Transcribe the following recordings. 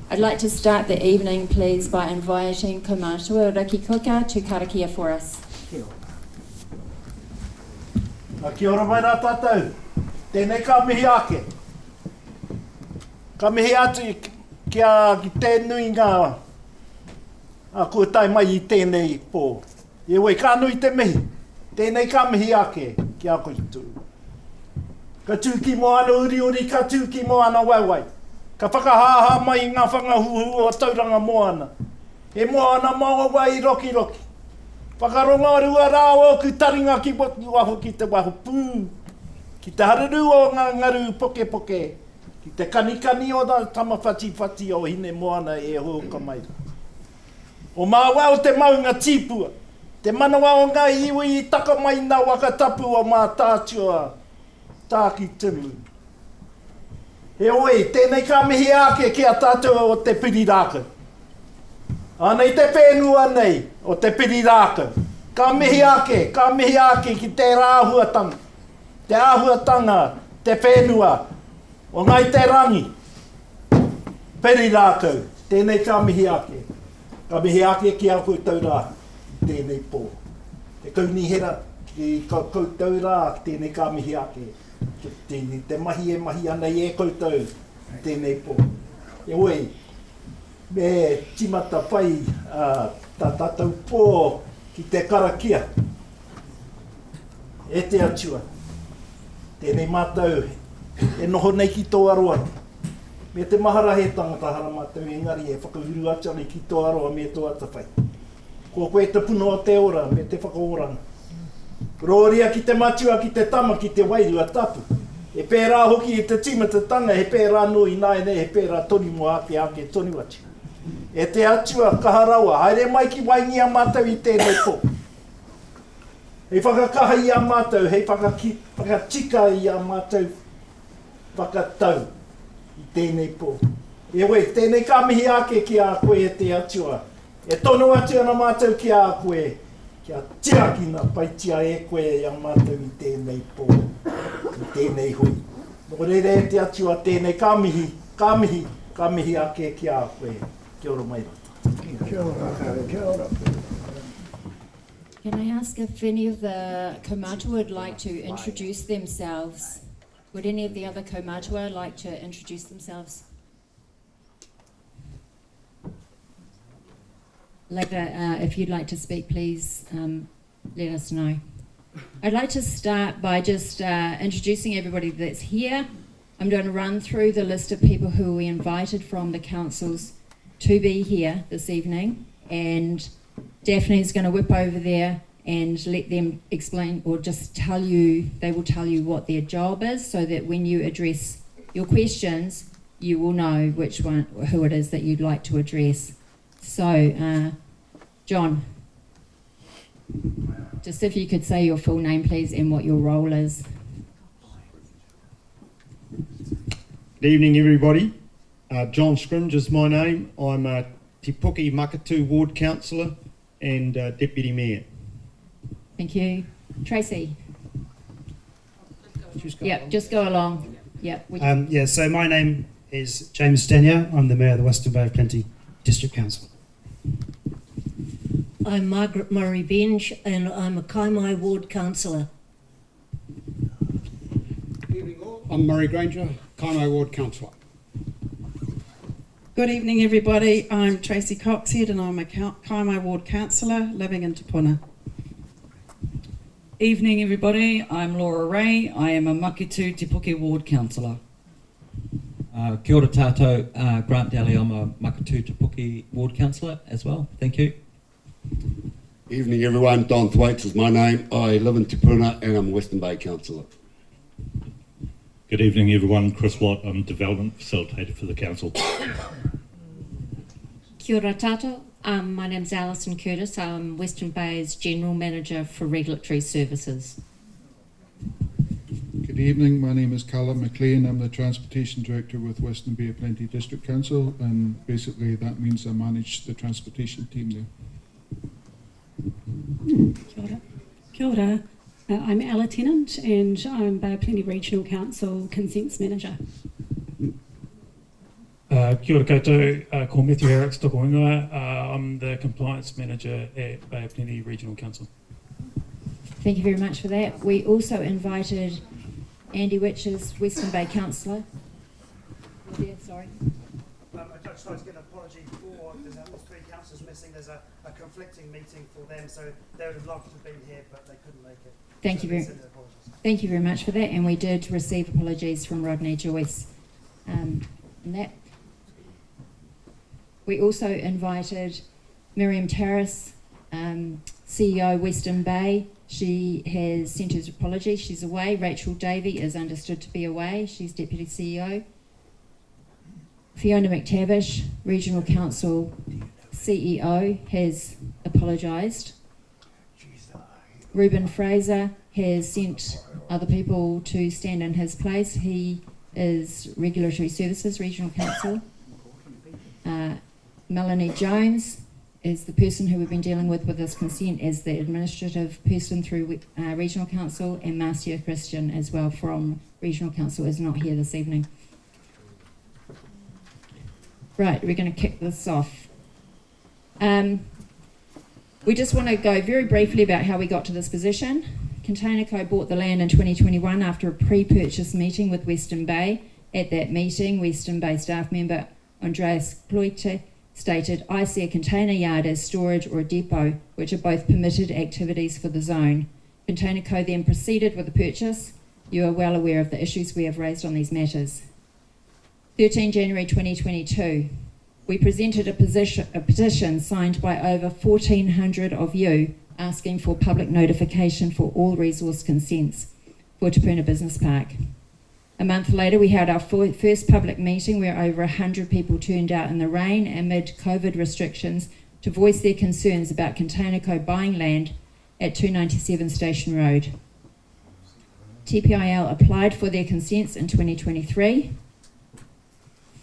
I'd like to start the evening, please, by inviting Kaumātua Rakikoka to karakia for us. Kia ora mai rā tātou. Tēnei ka mihi ake. Ka mihi atu ki tēnui ngā a kua tai mai I tēnei pō. E wei ka nui te mihi. Tēnei ka mihi ake ki a koe tū. Ka tū ki mo ana uri, ka tū ki mo ana waiwai. Ka whakahāha mai ngā whangahuhu o tauranga moana. E moana maua wai roki. Whakaronga rua rā o ku taringa ki waho ki te waho pū. Ki te hararu o ngā ngaru poke. Ki te kanikani o ngā tamawhati o hine moana e hoka maira. O māua o te maunga tīpua. Te manawa o ngā iwi I taka mai nā wakatapu o mā tātua tāki timu. He oi, tēnei ka mihi ake ki a tātua o te piri rākau. Anei te whenua nei o te piri rākau. Ka mihi ake ki te āhuatanga. Te āhuatanga, te whenua, o ngai te rangi. Piri rākau, tēnei ka mihi ake. Ka mihi ake ki a koutou rā, tēnei pō. Te kaunihera ki koutou rā, tēnei ka mihi ake. Te mahi e mahi ana I e koutou, tēnei pō. E oi, me timata pai tā tātou pō ki te karakia. E te atua. Tēnei mātou e noho nei ki tō aroa. Me te mahara he tangata hara mātou engari e whakahuru atari ki tō aroa me tō atawhai. Ko koe te puna o te ora me te whakaoranga. Rōria ki te matua, ki te tama, ki te wairua tapu. E pērā hoki I te timata tanga, he pērā nui nai nei, he pērā toni mo ake toni wati. E te atua kaharaua, haere mai ki waingia mātou I tēnei pō. Hei whakakaha I a mātou, hei whakatika I a mātou whakatau I tēnei pō. E wei, tēnei ka mihi ake ki a koe e te atua. E tono atu ana mātou ki a koe, kia tiakina paitia e koe I a mātou I tēnei pō, I tēnei hui. Nō reire e te atua tēnei ka mihi ake ki a koe. Kia ora mai rata. Kia ora. Can I ask if any of the kaumātua would like to introduce themselves? Would any of the other kaumātua like to introduce themselves? Later, if you'd like to speak, please let us know. I'd like to start by just introducing everybody that's here. I'm going to run through the list of people who we invited from the councils to be here this evening, and Daphne's going to whip over there and let them explain or just tell you, they will tell you what their job is, so that when you address your questions, you will know who it is that you'd like to address. So, John, just if you could say your full name, please, and what your role is. Good evening, everybody. John Scrimge is my name. I'm a Te Puna Makatu Ward Councillor and Deputy Mayor. Thank you. Tracy? Just go along. So my name is James Stanier. I'm the Mayor of the Western Bay of Plenty District Council. I'm Margaret Murray-Benj and I'm a Kaimai Ward Councillor. Good evening all. I'm Murray Granger, Kaimai Ward Councillor. Good evening everybody, I'm Tracy Coxhead and I'm a Kaimai Ward Councillor living in Te Puna. Evening everybody, I'm Laura Ray, I am a Makitu Te Puke Ward Councillor. Kia ora tātou, Grant Daly, I'm a Makitu Te Puke Ward Councillor as well, thank you. Evening everyone, Don Thwaites is my name, I live in Te Puna and I'm a Western Bay Councillor. Good evening everyone, Chris Watt, I'm Development Facilitator for the Council. Kia ora tātou, my name's Alison Curtis, I'm Western Bay's General Manager for Regulatory Services. Good evening, my name is Callum McLean, I'm the Transportation Director with Western Bay of Plenty District Council, and basically that means I manage the transportation team there. Kia ora. Kia ora. I'm Ella Tennant and I'm Bay of Plenty Regional Council Consents Manager. Kia ora koutou, ko Matthew Herricks toko ingoa. I'm the Compliance Manager at Bay of Plenty Regional Council. Thank you very much for that. We also invited Andy Witches, Western Bay Councillor. Yeah, sorry. I just like to get an apology for there's 3 councillors missing. There's a conflicting meeting for them, so they would have loved to have been here, but they couldn't make it. Thank you very much for that, and we did receive apologies from Rodney Joyce in that. We also invited Miriam Terrace, CEO Western Bay. She has sent her apology. She's away. Rachel Davey is understood to be away. She's Deputy CEO. Fiona McTavish, Regional Council CEO, has apologised. Reuben Fraser has sent other people to stand in his place. He is Regulatory Services Regional Council. Melanie Jones is the person who we've been dealing with this consent as the administrative person through Regional Council, and Marcia Christian as well from Regional Council is not here this evening. Right, we're going to kick this off. We just want to go very briefly about how we got to this position. Containerco bought the land in 2021 after a pre-purchase meeting with Western Bay. At that meeting, Western Bay staff member Andreas Kloite stated, "I see a container yard as storage or a depot, which are both permitted activities for the zone." Containerco then proceeded with the purchase. You are well aware of the issues we have raised on these matters. 13 January 2022, we presented a petition signed by over 1,400 of you asking for public notification for all resource consents for Te Puna Business Park. A month later, we held our first public meeting where over 100 people turned out in the rain amid COVID restrictions to voice their concerns about Containerco buying land at 297 Station Road. TPIL applied for their consents in 2023.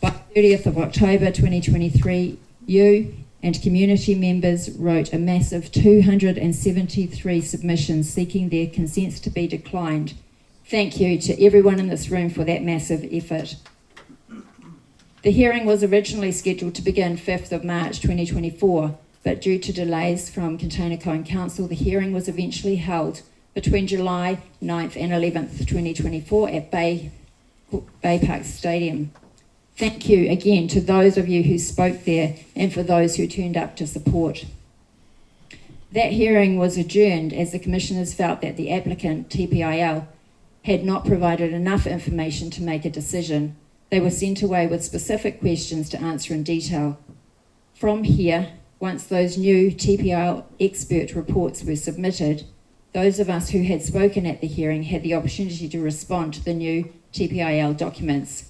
By 30th of October 2023, you and community members wrote a massive 273 submissions seeking their consents to be declined. Thank you to everyone in this room for that massive effort. The hearing was originally scheduled to begin 5th of March 2024, but due to delays from Containerco and Council, the hearing was eventually held between July 9th and 11th 2024 at Bay Park Stadium. Thank you again to those of you who spoke there and for those who turned up to support. That hearing was adjourned as the commissioners felt that the applicant, TPIL, had not provided enough information to make a decision. They were sent away with specific questions to answer in detail. From here, once those new TPIL expert reports were submitted, those of us who had spoken at the hearing had the opportunity to respond to the new TPIL documents.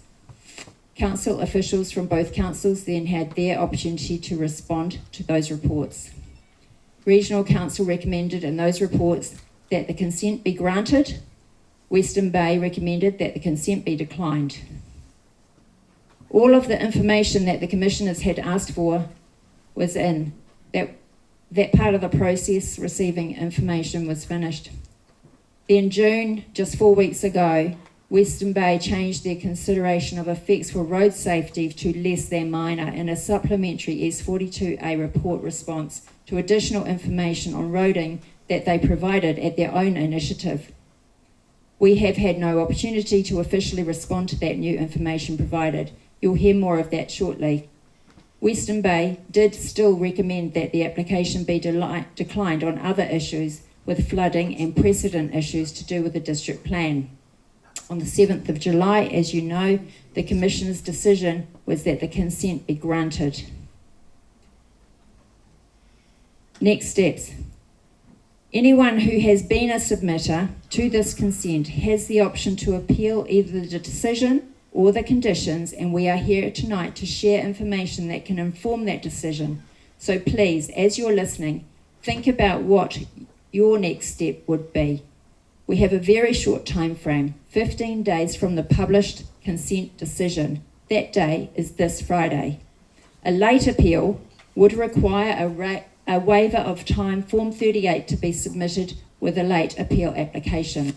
Council officials from both councils then had their opportunity to respond to those reports. Regional Council recommended in those reports that the consent be granted. Western Bay recommended that the consent be declined. All of the information that the commissioners had asked for was in. That part of the process, receiving information, was finished. Then June, just 4 weeks ago, Western Bay changed their consideration of effects for road safety to less than minor in a supplementary S42A report response to additional information on roading that they provided at their own initiative. We have had no opportunity to officially respond to that new information provided. You'll hear more of that shortly. Western Bay did still recommend that the application be declined on other issues with flooding and precedent issues to do with the district plan. On the 7th of July, as you know, the Commissioner's decision was that the consent be granted. Next steps. Anyone who has been a submitter to this consent has the option to appeal either the decision or the conditions, and we are here tonight to share information that can inform that decision. So please, as you're listening, think about what your next step would be. We have a very short time frame, 15 days from the published consent decision. That day is this Friday. A late appeal would require a waiver of time, Form 38, to be submitted with a late appeal application.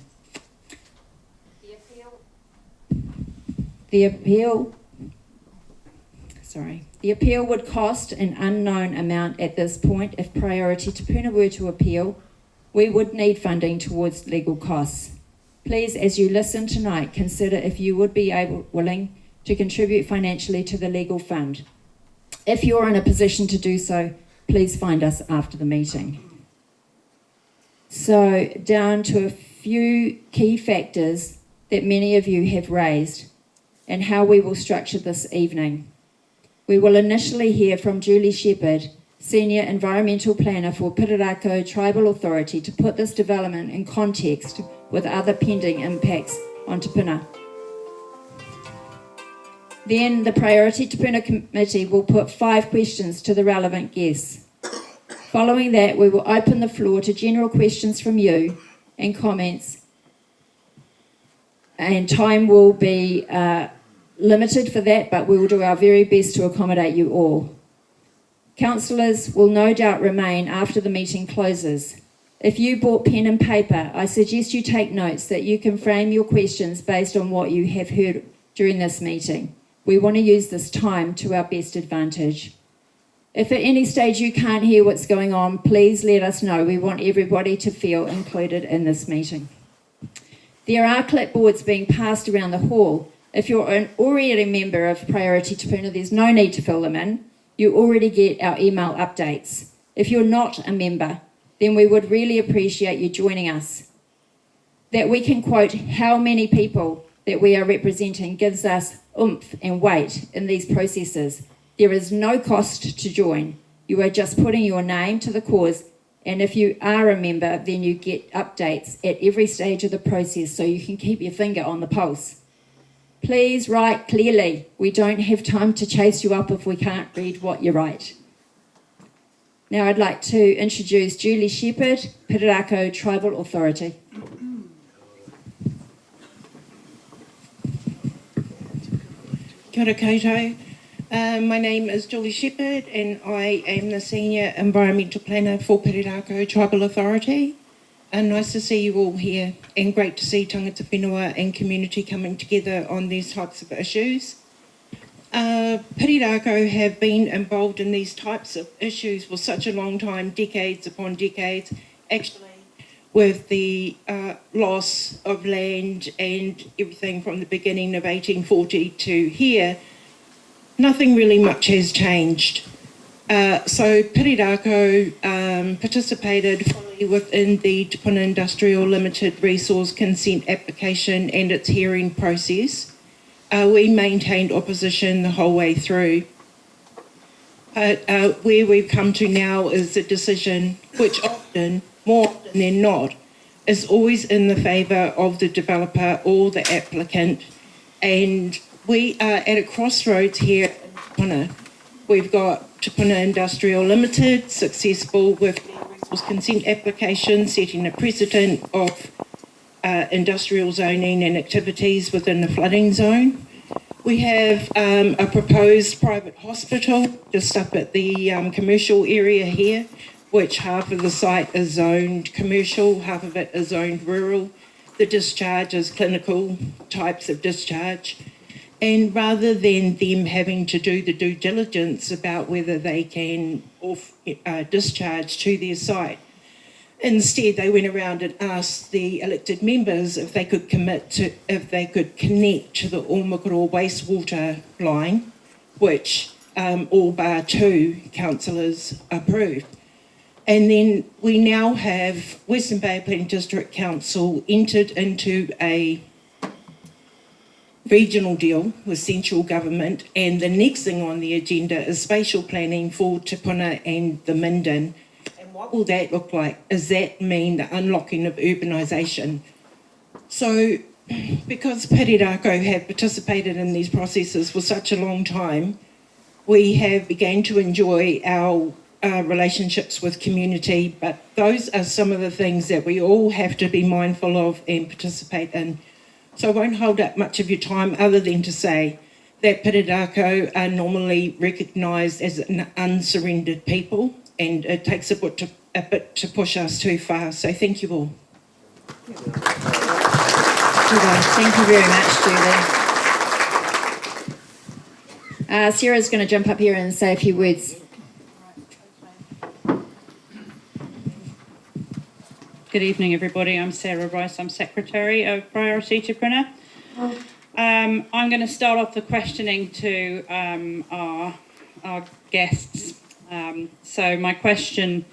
The appeal would cost an unknown amount at this point. If Priority Te Puna were to appeal, we would need funding towards legal costs. Please, as you listen tonight, consider if you would be willing to contribute financially to the legal fund. If you're in a position to do so, please find us after the meeting. So, down to a few key factors that many of you have raised and how we will structure this evening. We will initially hear from Julie Shepherd, Senior Environmental Planner for Containerco Tribal Authority, to put this development in context with other pending impacts on Te Puna. Then the Priority Te Puna Committee will put 5 questions to the relevant guests. Following that, we will open the floor to general questions from you and comments, and time will be limited for that, but we will do our very best to accommodate you all. Councillors will no doubt remain after the meeting closes. If you brought pen and paper, I suggest you take notes that you can frame your questions based on what you have heard during this meeting. We want to use this time to our best advantage. If at any stage you can't hear what's going on, please let us know. We want everybody to feel included in this meeting. There are clipboards being passed around the hall. If you're already a member of Priority Te Puna, there's no need to fill them in. You already get our email updates. If you're not a member, then we would really appreciate you joining us. That we can quote how many people that we are representing gives us oomph and weight in these processes. There is no cost to join. You are just putting your name to the cause, and if you are a member, then you get updates at every stage of the process so you can keep your finger on the pulse. Please write clearly. We don't have time to chase you up if we can't read what you write. Now I'd like to introduce Julie Shepherd, Containerco Tribal Authority. Kia ora koutou. My name is Julie Shepherd and I am the Senior Environmental Planner for Containerco Tribal Authority. And nice to see you all here and great to see tangata whenua and community coming together on these types of issues. Containerco have been involved in these types of issues for such a long time, decades upon decades, actually with the loss of land and everything from the beginning of 1840 to here. Nothing really much has changed. So Containerco participated fully within the Te Puna Industrial Limited Resource Consent application and its hearing process. We maintained opposition the whole way through. Where we've come to now is a decision which often, more often than not, is always in the favour of the developer or the applicant, and we are at a crossroads here in Te Puna. We've got Te Puna Industrial Limited, successful with their resource consent application, setting a precedent of industrial zoning and activities within the flooding zone. We have a proposed private hospital just up at the commercial area here, which half of the site is zoned commercial, half of it is zoned rural. The discharge is clinical types of discharge. And rather than them having to do the due diligence about whether they can discharge to their site, instead they went around and asked the elected members if they could connect to the Ormokoro wastewater line, which all bar 2 councillors approved. And then we now have Western Bay Planning District Council entered into a regional deal with central government, and the next thing on the agenda is spatial planning for Te Puna and the Minden. And what will that look like? Does that mean the unlocking of urbanisation? So because Containerco have participated in these processes for such a long time, we have begun to enjoy our relationships with community, but those are some of the things that we all have to be mindful of and participate in. So I won't hold up much of your time other than to say that Containerco are normally recognised as an unsurrendered people, and it takes a bit to push us too far. So thank you all. Thank you very much, Julie. Sarah's going to jump up here and say a few words. Good evening, everybody. I'm Sarah Rice. I'm Secretary of Priority Te Puna. I'm going to start off the questioning to our guests. So my question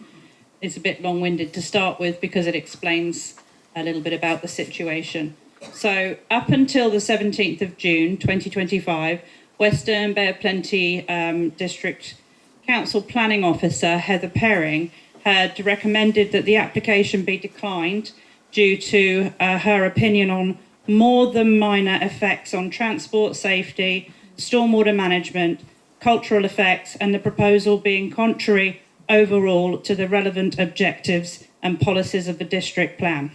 is a bit long-winded to start with because it explains a little bit about the situation. So up until the 17th of June 2025, Western Bay of Plenty District Council Planning Officer Heather Perring had recommended that the application be declined due to her opinion on more than minor effects on transport safety, stormwater management, cultural effects, and the proposal being contrary overall to the relevant objectives and policies of the district plan.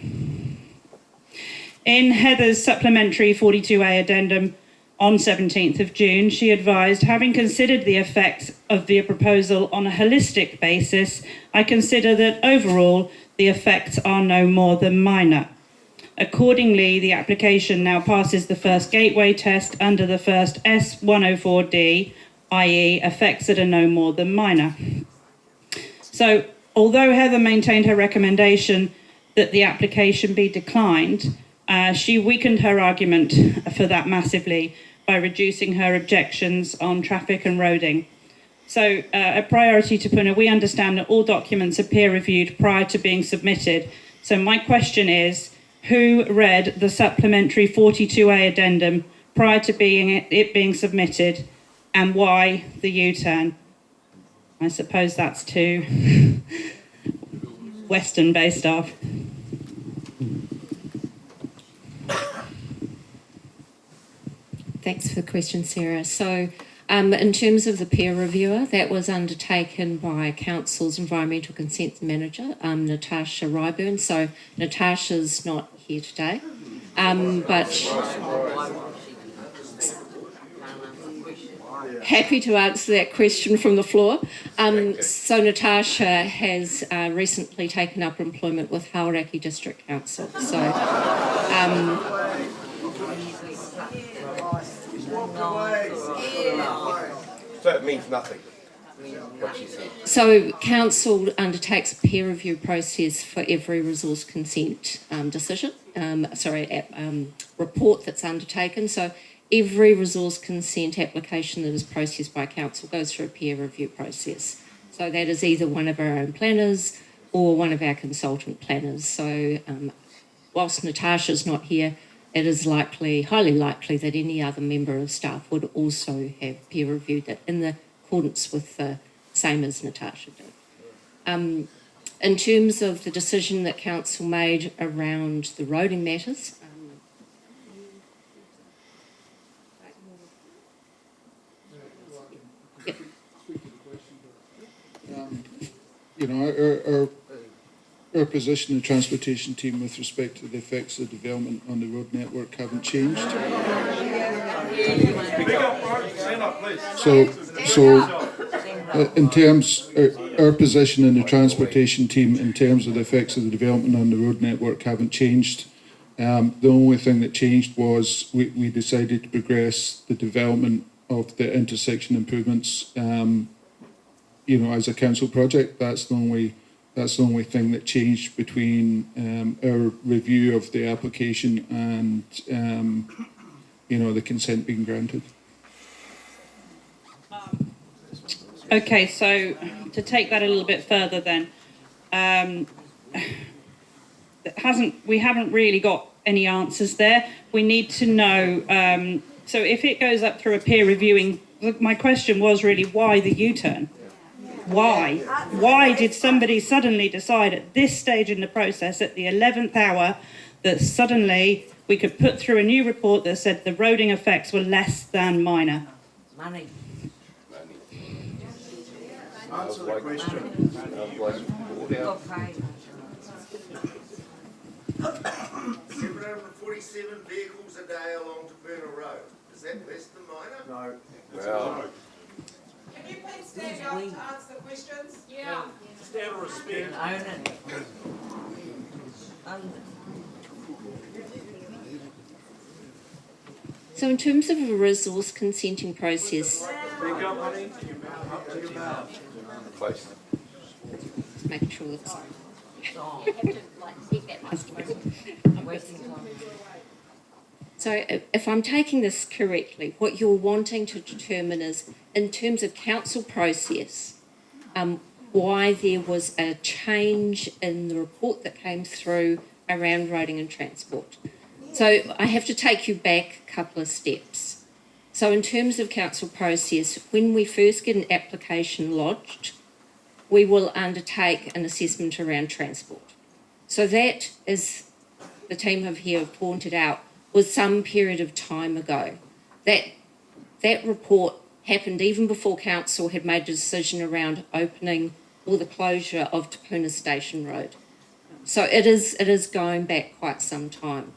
In Heather's supplementary 42A addendum on 17th of June, she advised, having considered the effects of the proposal on a holistic basis, I consider that overall the effects are no more than minor. Accordingly, the application now passes the first gateway test under the first S104D, i.e. effects that are no more than minor. So, although Heather maintained her recommendation that the application be declined, she weakened her argument for that massively by reducing her objections on traffic and roading. So at Priority Te Puna, we understand that all documents are peer-reviewed prior to being submitted. So my question is, who read the supplementary 42A addendum prior to it being submitted, and why the U-turn? I suppose that's to Western Bay staff. Thanks for the question, Sarah. So in terms of the peer reviewer, that was undertaken by Council's Environmental Consent Manager, Natasha Ryburn. So Natasha's not here today, but happy to answer that question from the floor. So Natasha has recently taken up employment with Hauraki District Council. So so it means nothing, what she said. So council undertakes a peer review process for every resource consent decision, report that's undertaken. So every resource consent application that is processed by council goes through a peer review process. So that is either one of our own planners or one of our consultant planners. So whilst Natasha's not here, it is highly likely that any other member of staff would also have peer reviewed it in accordance with the same as Natasha did. In terms of the decision that council made around the roading matters, Our position, the transportation team, with respect to the effects of development on the road network haven't changed. In terms, our position in the transportation team in terms of the effects of the development on the road network haven't changed. The only thing that changed was we decided to progress the development of the intersection improvements, as a council project. That's the only thing that changed between our review of the application and the consent being granted. Okay, so to take that a little bit further then, we haven't really got any answers there. We need to know, so if it goes up through a peer reviewing, my question was really why the U-turn? Why? Why did somebody suddenly decide at this stage in the process, at the 11th hour, that suddenly we could put through a new report that said the roading effects were less than minor? Money. Answer the question. 747 vehicles a day along Te Puna Road. Is that less than minor? No. Well, can you please stand up to answer the questions? Yeah. just out of respect. so in terms of a resource consenting process, Speak up, honey. Up to your mouth. Close. Just making sure that's on. So if I'm taking this correctly, what you're wanting to determine is, in terms of council process, why there was a change in the report that came through around roading and transport. So I have to take you back a couple of steps. So in terms of council process, when we first get an application lodged, we will undertake an assessment around transport. So that, as the team have here pointed out, was some period of time ago. That report happened even before council had made a decision around opening or the closure of Te Puna Station Road. So it is going back quite some time.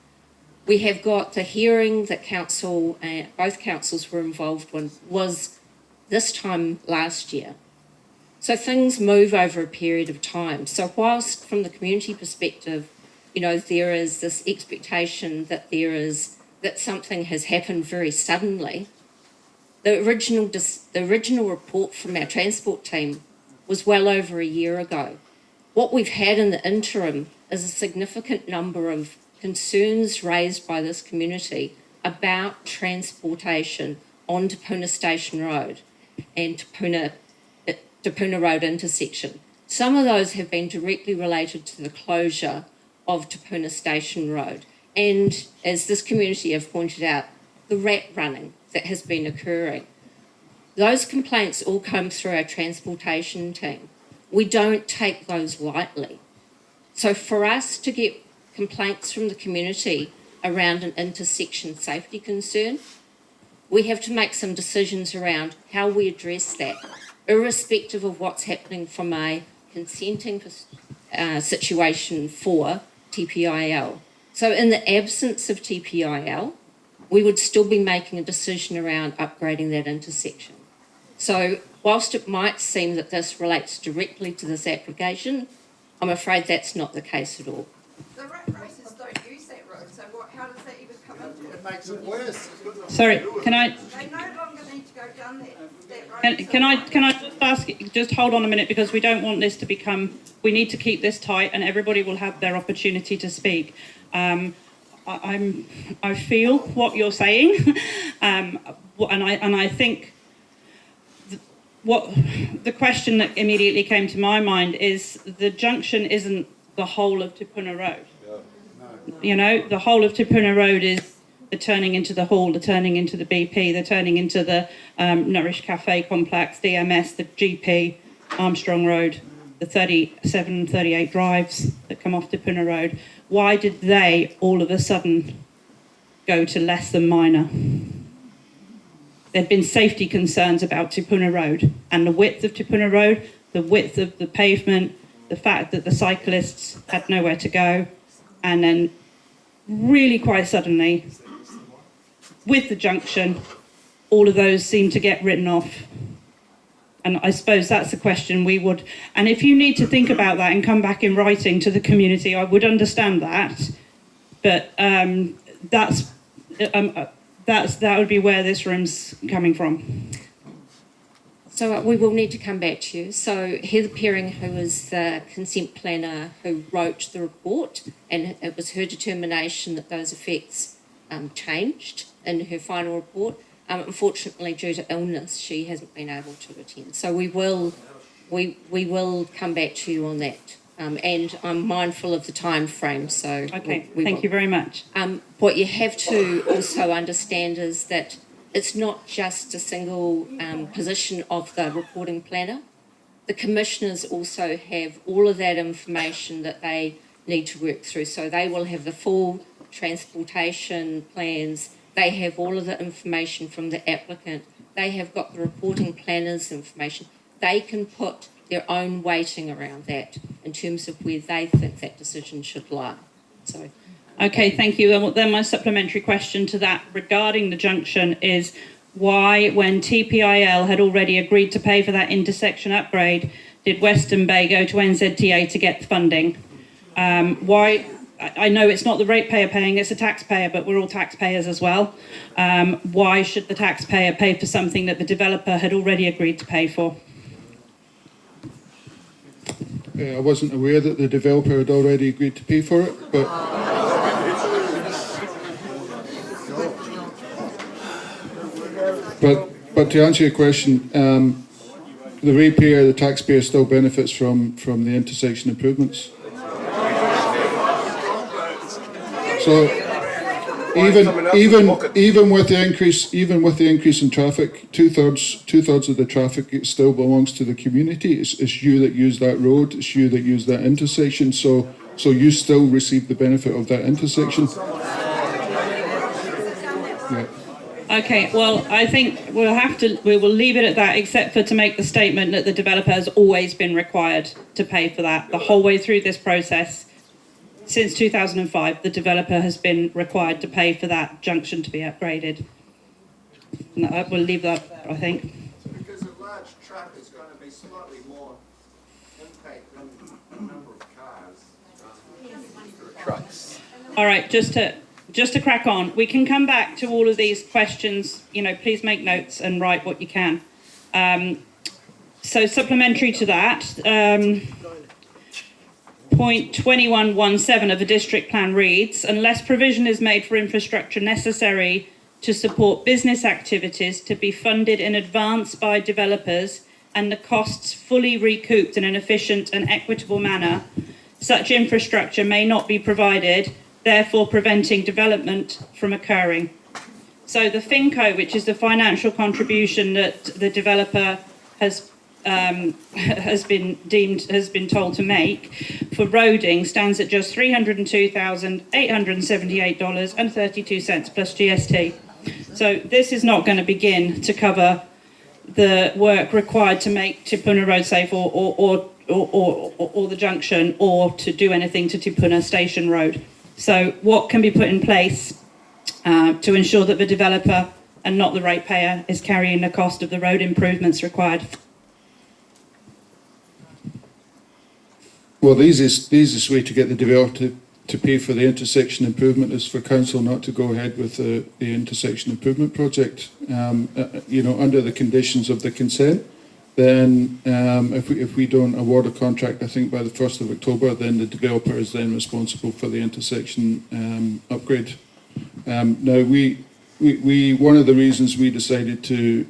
We have got the hearing that council, both councils were involved in, was this time last year. So things move over a period of time. So whilst from the community perspective, you know, there is this expectation that that something has happened very suddenly, the original report from our transport team was well over a year ago. What we've had in the interim is a significant number of concerns raised by this community about transportation on Te Puna Station Road and Te Puna Road intersection. Some of those have been directly related to the closure of Te Puna Station Road. And as this community have pointed out, the rat running that has been occurring. Those complaints all come through our transportation team. We don't take those lightly. So for us to get complaints from the community around an intersection safety concern, we have to make some decisions around how we address that, irrespective of what's happening from a consenting situation for TPIL. So in the absence of TPIL, we would still be making a decision around upgrading that intersection. So whilst it might seem that this relates directly to this application, I'm afraid that's not the case at all. The rat races don't use that road, so how does that even come into it? It makes it worse. Sorry, can I? They no longer need to go down that road. Can I just ask? Just hold on a minute, because we don't want this to become. We need to keep this tight, and everybody will have their opportunity to speak. I feel what you're saying, and I think what the question that immediately came to my mind is the junction isn't the whole of Te Puna Road. You know, the whole of Te Puna Road is the turning into the hall, the turning into the BP, the turning into the Nourish Cafe complex, DMS, the GP, Armstrong Road, the 37, 38 drives that come off Te Puna Road. Why did they all of a sudden go to less than minor? There'd been safety concerns about Te Puna Road and the width of Te Puna Road, the width of the pavement, the fact that the cyclists had nowhere to go, and then really quite suddenly, with the junction, all of those seem to get written off. And I suppose that's a question we would, and if you need to think about that and come back in writing to the community, I would understand that. But that would be where this room's coming from. So we will need to come back to you. So Heather Peering, who was the consent planner who wrote the report, and it was her determination that those effects changed in her final report. Unfortunately, due to illness, she hasn't been able to attend. So we will come back to you on that. And I'm mindful of the time frame, so okay. Thank you very much. What you have to also understand is that it's not just a single position of the reporting planner. The commissioners also have all of that information that they need to work through. So they will have the full transportation plans. They have all of the information from the applicant. They have got the reporting planner's information. They can put their own weighting around that in terms of where they think that decision should lie. So, okay, thank you. And then my supplementary question to that regarding the junction is why, when TPIL had already agreed to pay for that intersection upgrade, did Western Bay go to NZTA to get funding? Why? I know it's not the ratepayer paying, it's a taxpayer, but we're all taxpayers as well. Why should the taxpayer pay for something that the developer had already agreed to pay for? I wasn't aware that the developer had already agreed to pay for it, but to answer your question, the ratepayer, the taxpayer, still benefits from the intersection improvements. So even with the increase in traffic, two thirds of the traffic still belongs to the community. It's you that use that road. It's you that use that intersection. So you still receive the benefit of that intersection. Yeah. Okay, well, I think we will leave it at that, except for to make the statement that the developer has always been required to pay for that the whole way through this process. Since 2005, the developer has been required to pay for that junction to be upgraded. No, we'll leave that there, I think. Because a large truck is going to be slightly more impact than a number of cars. Trucks. All right, just to crack on, we can come back to all of these questions. Please make notes and write what you can. So supplementary to that, point 2117 of the district plan reads, unless provision is made for infrastructure necessary to support business activities to be funded in advance by developers and the costs fully recouped in an efficient and equitable manner, such infrastructure may not be provided, therefore preventing development from occurring. So the FinCo, which is the financial contribution that the developer has been told to make for roading, stands at just $302,878.32 plus GST. So this is not going to begin to cover the work required to make Te Puna Road safe or the junction, or to do anything to Te Puna Station Road. So what can be put in place to ensure that the developer and not the ratepayer is carrying the cost of the road improvements required? Well, the easiest way to get the developer to pay for the intersection improvement is for council not to go ahead with the intersection improvement project. Under the conditions of the consent, then if we don't award a contract, I think by the 1st of October, then the developer is then responsible for the intersection upgrade. Now, one of the reasons we decided to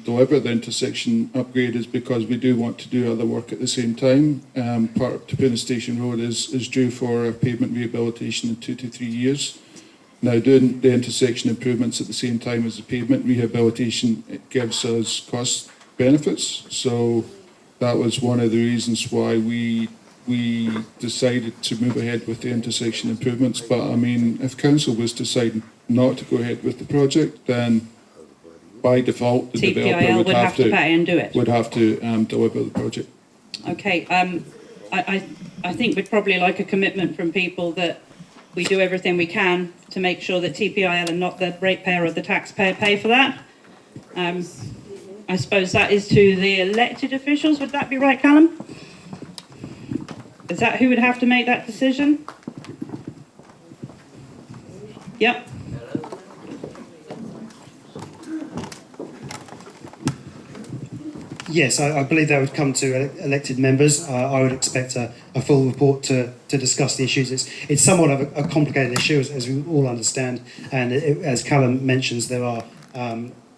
deliver the intersection upgrade is because we do want to do other work at the same time. Part of Te Puna Station Road is due for pavement rehabilitation in 2 to 3 years. Now, doing the intersection improvements at the same time as the pavement rehabilitation, it gives us cost benefits. So that was one of the reasons why we decided to move ahead with the intersection improvements. But I mean, if council was deciding not to go ahead with the project, then by default the TPIL developer would have to pay and do it. Would have to deliver the project. Okay, I think we'd probably like a commitment from people that we do everything we can to make sure that TPIL and not the ratepayer or the taxpayer pay for that. I suppose that is to the elected officials. Would that be right, Callum? Is that who would have to make that decision? Yep. Yes, I believe that would come to elected members. I would expect a full report to discuss the issues. It's somewhat of a complicated issue, as we all understand, and as Callum mentions, there are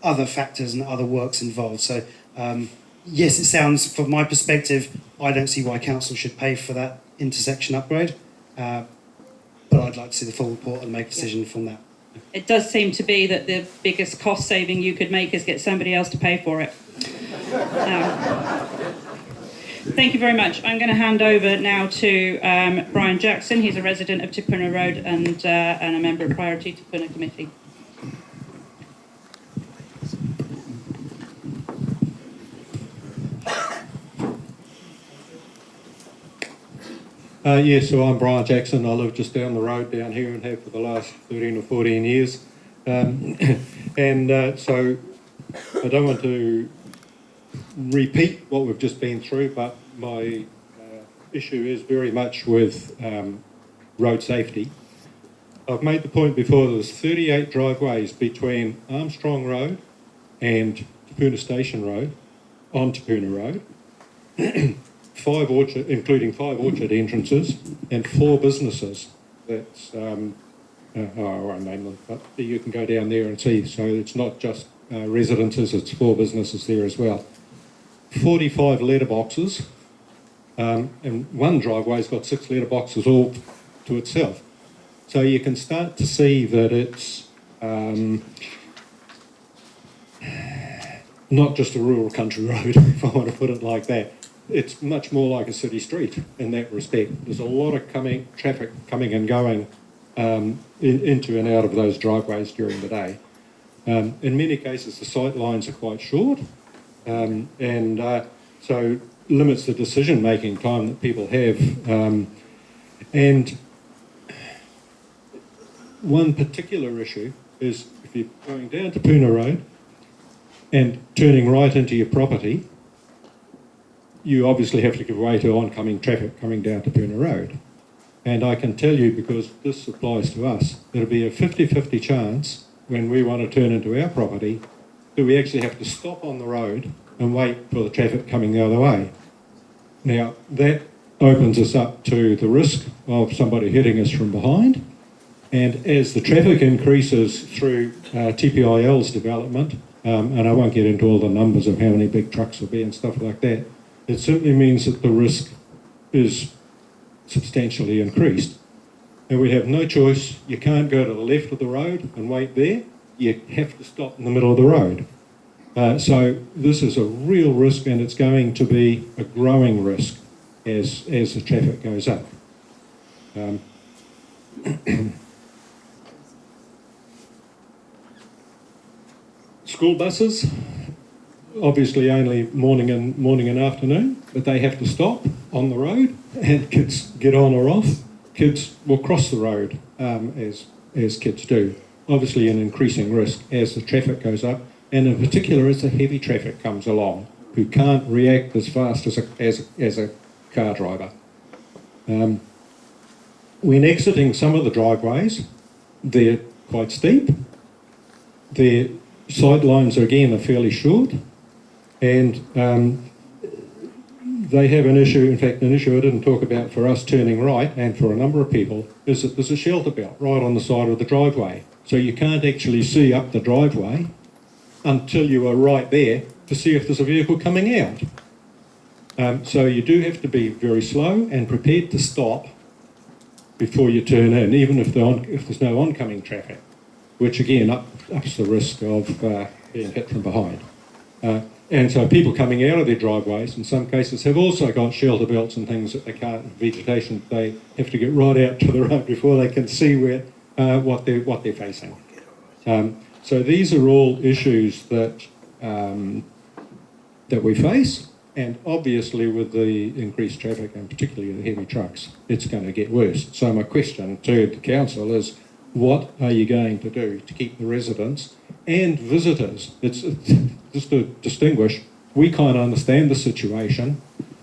other factors and other works involved. So, yes, it sounds, from my perspective, I don't see why council should pay for that intersection upgrade, but I'd like to see the full report and make a decision from that. It does seem to be that the biggest cost saving you could make is get somebody else to pay for it. Thank you very much. I'm going to hand over now to Brian Jackson. He's a resident of Te Puna Road and a member of Priority Te Puna Committee. So I'm Brian Jackson. I live just down the road down here and have for the last 13 or 14 years. So I don't want to repeat what we've just been through, but my issue is very much with road safety. I've made the point before, there's 38 driveways between Armstrong Road and Te Puna Station Road, on Te Puna Road, including 5 orchard entrances, and 4 businesses. That's, I won't name them, but you can go down there and see. So it's not just residences, it's 4 businesses there as well. 45 letterboxes, and one driveway's got 6 letterboxes all to itself. So you can start to see that it's not just a rural country road, if I want to put it like that. It's much more like a city street in that respect. There's a lot of traffic coming and going into and out of those driveways during the day. In many cases, the sight lines are quite short, so limits the decision-making time that people have. And one particular issue is if you're going down to Puna Road and turning right into your property, you obviously have to give way to oncoming traffic coming down to Puna Road. And I can tell you, because this applies to us, there'll be a 50-50 chance when we want to turn into our property that we actually have to stop on the road and wait for the traffic coming the other way. Now, that opens us up to the risk of somebody hitting us from behind. And as the traffic increases through TPIL's development, and I won't get into all the numbers of how many big trucks will be and stuff like that, it simply means that the risk is substantially increased. And we have no choice. You can't go to the left of the road and wait there. You have to stop in the middle of the road. So this is a real risk, and it's going to be a growing risk as the traffic goes up. School buses, obviously only morning and afternoon, but they have to stop on the road, and kids get on or off. Kids will cross the road as kids do. Obviously an increasing risk as the traffic goes up, and in particular as the heavy traffic comes along, who can't react as fast as a car driver. When exiting some of the driveways, they're quite steep. Their sight lines again are fairly short, and they have an issue. In fact, an issue I didn't talk about for us turning right, and for a number of people, is that there's a shelter belt right on the side of the driveway. So you can't actually see up the driveway until you are right there to see if there's a vehicle coming out. So you do have to be very slow and prepared to stop before you turn in, even if there's no oncoming traffic, which again ups the risk of being hit from behind. And so people coming out of their driveways in some cases have also got shelter belts and things that they can't, vegetation, they have to get right out to the road before they can see what they're facing. So these are all issues that we face, and obviously with the increased traffic and particularly the heavy trucks, it's going to get worse. So my question to the council is, what are you going to do to keep the residents and visitors? It's just to distinguish, we can't understand the situation,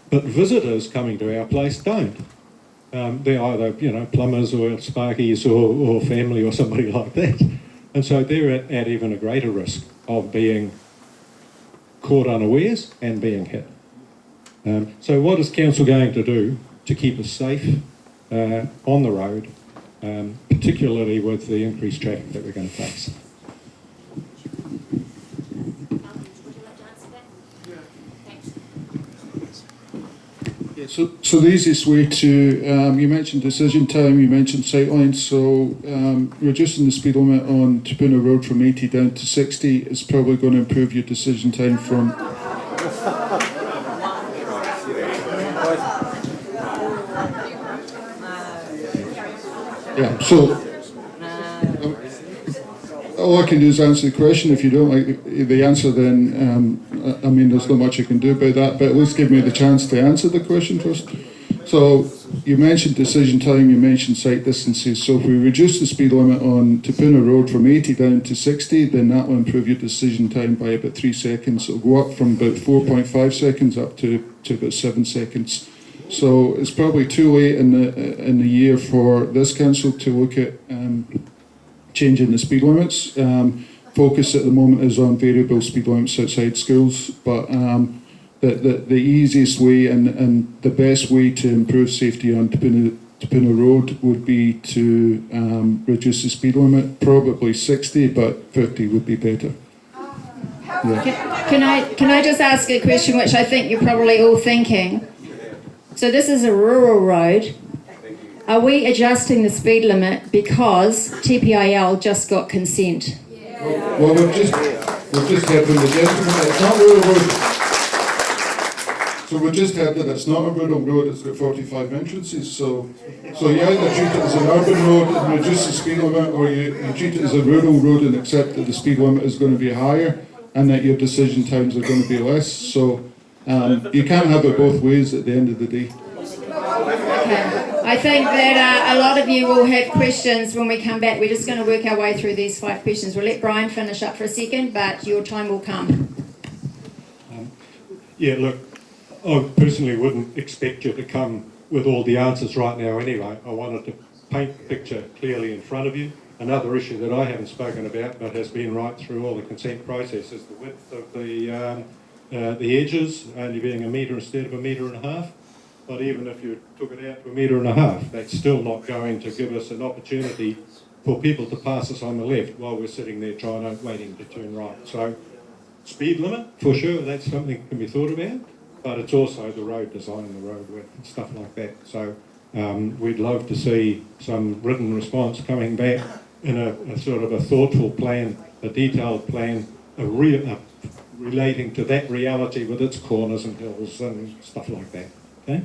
but visitors coming to our place don't. They're either, plumbers or sparkies or family or somebody like that. And so they're at even a greater risk of being caught unawares and being hit. So what is council going to do to keep us safe on the road, particularly with the increased traffic that we're going to face? So the easiest way to, you mentioned decision time, you mentioned sightlines, so reducing the speed limit on Te Puna Road from 80 down to 60 is probably going to improve your decision time from... Yeah, so all I can do is answer the question. If you don't like the answer, then I mean, there's not much I can do about that, but at least give me the chance to answer the question first. So you mentioned decision time, you mentioned sight distances. So if we reduce the speed limit on Te Puna Road from 80 down to 60, then that will improve your decision time by about 3 seconds. It'll go up from about 4.5 seconds up to about 7 seconds. So it's probably too late in the year for this council to look at changing the speed limits. Focus at the moment is on variable speed limits outside schools, but the easiest way and the best way to improve safety on Te Puna Road would be to reduce the speed limit, probably 60, but 50 would be better. Yeah. Can I just ask a question which I think you're probably all thinking? So this is a rural road. Are we adjusting the speed limit because TPIL just got consent? Well, we've just heard from the gentleman that it's not a rural road. So we just heard that it's not a rural road, it's got 45 entrances. So you either treat it as an urban road and reduce the speed limit, or you treat it as a rural road and accept that the speed limit is going to be higher and that your decision times are going to be less. So you can't have it both ways at the end of the day. Okay. I think that a lot of you will have questions when we come back. We're just going to work our way through these 5 questions. We'll let Brian finish up for a second, but your time will come. Yeah, look, I personally wouldn't expect you to come with all the answers right now anyway. I wanted to paint the picture clearly in front of you. Another issue that I haven't spoken about but has been right through all the consent process is the width of the edges only being 1 metre instead of 1.5 metres. But even if you took it out to 1.5 metres, that's still not going to give us an opportunity for people to pass us on the left while we're sitting there waiting to turn right. So speed limit, for sure, that's something that can be thought about, but it's also the road design, the road width, and stuff like that. So we'd love to see some written response coming back in a sort of a thoughtful plan, a detailed plan, relating to that reality with its corners and hills and stuff like that. Okay.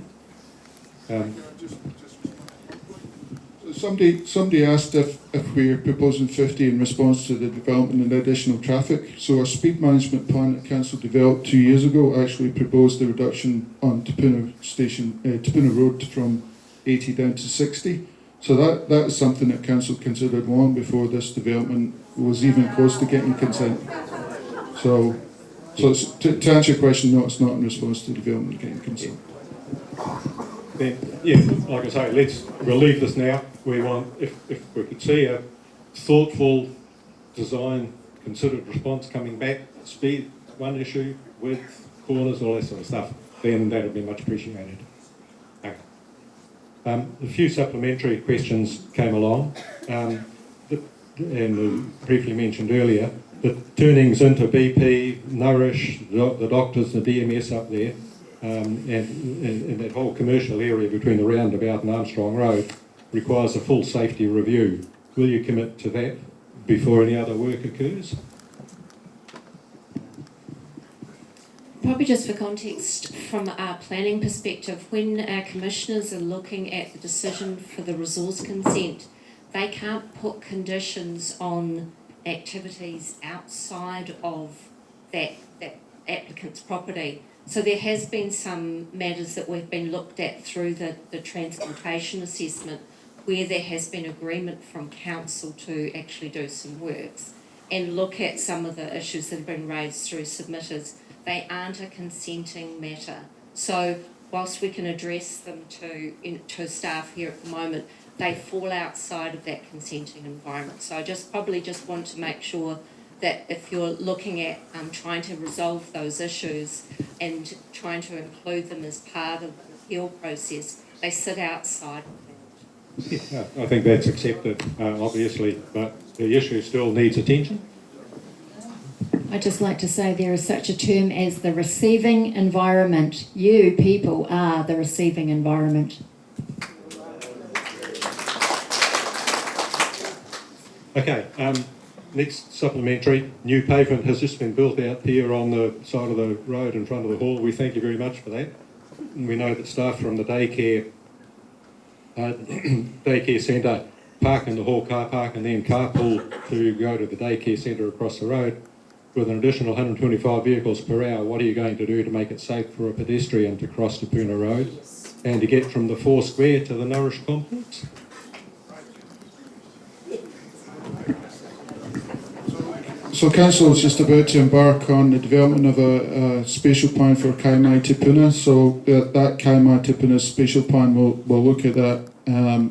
Somebody asked if we're proposing 50 in response to the development and additional traffic. So our speed management plan that council developed 2 years ago actually proposed the reduction on Te Puna Road from 80 down to 60. So that is something that council considered long before this development was even close to getting consent. So to answer your question, no, it's not in response to development getting consent. Then, yeah, like I say, we'll leave this now. We want, if we could see a thoughtful design, considered response coming back, speed, one issue, width, corners, all that sort of stuff, then that would be much appreciated. Okay. A few supplementary questions came along, and briefly mentioned earlier, the turnings into BP, Nourish, the doctors, the DMS up there, and that whole commercial area between the roundabout and Armstrong Road requires a full safety review. Will you commit to that before any other work occurs? Probably just for context, from our planning perspective, when our commissioners are looking at the decision for the resource consent, they can't put conditions on activities outside of that applicant's property. So there has been some matters that we've been looked at through the transportation assessment where there has been agreement from council to actually do some works and look at some of the issues that have been raised through submitters. They aren't a consenting matter. So whilst we can address them to staff here at the moment, they fall outside of that consenting environment. So I probably want to make sure that if you're looking at trying to resolve those issues and trying to include them as part of the appeal process, they sit outside of that. Yeah, I think that's accepted, obviously, but the issue still needs attention. I'd just like to say there is such a term as the receiving environment. You people are the receiving environment. Okay, next supplementary, new pavement has just been built out here on the side of the road in front of the hall. We thank you very much for that. And we know that staff from the daycare centre park in the hall car park and then carpool to go to the daycare centre across the road. With an additional 125 vehicles per hour, what are you going to do to make it safe for a pedestrian to cross Te Puna Road and to get from the 4 Square to the Nourish complex? So Council is just about to embark on the development of a spatial plan for Kaimai Te Puna. So that Kaimai Te Puna spatial plan will look at that,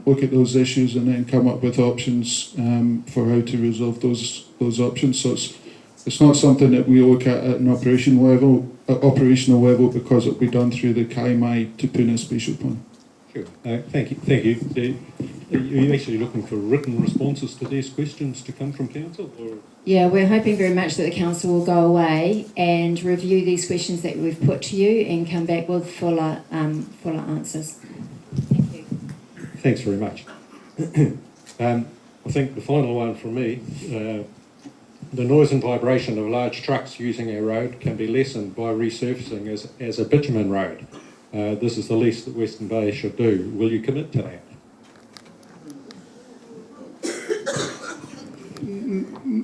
look at those issues, and then come up with options for how to resolve those options. So it's not something that we look at an operational level, because it will be done through the Kaimai Te Puna spatial plan. Sure. Thank you. Are you actually looking for written responses to these questions to come from council? Or? Yeah, we're hoping very much that the council will go away and review these questions that we've put to you and come back with fuller answers. Thank you. Thanks very much. I think the final one from me, the noise and vibration of large trucks using our road can be lessened by resurfacing as a bitumen road. This is the least that Western Bay should do. Will you commit to that?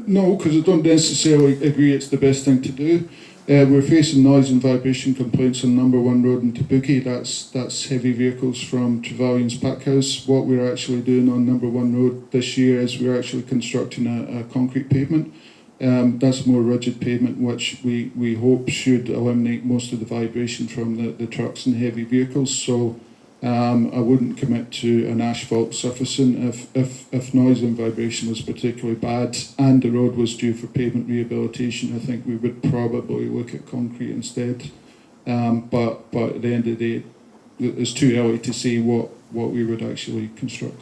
No, because I don't necessarily agree it's the best thing to do. We're facing noise and vibration complaints on number 1 road in Te Puna. That's heavy vehicles from Trevelyan's Packhouse. What we're actually doing on number 1 road this year is we're actually constructing a concrete pavement. That's more rigid pavement, which we hope should eliminate most of the vibration from the trucks and heavy vehicles. So I wouldn't commit to an asphalt surfacing. If noise and vibration was particularly bad and the road was due for pavement rehabilitation, I think we would probably look at concrete instead. But at the end of the day, it's too early to say what we would actually construct.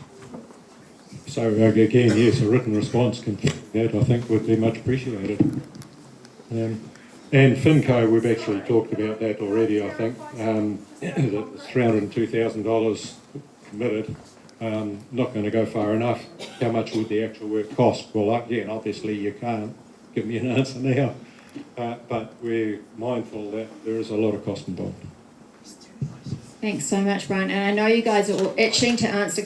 So again, yes, a written response can that I think would be much appreciated. And Finco, we've actually talked about that already, I think. That's $302,000 committed. Not going to go far enough. How much would the actual work cost? Well, again, obviously you can't give me an answer now. But we're mindful that there is a lot of cost involved. Thanks so much, Brian. And I know you guys are all itching to ask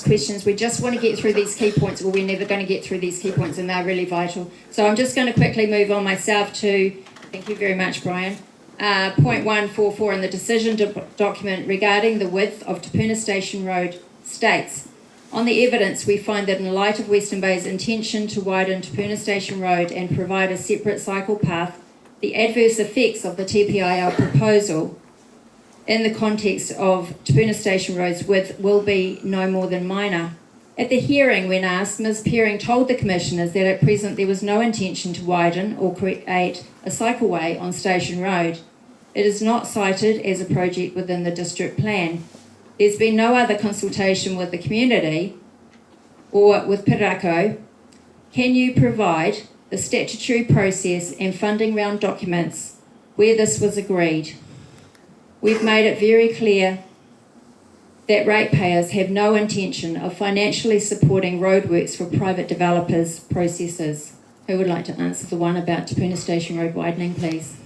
questions. We just want to get through these key points, or we're never going to get through these key points, and they're really vital. So I'm just going to quickly move on myself to, thank you very much, Brian. Point 144 in the decision document regarding the width of Te Puna Station Road states, on the evidence, we find that in light of Western Bay's intention to widen Te Puna Station Road and provide a separate cycle path, the adverse effects of the TPIL proposal in the context of Te Puna Station Road's width will be no more than minor. At the hearing, when asked, Ms. Pearing told the Commissioners that at present there was no intention to widen or create a cycleway on Station Road. It is not cited as a project within the district plan. There's been no other consultation with the community or with Containerco. Can you provide the statutory process and funding round documents where this was agreed? We've made it very clear that ratepayers have no intention of financially supporting roadworks for private developers' processes. Who would like to answer the one about Te Puna Station Road widening, please?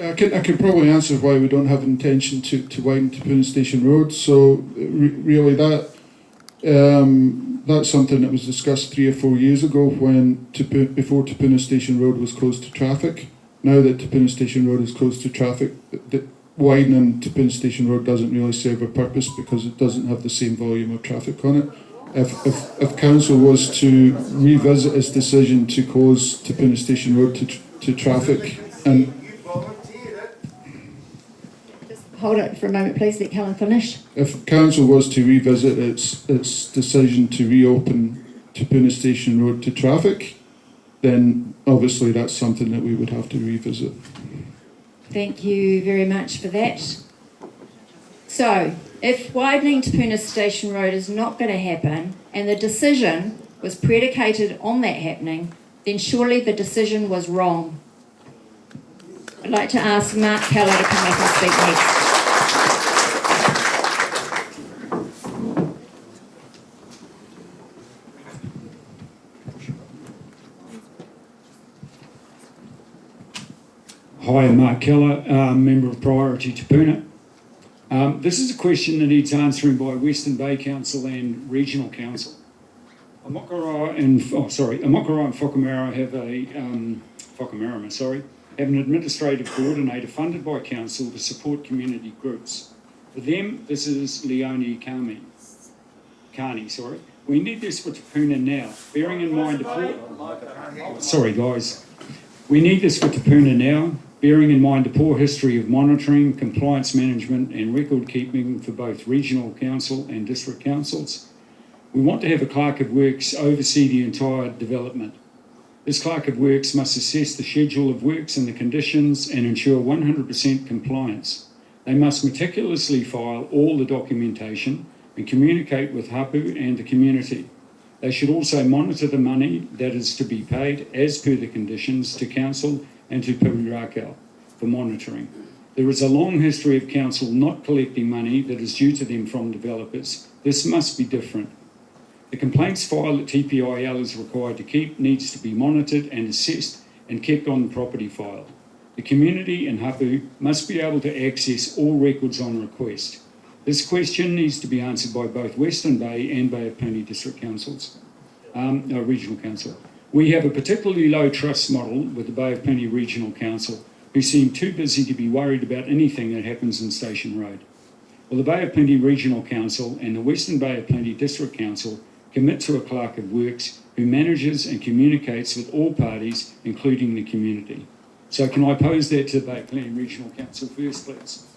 I can probably answer why we don't have intention to widen Te Puna Station Road. So really that's something that was discussed 3 or 4 years ago when before Te Puna Station Road was closed to traffic. Now that Te Puna Station Road is closed to traffic, widening Te Puna Station Road doesn't really serve a purpose because it doesn't have the same volume of traffic on it. If Council was to revisit its decision to close Te Puna Station Road to traffic and... Hold it for a moment, please. Let Helen finish. If Council was to revisit its decision to reopen Te Puna Station Road to traffic, then obviously that's something that we would have to revisit. Thank you very much for that. So, if widening Te Puna Station Road is not going to happen, and the decision was predicated on that happening, then surely the decision was wrong. I'd like to ask Mark Keller to come up and speak next. Hi, I'm Mark Keller, member of Priority Te Puna. This is a question that needs answering by Western Bay Council and Regional Council. Amokara and Whakamara have an administrative coordinator funded by Council to support community groups. For them, this is Leonie Carney, We need this for Te Puna now, bearing in mind sorry guys. We need this for Te Puna now, bearing in mind the poor history of monitoring, compliance management and record keeping for both regional council and district councils. We want to have a clerk of works oversee the entire development. This clerk of works must assess the schedule of works and the conditions and ensure 100% compliance. They must meticulously file all the documentation and communicate with Hapu and the community. They should also monitor the money that is to be paid as per the conditions to council and to Pūrākau for monitoring. There is a long history of council not collecting money that is due to them from developers. This must be different. The complaints file that TPIL is required to keep needs to be monitored and assessed and kept on the property file. The community and Hapu must be able to access all records on request. This question needs to be answered by both Western Bay and Bay of Plenty District Councils, Regional Council. We have a particularly low trust model with the Bay of Plenty Regional Council, who seem too busy to be worried about anything that happens in Station Road. Well, the Bay of Plenty Regional Council and the Western Bay of Plenty District Council commit to a clerk of works who manages and communicates with all parties, including the community. So can I pose that to the Bay of Plenty Regional Council first, please?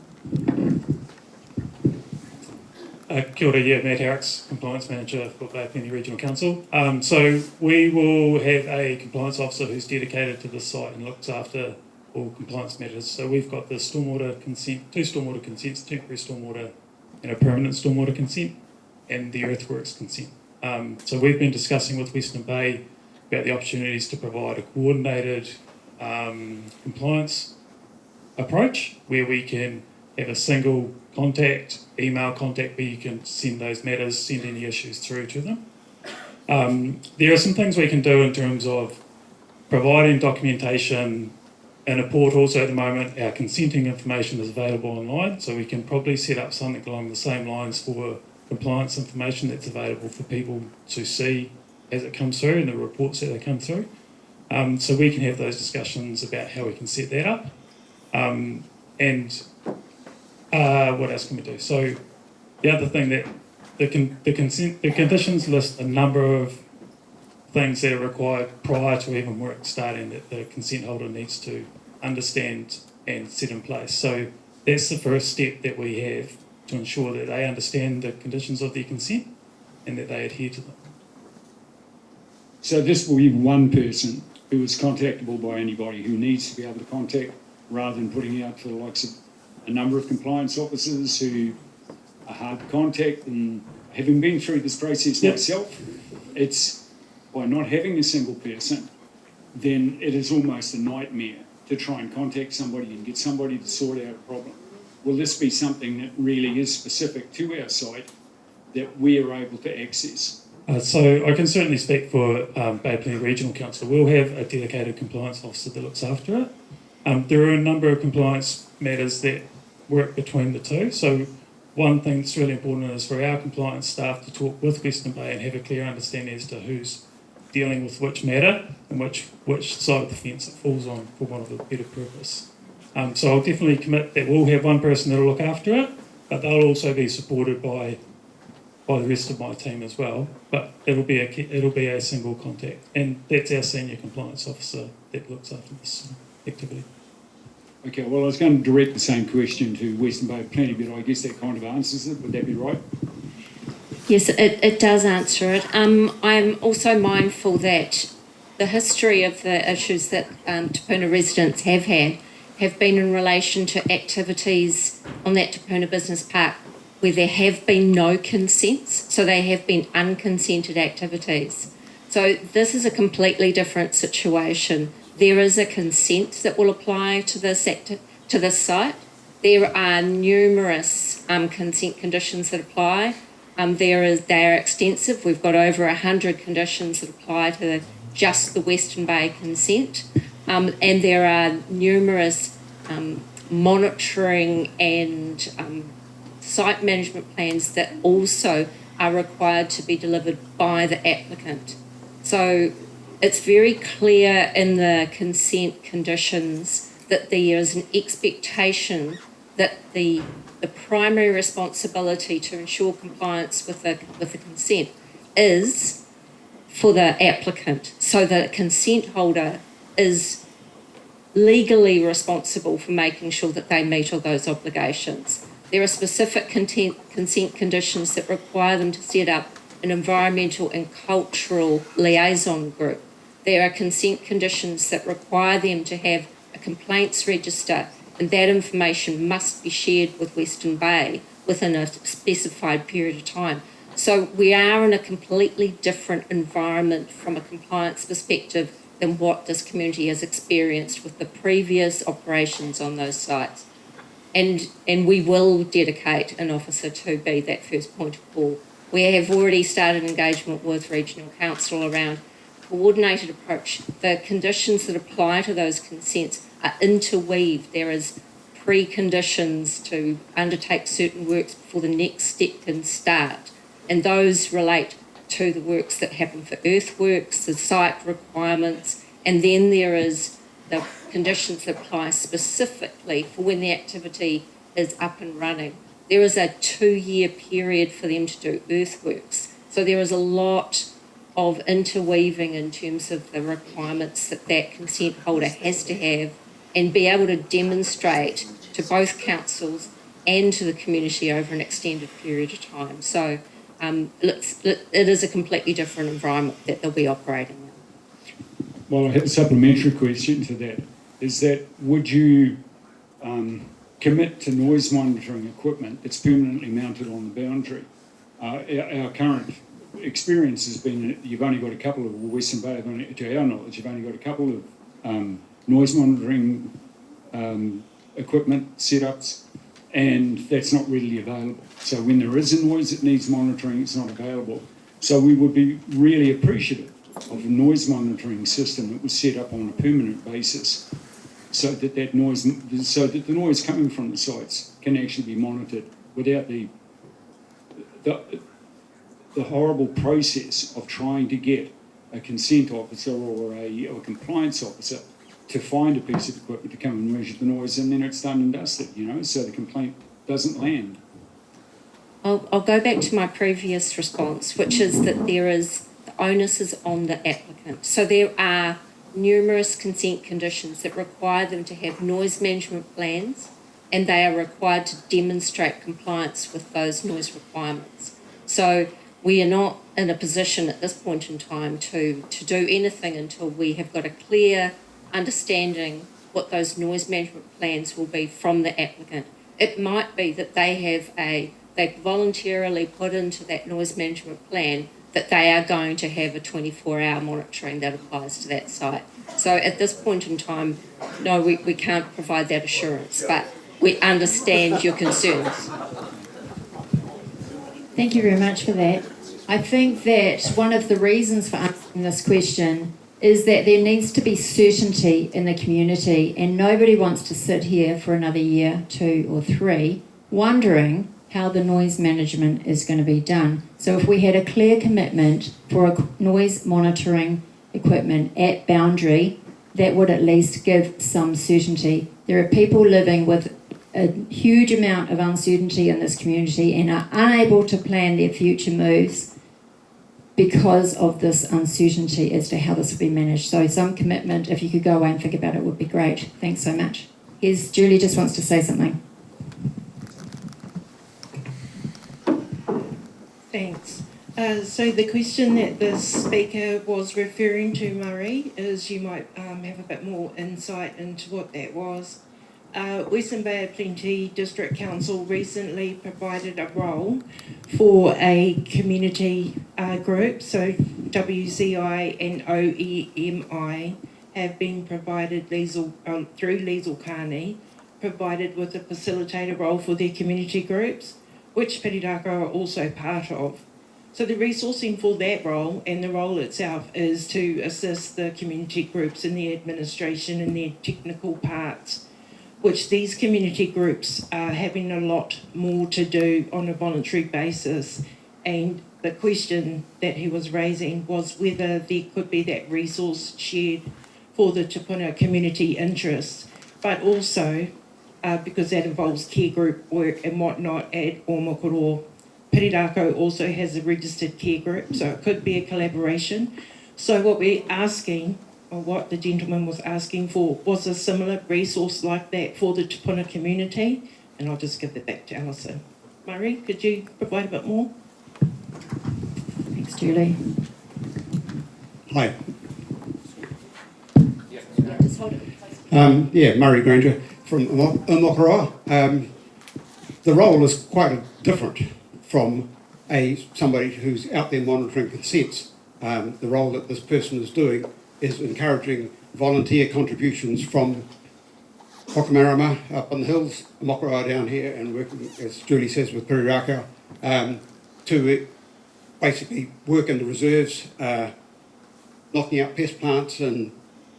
Kia ora, yeah, Matt Harricks, Compliance Manager for Bay of Plenty Regional Council. So we will have a compliance officer who's dedicated to this site and looks after all compliance matters. So we've got the stormwater consent, 2 stormwater consents, temporary stormwater and a permanent stormwater consent, and the earthworks consent. So we've been discussing with Western Bay about the opportunities to provide a coordinated compliance approach where we can have a single contact, email contact, where you can send those matters, send any issues through to them. There are some things we can do in terms of providing documentation in a portal. Also at the moment, our consenting information is available online, so we can probably set up something along the same lines for compliance information that's available for people to see as it comes through and the reports that they come through. So we can have those discussions about how we can set that up. What else can we do? So the other thing that the conditions list a number of things that are required prior to even work starting that the consent holder needs to understand and set in place. So that's the first step that we have to ensure that they understand the conditions of their consent and that they adhere to them. So this will be one person who is contactable by anybody who needs to be able to contact, rather than putting out for the likes of a number of compliance officers who are hard to contact. And having been through this process myself, it's by not having a single person, then it is almost a nightmare to try and contact somebody and get somebody to sort out a problem. Will this be something that really is specific to our site that we are able to access? So I can certainly speak for Bay of Plenty Regional Council. We'll have a dedicated compliance officer that looks after it. There are a number of compliance matters that work between the two. So one thing that's really important is for our compliance staff to talk with Western Bay and have a clear understanding as to who's dealing with which matter and which side of the fence it falls on, for want of a better purpose. So I'll definitely commit that we'll have one person that will look after it, but they'll also be supported by the rest of my team as well. But it'll be a single contact, and that's our senior compliance officer that looks after this activity. Okay, well, I was going to direct the same question to Western Bay of Plenty, but I guess that kind of answers it. Would that be right? Yes, it does answer it. I'm also mindful that the history of the issues that Te Puna residents have had have been in relation to activities on that Te Puna Business Park where there have been no consents, so they have been unconsented activities. So this is a completely different situation. There is a consent that will apply to this site. There are numerous consent conditions that apply. They are extensive. We've got over 100 conditions that apply to just the Western Bay consent. And there are numerous monitoring and site management plans that also are required to be delivered by the applicant. So it's very clear in the consent conditions that there is an expectation that the primary responsibility to ensure compliance with the consent is for the applicant. So the consent holder is legally responsible for making sure that they meet all those obligations. There are specific consent conditions that require them to set up an environmental and cultural liaison group. There are consent conditions that require them to have a complaints register, and that information must be shared with Western Bay within a specified period of time. So we are in a completely different environment from a compliance perspective than what this community has experienced with the previous operations on those sites. And we will dedicate an officer to be that first point of call. We have already started engagement with Regional Council around coordinated approach. The conditions that apply to those consents are interweaved. There is preconditions to undertake certain works before the next step can start. And those relate to the works that happen for earthworks, the site requirements, and then there is the conditions that apply specifically for when the activity is up and running. There is a 2-year period for them to do earthworks. So there is a lot of interweaving in terms of the requirements that that consent holder has to have and be able to demonstrate to both councils and to the community over an extended period of time. So it is a completely different environment that they'll be operating in. Well, I have a supplementary question to that. Is that would you commit to noise monitoring equipment that's permanently mounted on the boundary? Our current experience has been that you've only got a couple of, Western Bay, to our knowledge, you've only got a couple of noise monitoring equipment setups, and that's not readily available. So when there is a noise that needs monitoring, it's not available. So we would be really appreciative of a noise monitoring system that was set up on a permanent basis, so that the noise coming from the sites can actually be monitored without the horrible process of trying to get a consent officer or a compliance officer to find a piece of equipment to come and measure the noise, and then it's done and dusted, so the complaint doesn't land. I'll go back to my previous response, which is that the onus is on the applicant. So there are numerous consent conditions that require them to have noise management plans, and they are required to demonstrate compliance with those noise requirements. So we are not in a position at this point in time to do anything until we have got a clear understanding what those noise management plans will be from the applicant. It might be that they voluntarily put into that noise management plan that they are going to have a 24-hour monitoring that applies to that site. So at this point in time, no, we can't provide that assurance, but we understand your concerns. Thank you very much for that. I think that one of the reasons for asking this question is that there needs to be certainty in the community, and nobody wants to sit here for another year, 2 or 3, wondering how the noise management is going to be done. So if we had a clear commitment for a noise monitoring equipment at boundary, that would at least give some certainty. There are people living with a huge amount of uncertainty in this community and are unable to plan their future moves because of this uncertainty as to how this will be managed. So some commitment, if you could go away and think about it, would be great. Thanks so much. Here's Julie, just wants to say something. Thanks. So the question that the speaker was referring to, Murray, is you might have a bit more insight into what that was. Western Bay of Plenty District Council recently provided a role for a community group. So WCI and OEMI have been provided through Liesl Carney, provided with a facilitator role for their community groups, which Piriraka are also part of. So the resourcing for that role and the role itself is to assist the community groups in the administration and their technical parts, which these community groups are having a lot more to do on a voluntary basis. And the question that he was raising was whether there could be that resource shared for the Te Puna community interests, but also because that involves care group work and whatnot at Omokoro, Pirirako also has a registered care group, so it could be a collaboration. So what we're asking, or what the gentleman was asking for, was a similar resource like that for the Te Puna community. And I'll just give that back to Alison. Murray, could you provide a bit more? Thanks, Julie. Hi. Just hold it. Murray Granger from Umokoroa. The role is quite different from somebody who's out there monitoring consents. The role that this person is doing is encouraging volunteer contributions from Hokamarama up on the hills, Umokoroa down here, and working, as Julie says, with Pirirako, to basically work in the reserves, knocking out pest plants and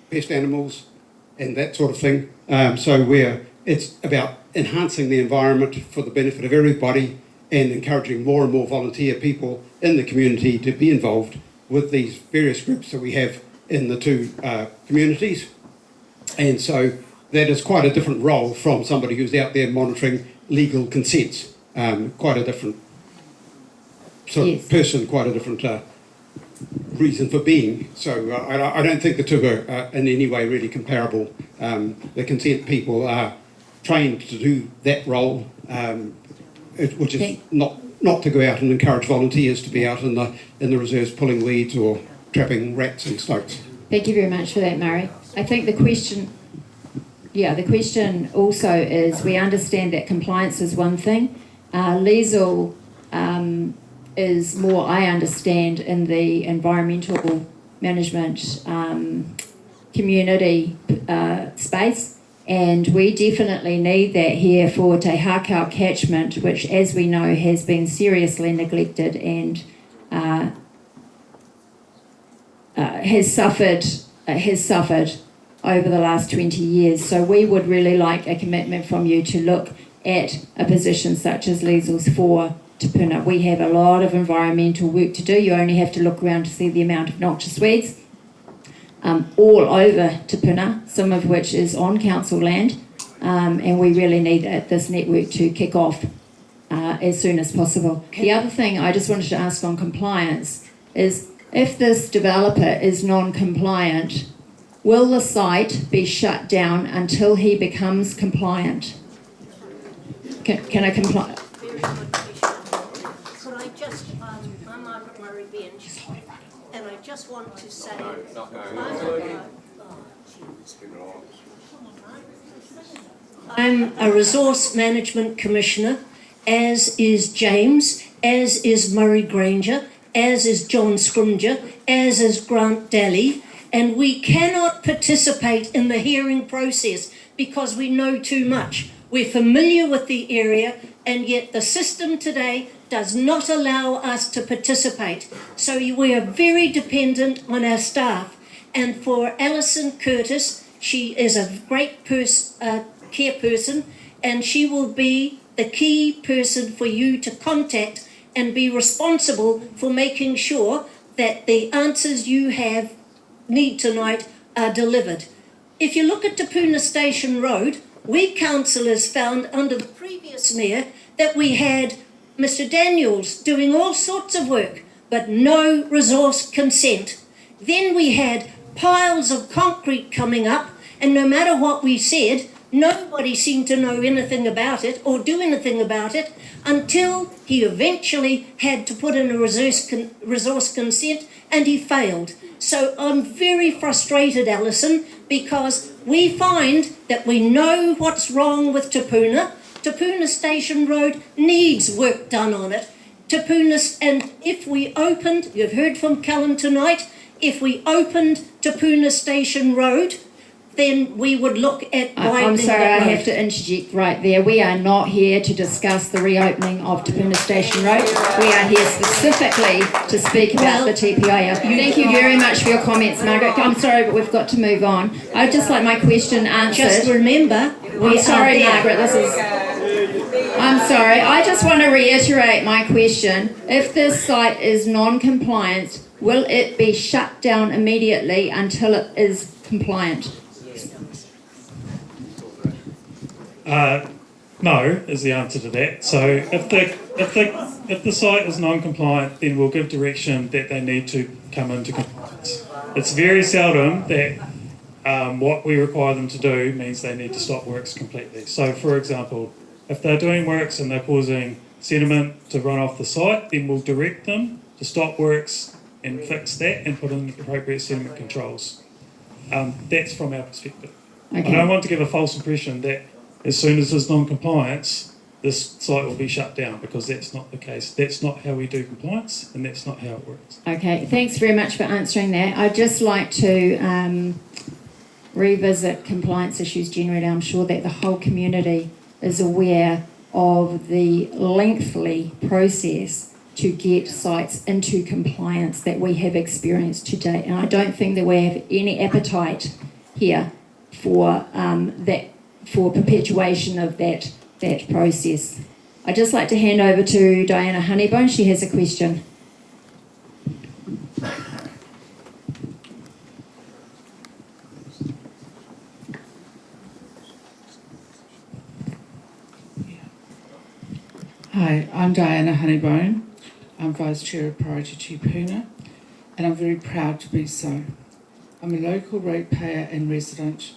pest animals and that sort of thing. It's about enhancing the environment for the benefit of everybody and encouraging more and more volunteer people in the community to be involved with these various groups that we have in the two communities. And so that is quite a different role from somebody who's out there monitoring legal consents. Quite a different sort of person, quite a different reason for being. So I don't think the two are in any way really comparable. The consent people are trained to do that role, which is not to go out and encourage volunteers to be out in the reserves pulling weeds or trapping rats and stoats. Thank you very much for that, Murray. I think the question also is, we understand that compliance is one thing. Liesl is more, I understand, in the environmental management community space, and we definitely need that here for Te Hakau catchment, which, as we know, has been seriously neglected and has suffered over the last 20 years. So we would really like a commitment from you to look at a position such as Liesl's for Te Puna. We have a lot of environmental work to do. You only have to look around to see the amount of noxious weeds all over Te Puna, some of which is on council land, and we really need this network to kick off as soon as possible. The other thing I just wanted to ask on compliance is, if this developer is non-compliant, will the site be shut down until he becomes compliant? Can I comply? Could I just, I'm Margaret Murray Bench, and I just want to say, I'm a resource management commissioner, as is James, as is Murray Granger, as is John Scrimger, as is Grant Daly, and we cannot participate in the hearing process because we know too much. We're familiar with the area, and yet the system today does not allow us to participate. So we are very dependent on our staff. And for Alison Curtis, she is a great care person, and she will be the key person for you to contact and be responsible for making sure that the answers you need tonight are delivered. If you look at Te Puna Station Road, we councillors found under the previous mayor that we had Mr. Daniels doing all sorts of work, but no resource consent. Then we had piles of concrete coming up, and no matter what we said, nobody seemed to know anything about it or do anything about it until he eventually had to put in a resource consent, and he failed. So I'm very frustrated, Alison, because we find that we know what's wrong with Te Puna. Te Puna Station Road needs work done on it. Te Puna, and if we opened, you've heard from Callum tonight, if we opened Te Puna Station Road, then we would look at widening I'm sorry, I the road. have to interject right there. We are not here to discuss the reopening of Te Puna Station Road. We are here specifically to speak about the TPIL. Thank you very much for your comments, Margaret. I'm sorry, but we've got to move on. I'd just like my question answered. Just remember, I'm sorry, Margaret, I'm sorry. I just want to reiterate my question. If this site is non-compliant, will it be shut down immediately until it is compliant? No is the answer to that. So if the site is non-compliant, then we'll give direction that they need to come into compliance. It's very seldom that what we require them to do means they need to stop works completely. So, for example, if they're doing works and they're causing sediment to run off the site, then we'll direct them to stop works and fix that and put in appropriate sediment controls. That's from our perspective. Okay. I don't want to give a false impression that as soon as there's non-compliance, this site will be shut down, because that's not the case. That's not how we do compliance, and that's not how it works. Okay, thanks very much for answering that. I'd just like to revisit compliance issues generally. I'm sure that the whole community is aware of the lengthy process to get sites into compliance that we have experienced to date. And I don't think that we have any appetite here for for perpetuation of that process. I'd just like to hand over to Diana Honeybone. She has a question. Hi, I'm Diana Honeybone. I'm Vice Chair of Priority Te Puna, and I'm very proud to be so. I'm a local ratepayer and resident.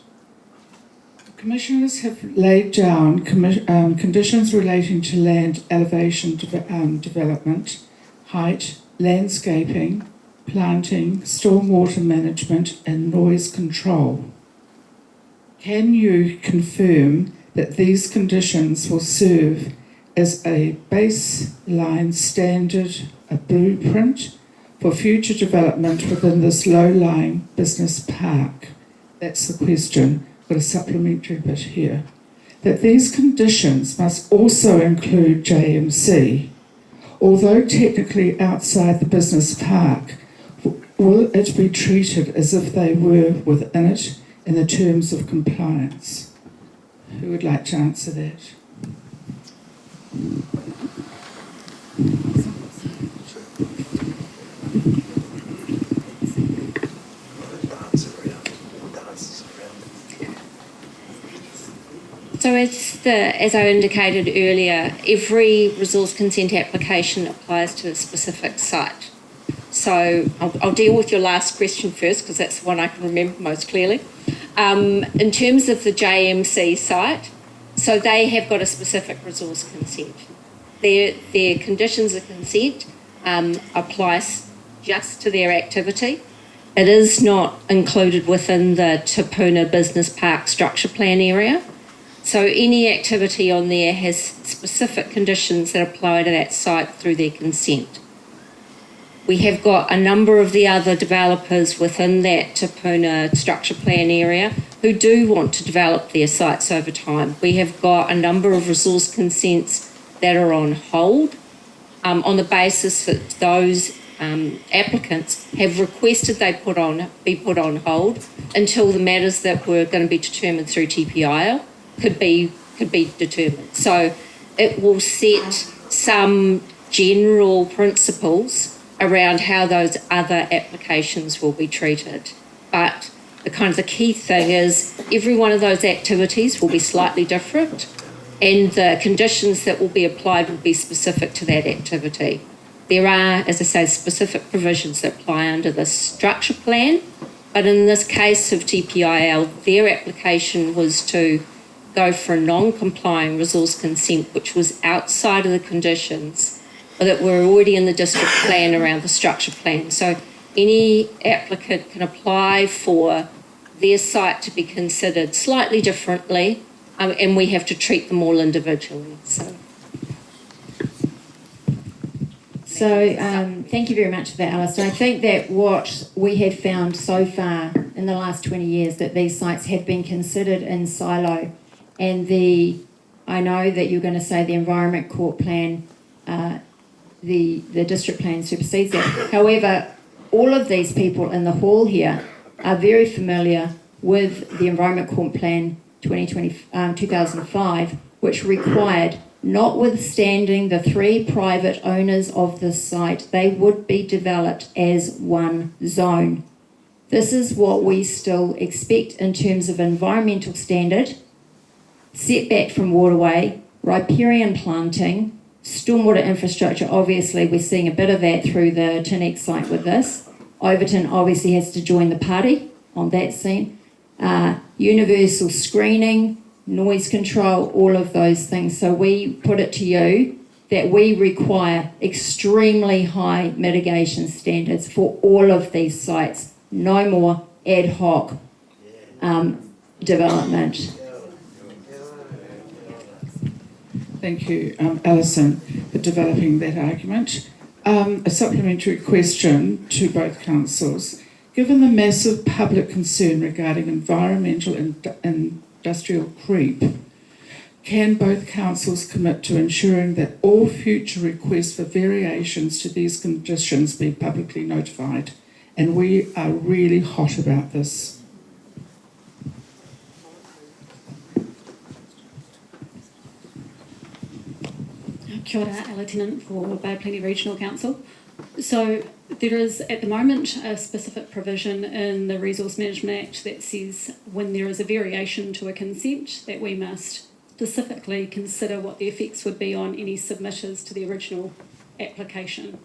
Commissioners have laid down conditions relating to land elevation development, height, landscaping, planting, stormwater management and noise control. Can you confirm that these conditions will serve as a baseline standard, a blueprint for future development within this low-lying business park? That's the question. Got a supplementary bit here. That these conditions must also include JMC. Although technically outside the business park, will it be treated as if they were within it in the terms of compliance? Who would like to answer that? So as I indicated earlier, every resource consent application applies to a specific site. So I'll deal with your last question first, because that's the one I can remember most clearly. In terms of the JMC site, so they have got a specific resource consent. Their conditions of consent applies just to their activity. It is not included within the Te Puna Business Park structure plan area. So any activity on there has specific conditions that apply to that site through their consent. We have got a number of the other developers within that Te Puna structure plan area who do want to develop their sites over time. We have got a number of resource consents that are on hold on the basis that those applicants have requested they be put on hold until the matters that were going to be determined through TPIL could be determined. So it will set some general principles around how those other applications will be treated. But the key thing is every one of those activities will be slightly different, and the conditions that will be applied will be specific to that activity. There are, as I say, specific provisions that apply under the structure plan, but in this case of TPIL, their application was to go for a non-complying resource consent, which was outside of the conditions that were already in the district plan around the structure plan. So any applicant can apply for their site to be considered slightly differently, and we have to treat them all individually. So thank you very much for that, Alistair. I think that what we have found so far in the last 20 years, that these sites have been considered in silo, and I know that you're going to say the Environment Court plan, the district plan supersedes that. However, all of these people in the hall here are very familiar with the Environment Court plan 2005, which required, notwithstanding the 3 private owners of this site, they would be developed as one zone. This is what we still expect in terms of environmental standard, setback from waterway, riparian planting, stormwater infrastructure. Obviously, we're seeing a bit of that through the Tinex site with this. Overton obviously has to join the party on that scene. Universal screening, noise control, all of those things. So we put it to you that we require extremely high mitigation standards for all of these sites. No more ad hoc development. Thank you, Alison, for developing that argument. A supplementary question to both councils. Given the massive public concern regarding environmental and industrial creep, can both councils commit to ensuring that all future requests for variations to these conditions be publicly notified? And we are really hot about this. Kia ora, Lieutenant for Bay Plenty Regional Council. So there is at the moment a specific provision in the Resource Management Act that says when there is a variation to a consent that we must specifically consider what the effects would be on any submitters to the original application.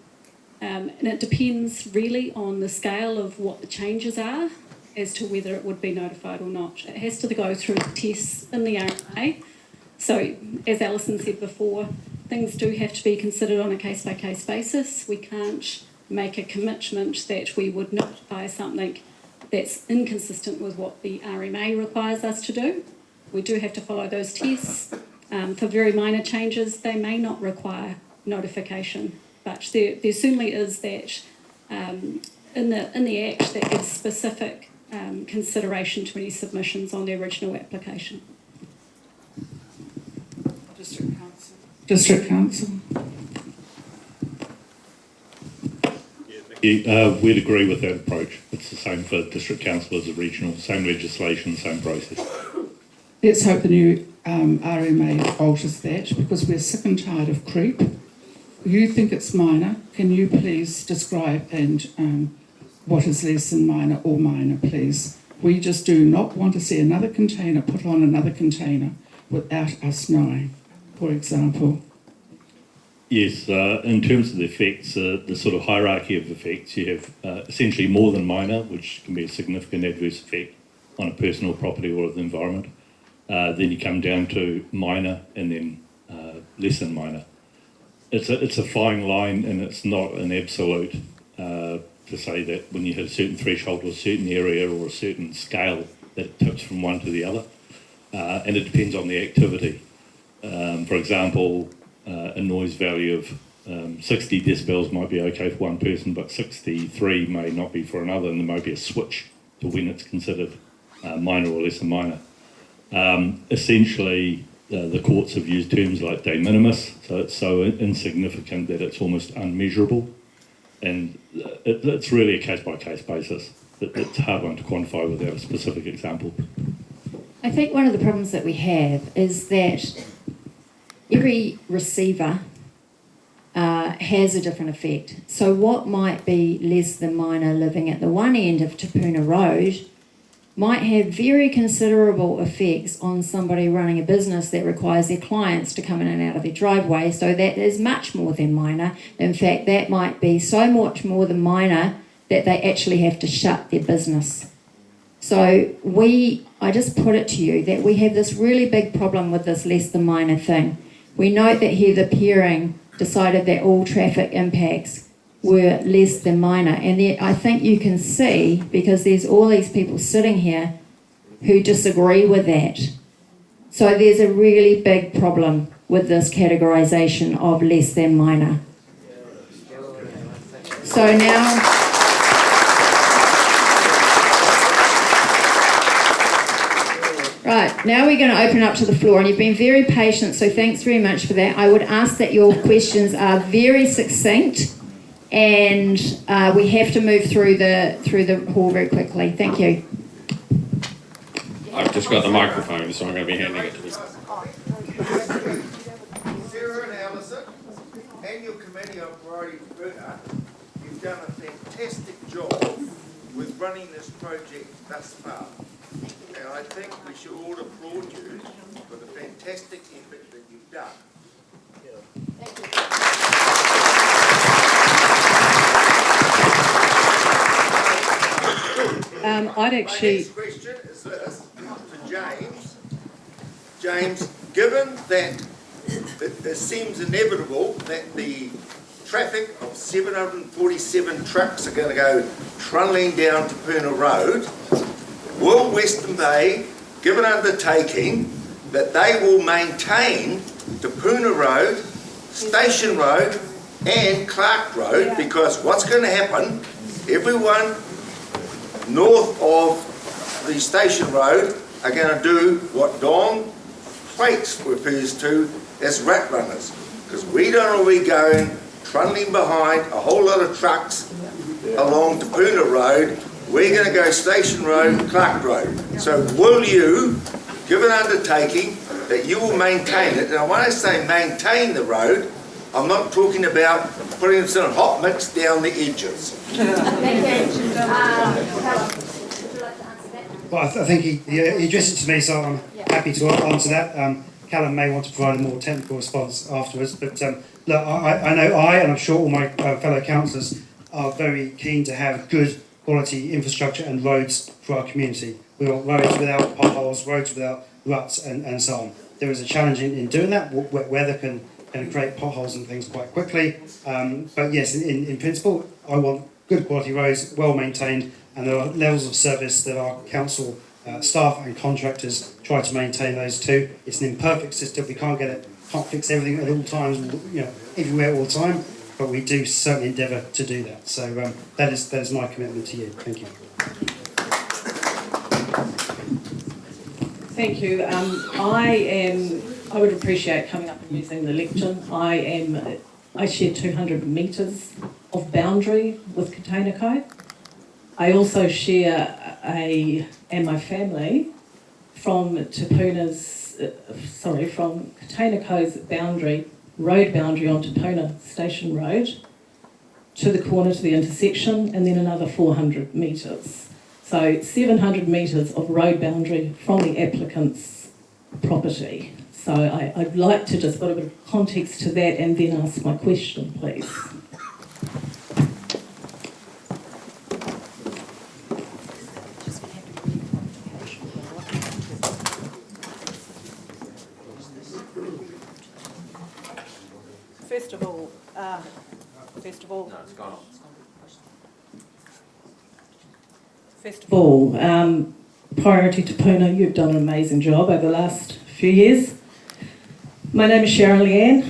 And it depends really on the scale of what the changes are as to whether it would be notified or not. It has to go through the tests in the RMA. So as Alison said before, things do have to be considered on a case-by-case basis. We can't make a commitment that we would notify something that's inconsistent with what the RMA requires us to do. We do have to follow those tests. For very minor changes, they may not require notification, but there certainly is that in the Act that gives specific consideration to any submissions on the original application. District Council. We'd agree with that approach. It's the same for District Council as a regional, same legislation, same process. Let's hope the new RMA alters that, because we're sick and tired of creep. You think it's minor. Can you please describe and what is less than minor or minor, please? We just do not want to see another container put on another container without us knowing, for example. Yes, in terms of the effects, the sort of hierarchy of effects, you have essentially more than minor, which can be a significant adverse effect on a personal property or the environment. Then you come down to minor and then less than minor. It's a fine line, and it's not an absolute to say that when you hit a certain threshold or a certain area or a certain scale that it tips from one to the other. And it depends on the activity. For example, a noise value of 60 decibels might be okay for one person, but 63 may not be for another, and there may be a switch to when it's considered minor or less than minor. Essentially, the courts have used terms like de minimis, so it's so insignificant that it's almost unmeasurable, and it's really a case-by-case basis. It's a hard one to quantify without a specific example. I think one of the problems that we have is that every receiver has a different effect. So what might be less than minor living at the one end of Te Puna Road might have very considerable effects on somebody running a business that requires their clients to come in and out of their driveway. So that is much more than minor. In fact, that might be so much more than minor that they actually have to shut their business. So I just put it to you that we have this really big problem with this less than minor thing. We note that Heather Peering decided that all traffic impacts were less than minor, and I think you can see, because there's all these people sitting here who disagree with that. So there's a really big problem with this categorisation of less than minor. So now... Right, now we're going to open up to the floor, and you've been very patient, so thanks very much for that. I would ask that your questions are very succinct, and we have to move through the hall very quickly. Thank you. I've just got the microphone, so I'm going to be handing it to you. Sarah and Alison, and your committee on Priority Te Puna, you've done a fantastic job with running this project thus far. And I think we should all applaud you for the fantastic effort that you've done. I'd actually... My next question is this, to James. James, given that it seems inevitable that the traffic of 747 trucks are going to go trundling down Te Puna Road, will Western Bay give an undertaking that they will maintain Te Puna Road, Station Road and Clark Road, because what's going to happen, everyone north of the Station Road are going to do what Don Thwaites refers to as rat runners, because we don't want to be going trundling behind a whole lot of trucks along Te Puna Road. We're going to go Station Road, Clark Road. So will you give an undertaking that you will maintain it? And when I say maintain the road, I'm not talking about putting some hot mix down the edges. Well, I think he addressed it to me, so I'm happy to answer that. Callum may want to provide a more technical response afterwards, but look, I know and I'm sure all my fellow councillors are very keen to have good quality infrastructure and roads for our community. We want roads without potholes, roads without ruts and so on. There is a challenge in doing that. Weather can create potholes and things quite quickly. But yes, in principle, I want good quality roads, well maintained, and there are levels of service that our council staff and contractors try to maintain those too. It's an imperfect system. We can't fix everything at all times, everywhere all the time, but we do certainly endeavour to do that. So that is my commitment to you. Thank you. Thank you. I would appreciate coming up and using the lectern. I share 200 metres of boundary with Containerco. I also share and my family from from Containerco's road boundary on Te Puna Station Road to the corner to the intersection, and then another 400 metres. So 700 metres of road boundary from the applicant's property. So I'd like to just put a bit of context to that and then ask my question, please. First of all, Priority Te Puna, you've done an amazing job over the last few years. My name is Sharon Leanne.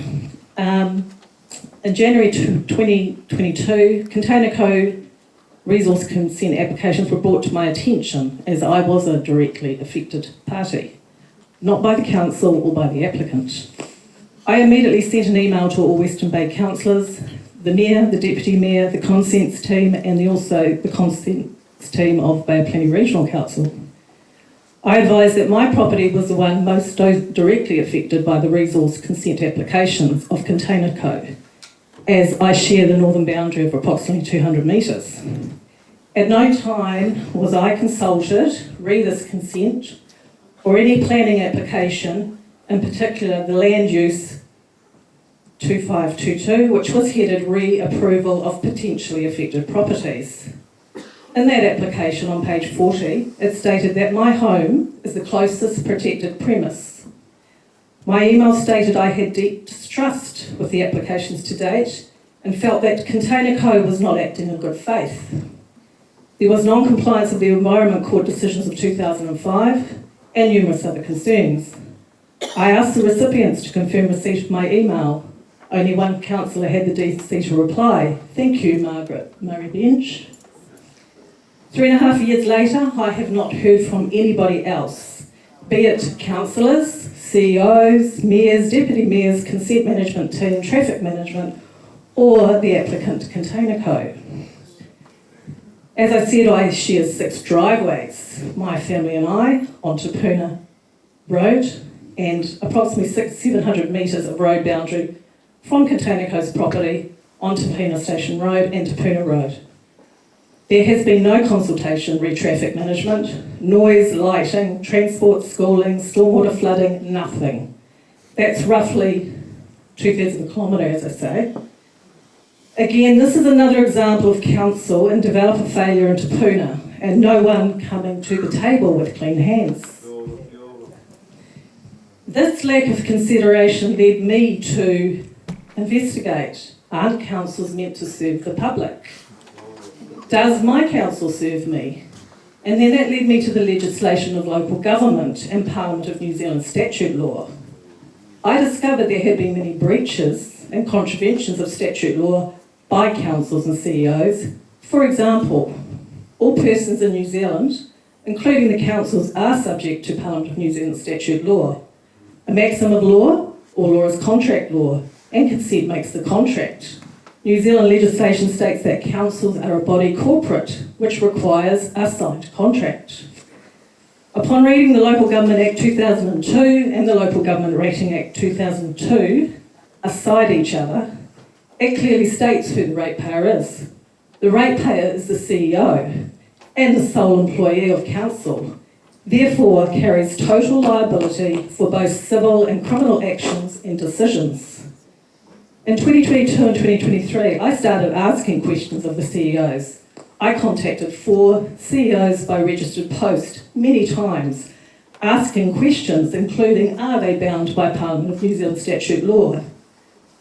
In January 2022, Containerco resource consent applications were brought to my attention as I was a directly affected party, not by the council or by the applicant. I immediately sent an email to all Western Bay councillors, the Mayor, the Deputy Mayor, the consents team, and also the consents team of Bay of Plenty Regional Council. I advised that my property was the one most directly affected by the resource consent applications of Containerco, as I share the northern boundary of approximately 200 metres. At no time was I consulted, re this consent, or any planning application, in particular the land use 2522, which was headed re-approval of potentially affected properties. In that application on page 40, it stated that my home is the closest protected premise. My email stated I had deep distrust with the applications to date and felt that Containerco was not acting in good faith. There was non-compliance of the Environment Court decisions of 2005 and numerous other concerns. I asked the recipients to confirm receipt of my email. Only one councillor had the decency to reply. Thank you, Margaret Murray Bench. 3.5 years later, I have not heard from anybody else, be it councillors, CEOs, mayors, deputy mayors, consent management team, traffic management, or the applicant Containerco. As I said, I share 6 driveways, my family and I, on Te Puna Road, and approximately 700 metres of road boundary from Containerco's property on Te Puna Station Road and Te Puna Road. There has been no consultation re traffic management, noise, lighting, transport, schooling, stormwater flooding, nothing. That's roughly 2/3 of a kilometre, as I say. Again, this is another example of council and developer failure in Te Puna, and no one coming to the table with clean hands. This lack of consideration led me to investigate, aren't councils meant to serve the public? Does my council serve me? And then that led me to the legislation of local government and Parliament of New Zealand statute law. I discovered there had been many breaches and contraventions of statute law by councils and CEOs. For example, all persons in New Zealand, including the councils, are subject to Parliament of New Zealand statute law. A maxim of law, or law is contract law, and consent makes the contract. New Zealand legislation states that councils are a body corporate, which requires a signed contract. Upon reading the Local Government Act 2002 and the Local Government Rating Act 2002 aside each other, it clearly states who the ratepayer is. The ratepayer is the CEO and the sole employee of council, therefore carries total liability for both civil and criminal actions and decisions. In 2022 and 2023, I started asking questions of the CEOs. I contacted 4 CEOs by registered post many times, asking questions including, are they bound by Parliament of New Zealand statute law?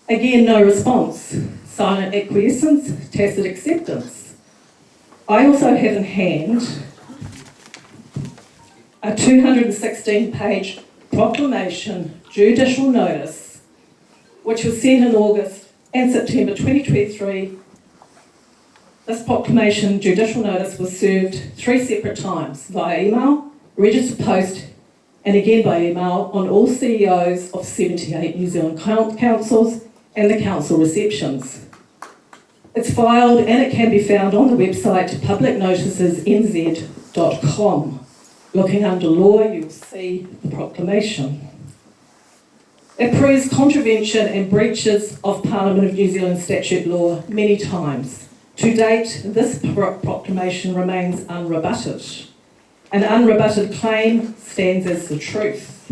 Again, no response. Silent acquiescence, tacit acceptance. I also have in hand a 216-page proclamation judicial notice, which was sent in August and September 2023. This proclamation judicial notice was served 3 separate times via email, registered post, and again by email on all CEOs of 78 New Zealand councils and the council receptions. It's filed and it can be found on the website publicnoticesnz.com. Looking under law, you'll see the proclamation. It proves contravention and breaches of Parliament of New Zealand statute law many times. To date, this proclamation remains unrebutted. An unrebutted claim stands as the truth.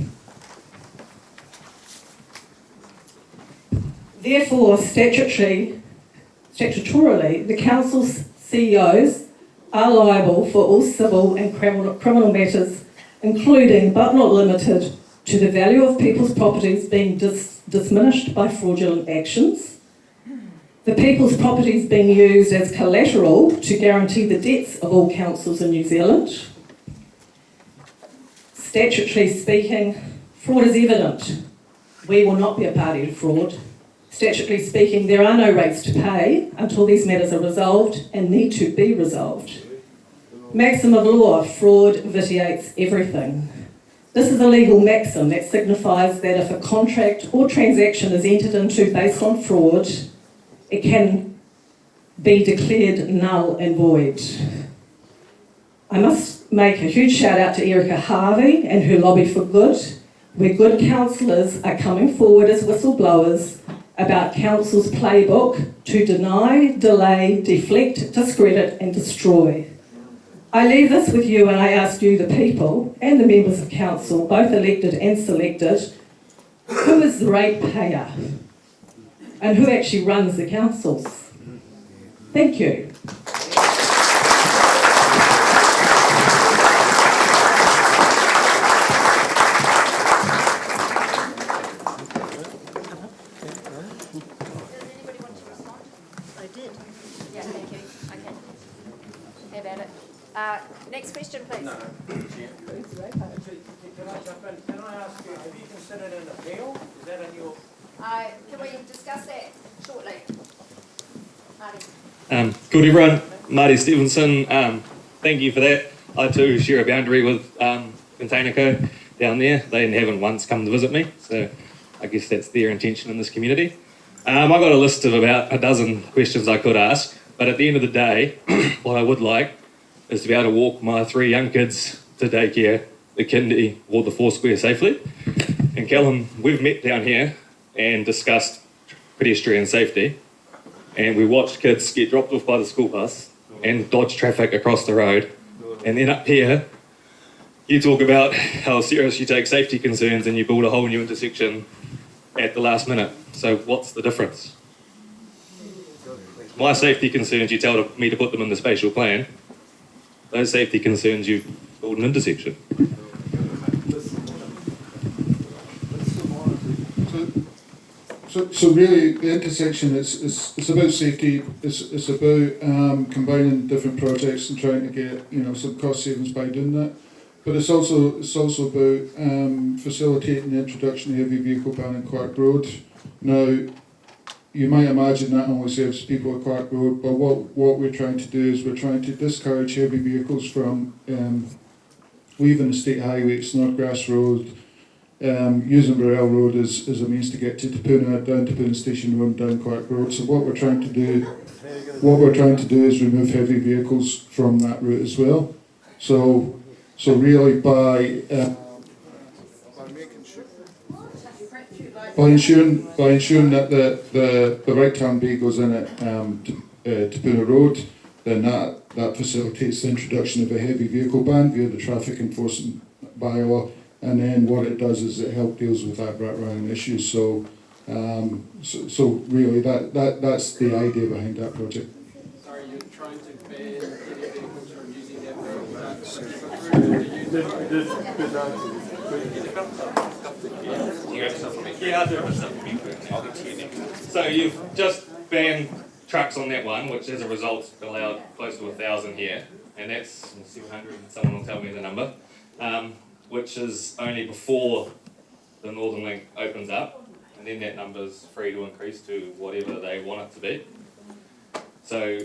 Therefore, statutorily, the council's CEOs are liable for all civil and criminal matters, including but not limited to the value of people's properties being diminished by fraudulent actions, the people's properties being used as collateral to guarantee the debts of all councils in New Zealand. Statutorily speaking, fraud is evident. We will not be a party to fraud. Statutorily speaking, there are no rates to pay until these matters are resolved and need to be resolved. Maxim of law, fraud vitiates everything. This is a legal maxim that signifies that if a contract or transaction is entered into based on fraud, it can be declared null and void. I must make a huge shout out to Erica Harvey and her lobby for good, where good councillors are coming forward as whistleblowers about council's playbook to deny, delay, deflect, discredit and destroy. I leave this with you and I ask you, the people, and the members of council, both elected and selected, who is the ratepayer? And who actually runs the councils? Thank you. Next question, please. No. Can I jump in? Can I ask you, have you considered an appeal? Is that in your... Can we discuss that shortly? Marty. Good everyone, Marty Stevenson. Thank you for that. I too share a boundary with Containerco down there. They haven't once come to visit me, so I guess that's their intention in this community. I've got a list of about a dozen questions I could ask, but at the end of the day, what I would like is to be able to walk my 3 young kids to daycare, the kindy or the Foursquare safely. And Callum, we've met down here and discussed pedestrian safety, and we watched kids get dropped off by the school bus and dodge traffic across the road. And then up here, you talk about how serious you take safety concerns and you build a whole new intersection at the last minute. So what's the difference? My safety concerns, you tell me to put them in the spatial plan. Those safety concerns, you build an intersection. So really, the intersection is about safety. It's about combining different projects and trying to get some cost savings by doing that. But it's also about facilitating the introduction of heavy vehicle ban on Clark Road. Now, you might imagine that only serves people at Clark Road, but what we're trying to do is we're trying to discourage heavy vehicles from leaving the state highway, Snodgrass Road, using Burrell Road as a means to get to Te Puna, down Te Puna Station Road, down Clark Road. So what we're trying to do is remove heavy vehicles from that route as well. So really by ensuring that the right turn bay goes in at Te Puna Road, then that facilitates the introduction of a heavy vehicle ban via the traffic enforcement bylaw. And then what it does is it helps deals with that background issues. So really that's the idea behind that project. Sorry, you're trying to ban heavy vehicles from using that So you've just banned trucks on that one, which as a result allowed close to 1,000 here, and that's 700. Someone will tell me the number. Which is only before the Northern Link opens up, and then that number's free to increase to whatever they want it to be. So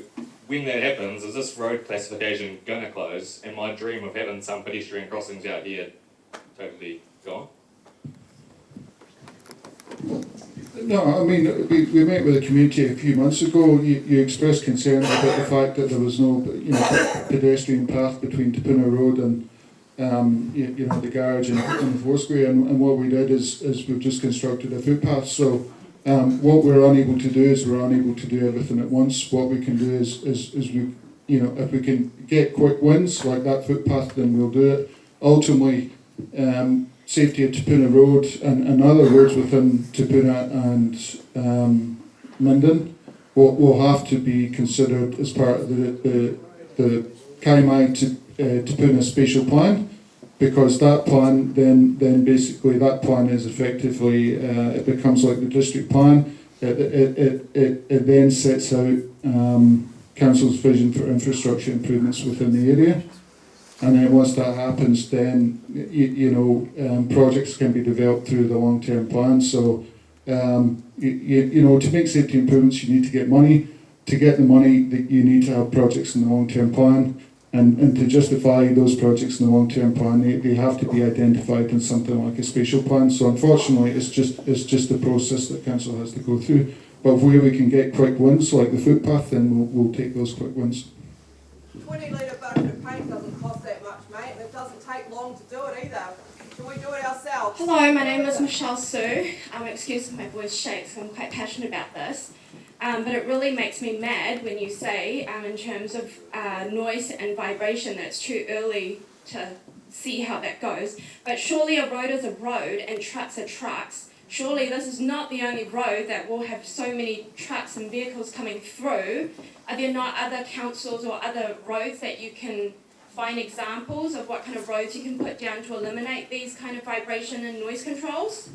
when that happens, is this road classification going to close, and my dream of having some pedestrian crossings out here totally gone? No, I mean, we met with the community a few months ago. You expressed concern about the fact that there was no pedestrian path between Te Puna Road and the garage and the Foursquare, and what we did is we've just constructed a footpath. So what we're unable to do is we're unable to do everything at once. What we can do is we, if we can get quick wins like that footpath, then we'll do it. Ultimately, safety at Te Puna Road and other roads within Te Puna and Minden will have to be considered as part of the Kaimai Te Puna spatial plan, because that plan then basically that plan is effectively it becomes like the district plan. It then sets out council's vision for infrastructure improvements within the area, and then once that happens, then projects can be developed through the long-term plan. So to make safety improvements, you need to get money. To get the money, you need to have projects in the long-term plan. And to justify those projects in the long-term plan, they have to be identified in something like a spatial plan. So unfortunately, it's just a process that council has to go through. But where we can get quick wins, like the footpath, then we'll take those quick wins. 20-litre bucket of paint doesn't cost that much, mate, and it doesn't take long to do it either. Can we do it ourselves? Hello, my name is Michelle Sue. Excuse if my voice shakes, I'm quite passionate about this. But it really makes me mad when you say, in terms of noise and vibration, that it's too early to see how that goes. But surely a road is a road and trucks are trucks. Surely this is not the only road that will have so many trucks and vehicles coming through. Are there not other councils or other roads that you can find examples of what kind of roads you can put down to eliminate these kind of vibration and noise controls?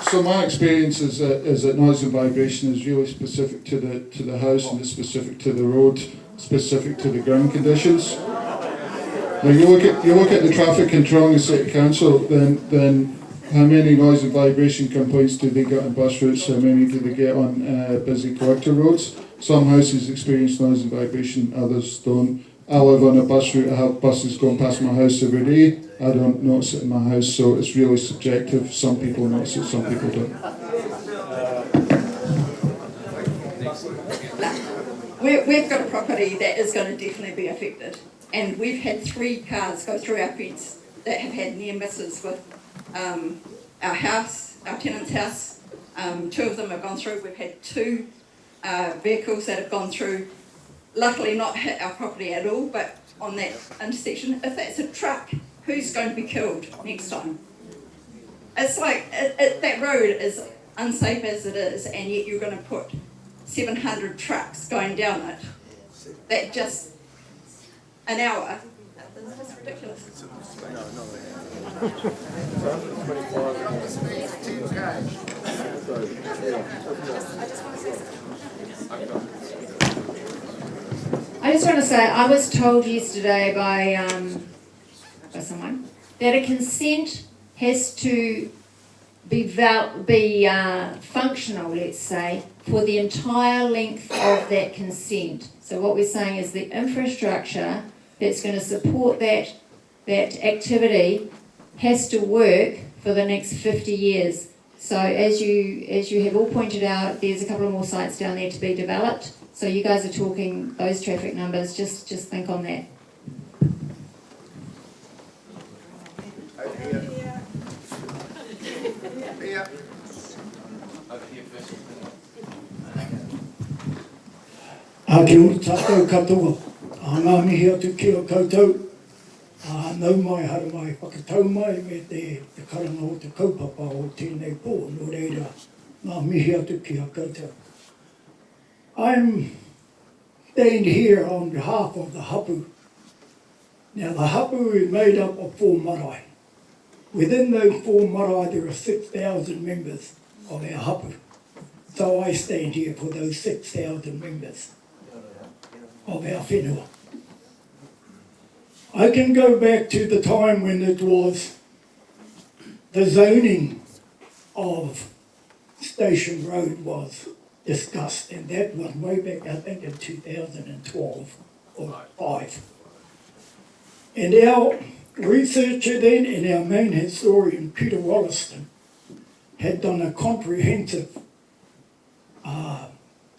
So my experience is that noise and vibration is really specific to the house, and it's specific to the road, specific to the ground conditions. Now you look at the traffic control in the City Council, then how many noise and vibration complaints do they get on bus routes? How many do they get on busy collector roads? Some houses experience noise and vibration, others don't. I live on a bus route, I have buses going past my house every day. I don't notice it in my house, so it's really subjective. Some people notice it, some people don't. We've got a property that is going to definitely be affected. And we've had 3 cars go through our fence that have had near misses with our house, our tenant's house. 2 of them have gone through. We've had 2 vehicles that have gone through, luckily not hit our property at all, but on that intersection. If that's a truck who's going to be killed next time? It's like, that road is unsafe as it is, and yet you're going to put 700 trucks going down it. That just, an hour, it's just ridiculous. I just want to say, I was told yesterday by someone that a consent has to be functional, let's say, for the entire length of that consent. So what we're saying is the infrastructure that's going to support that activity has to work for the next 50 years. So as you have all pointed out, there's a couple of more sites down there to be developed. So you guys are talking those traffic numbers, just think on that. Kia ora tātou katoa. Ngā mihi atu ki o koutou. Nau mai hara mai whakatau mai me te karanga o te kaupapa o tēnei pō. Nō reira, ngā mihi atu ki o koutou. I'm staying here on behalf of the hapu. Now the hapu is made up of 4 marae. Within those 4 marae there are 6,000 members of our hapu. So I stand here for those 6,000 members of our whenua. I can go back to the time when it was the zoning of Station Road was discussed, and that was way back, I think, in 2012 or 5. And our researcher then and our main historian, Peter Wollaston, had done a comprehensive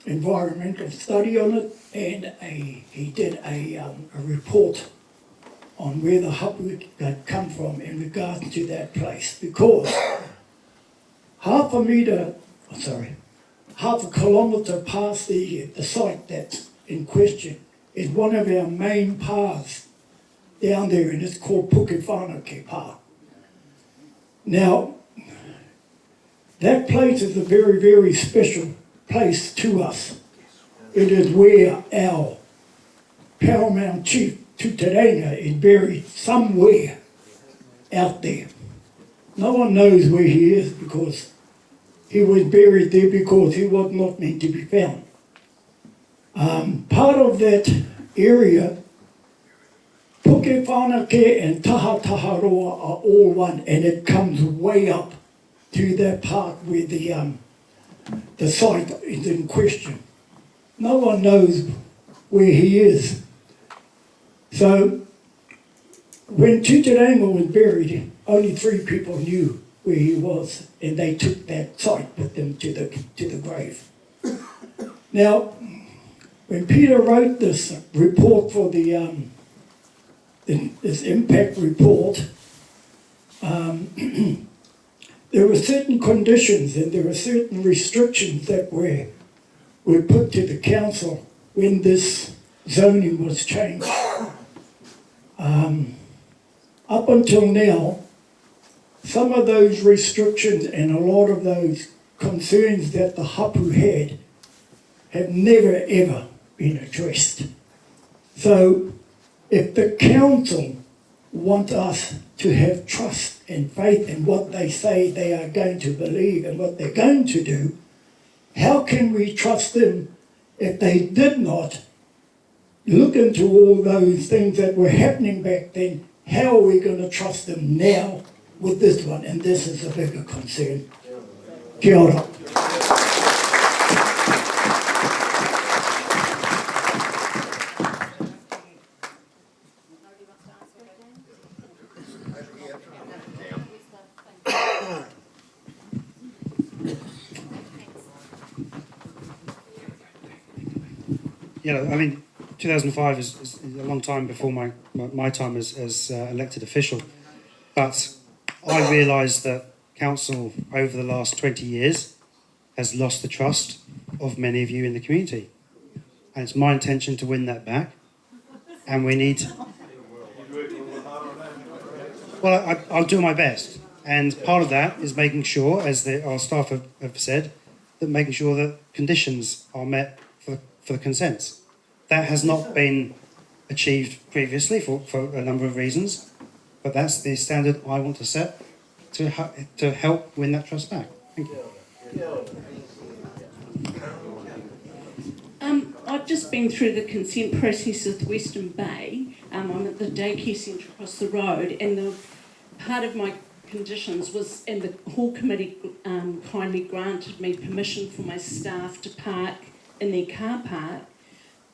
environmental study on it, and he did a report on where the hapu had come from in regards to that place, because half a kilometre past the site that's in question is one of our main paths down there, and it's called Pukewhanake Pa. Now, that place is a very, very special place to us. It is where our paramount chief, Tuterenga, is buried somewhere out there. No one knows where he is, because he was buried there because he was not meant to be found. Part of that area, Pukewhanake and Tahataharoa are all one, and it comes way up to that part where the site is in question. No one knows where he is. So when Tuterenga was buried, only 3 people knew where he was, and they took that site with them to the grave. Now, when Peter wrote this report for this impact report, there were certain conditions and there were certain restrictions that were put to the council when this zoning was changed. Up until now, some of those restrictions and a lot of those concerns that the hapu had have never ever been addressed. So if the council want us to have trust and faith in what they say they are going to believe and what they're going to do, how can we trust them if they did not look into all those things that were happening back then? How are we going to trust them now with this one? And this is a bigger concern. Kia ora. You know, I mean, 2005 is a long time before my time as elected official, but I realised that council over the last 20 years has lost the trust of many of you in the community, and it's my intention to win that back. And we need Well, I'll do my best. And part of that is making sure, as our staff have said, that making sure that conditions are met for the consents. That has not been achieved previously for a number of reasons, but that's the standard I want to set to help win that trust back. Thank you. I've just been through the consent process with Western Bay. I'm at the daycare centre across the road, and part of my conditions was, and the hall committee kindly granted me permission for my staff to park in their car park,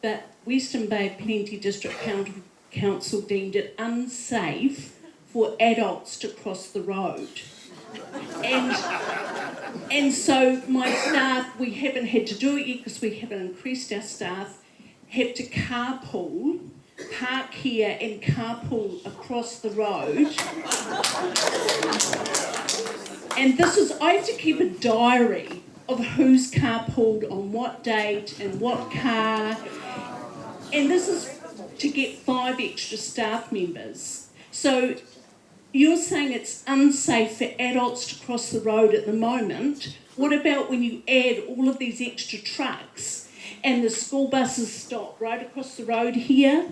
but Western Bay Plenty District Council deemed it unsafe for adults to cross the road. And so my staff, we haven't had to do it yet because we haven't increased our staff, have to carpool, park here and carpool across the road. And I have to keep a diary of who's carpooled on what date and what car. And this is to get 5 extra staff members. So you're saying it's unsafe for adults to cross the road at the moment. What about when you add all of these extra trucks and the school buses stop right across the road here?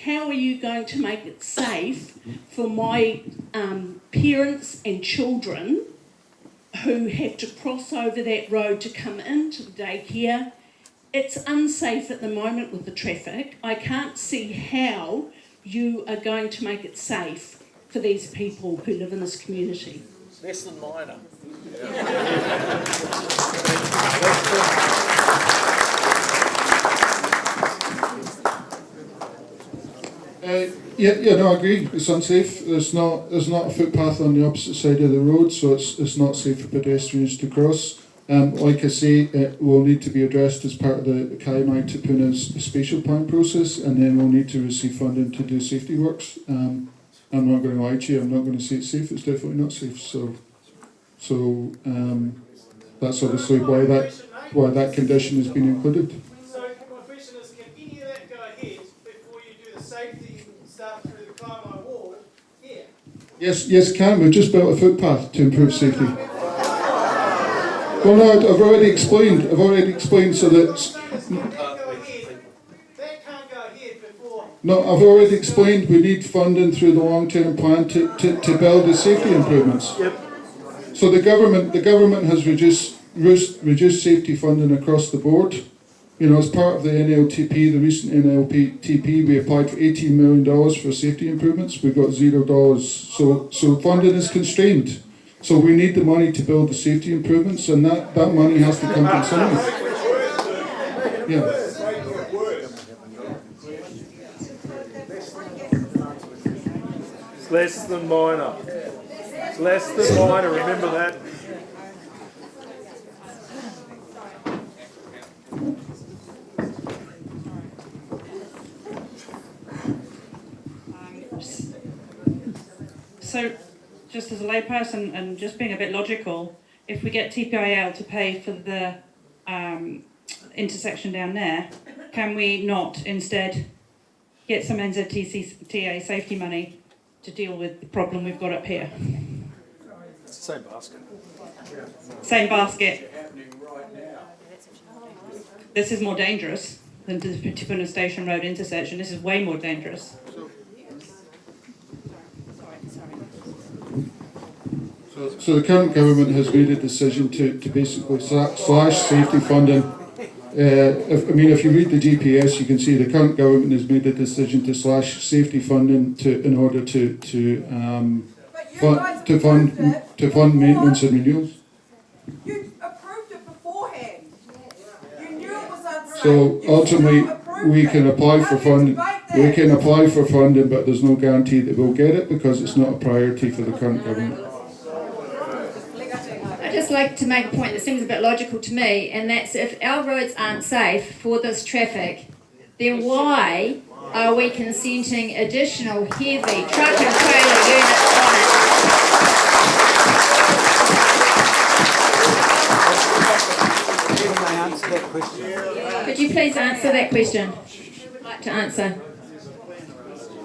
How are you going to make it safe for my parents and children who have to cross over that road to come into the daycare? It's unsafe at the moment with the traffic. I can't see how you are going to make it safe for these people who live in this community. Less than minor. No, I agree. It's unsafe. There's not a footpath on the opposite side of the road, so it's not safe for pedestrians to cross. Like I say, it will need to be addressed as part of the Te Puna's spatial plan process, and then we'll need to receive funding to do safety works. I'm not going to lie to you. I'm not going to say it's safe. It's definitely not safe. So that's obviously why that condition has been included. So my question is, can any of that go ahead before you do the safety stuff through the Kaimai wall here? Yes, can. We've just built a footpath to improve safety. Well, no, I've already explained. So that. No, I've already explained we need funding through the long-term plan to build the safety improvements. Yep. So the government has reduced safety funding across the board. You know, as part of the NLTP, the recent NLTP, we applied for $18 million for safety improvements. We got $0. So funding is constrained. So we need the money to build the safety improvements, and that money has to come from somewhere. Yeah. Less than minor. It's less than minor, remember that. So, just as a layperson and just being a bit logical, if we get TPIL to pay for the intersection down there, can we not instead get some NZTA safety money to deal with the problem we've got up here? It's the same basket. Same basket. This is more dangerous than the Te Puna Station Road intersection. This is way more dangerous. So the current government has made a decision to basically slash safety funding. If you read the GPS, you can see the current government has made a decision to slash safety funding in order to fund maintenance and renewals. You approved it beforehand. You knew it was unsafe. So ultimately, we can apply for funding. We can apply for funding, but there's no guarantee that we'll get it because it's not a priority for the current government. I'd just like to make a point that seems a bit logical to me, and that's if our roads aren't safe for this traffic, then why are we consenting additional heavy truck and trailer units on it? Can I answer that question? Could you please answer that question? Who would like to answer?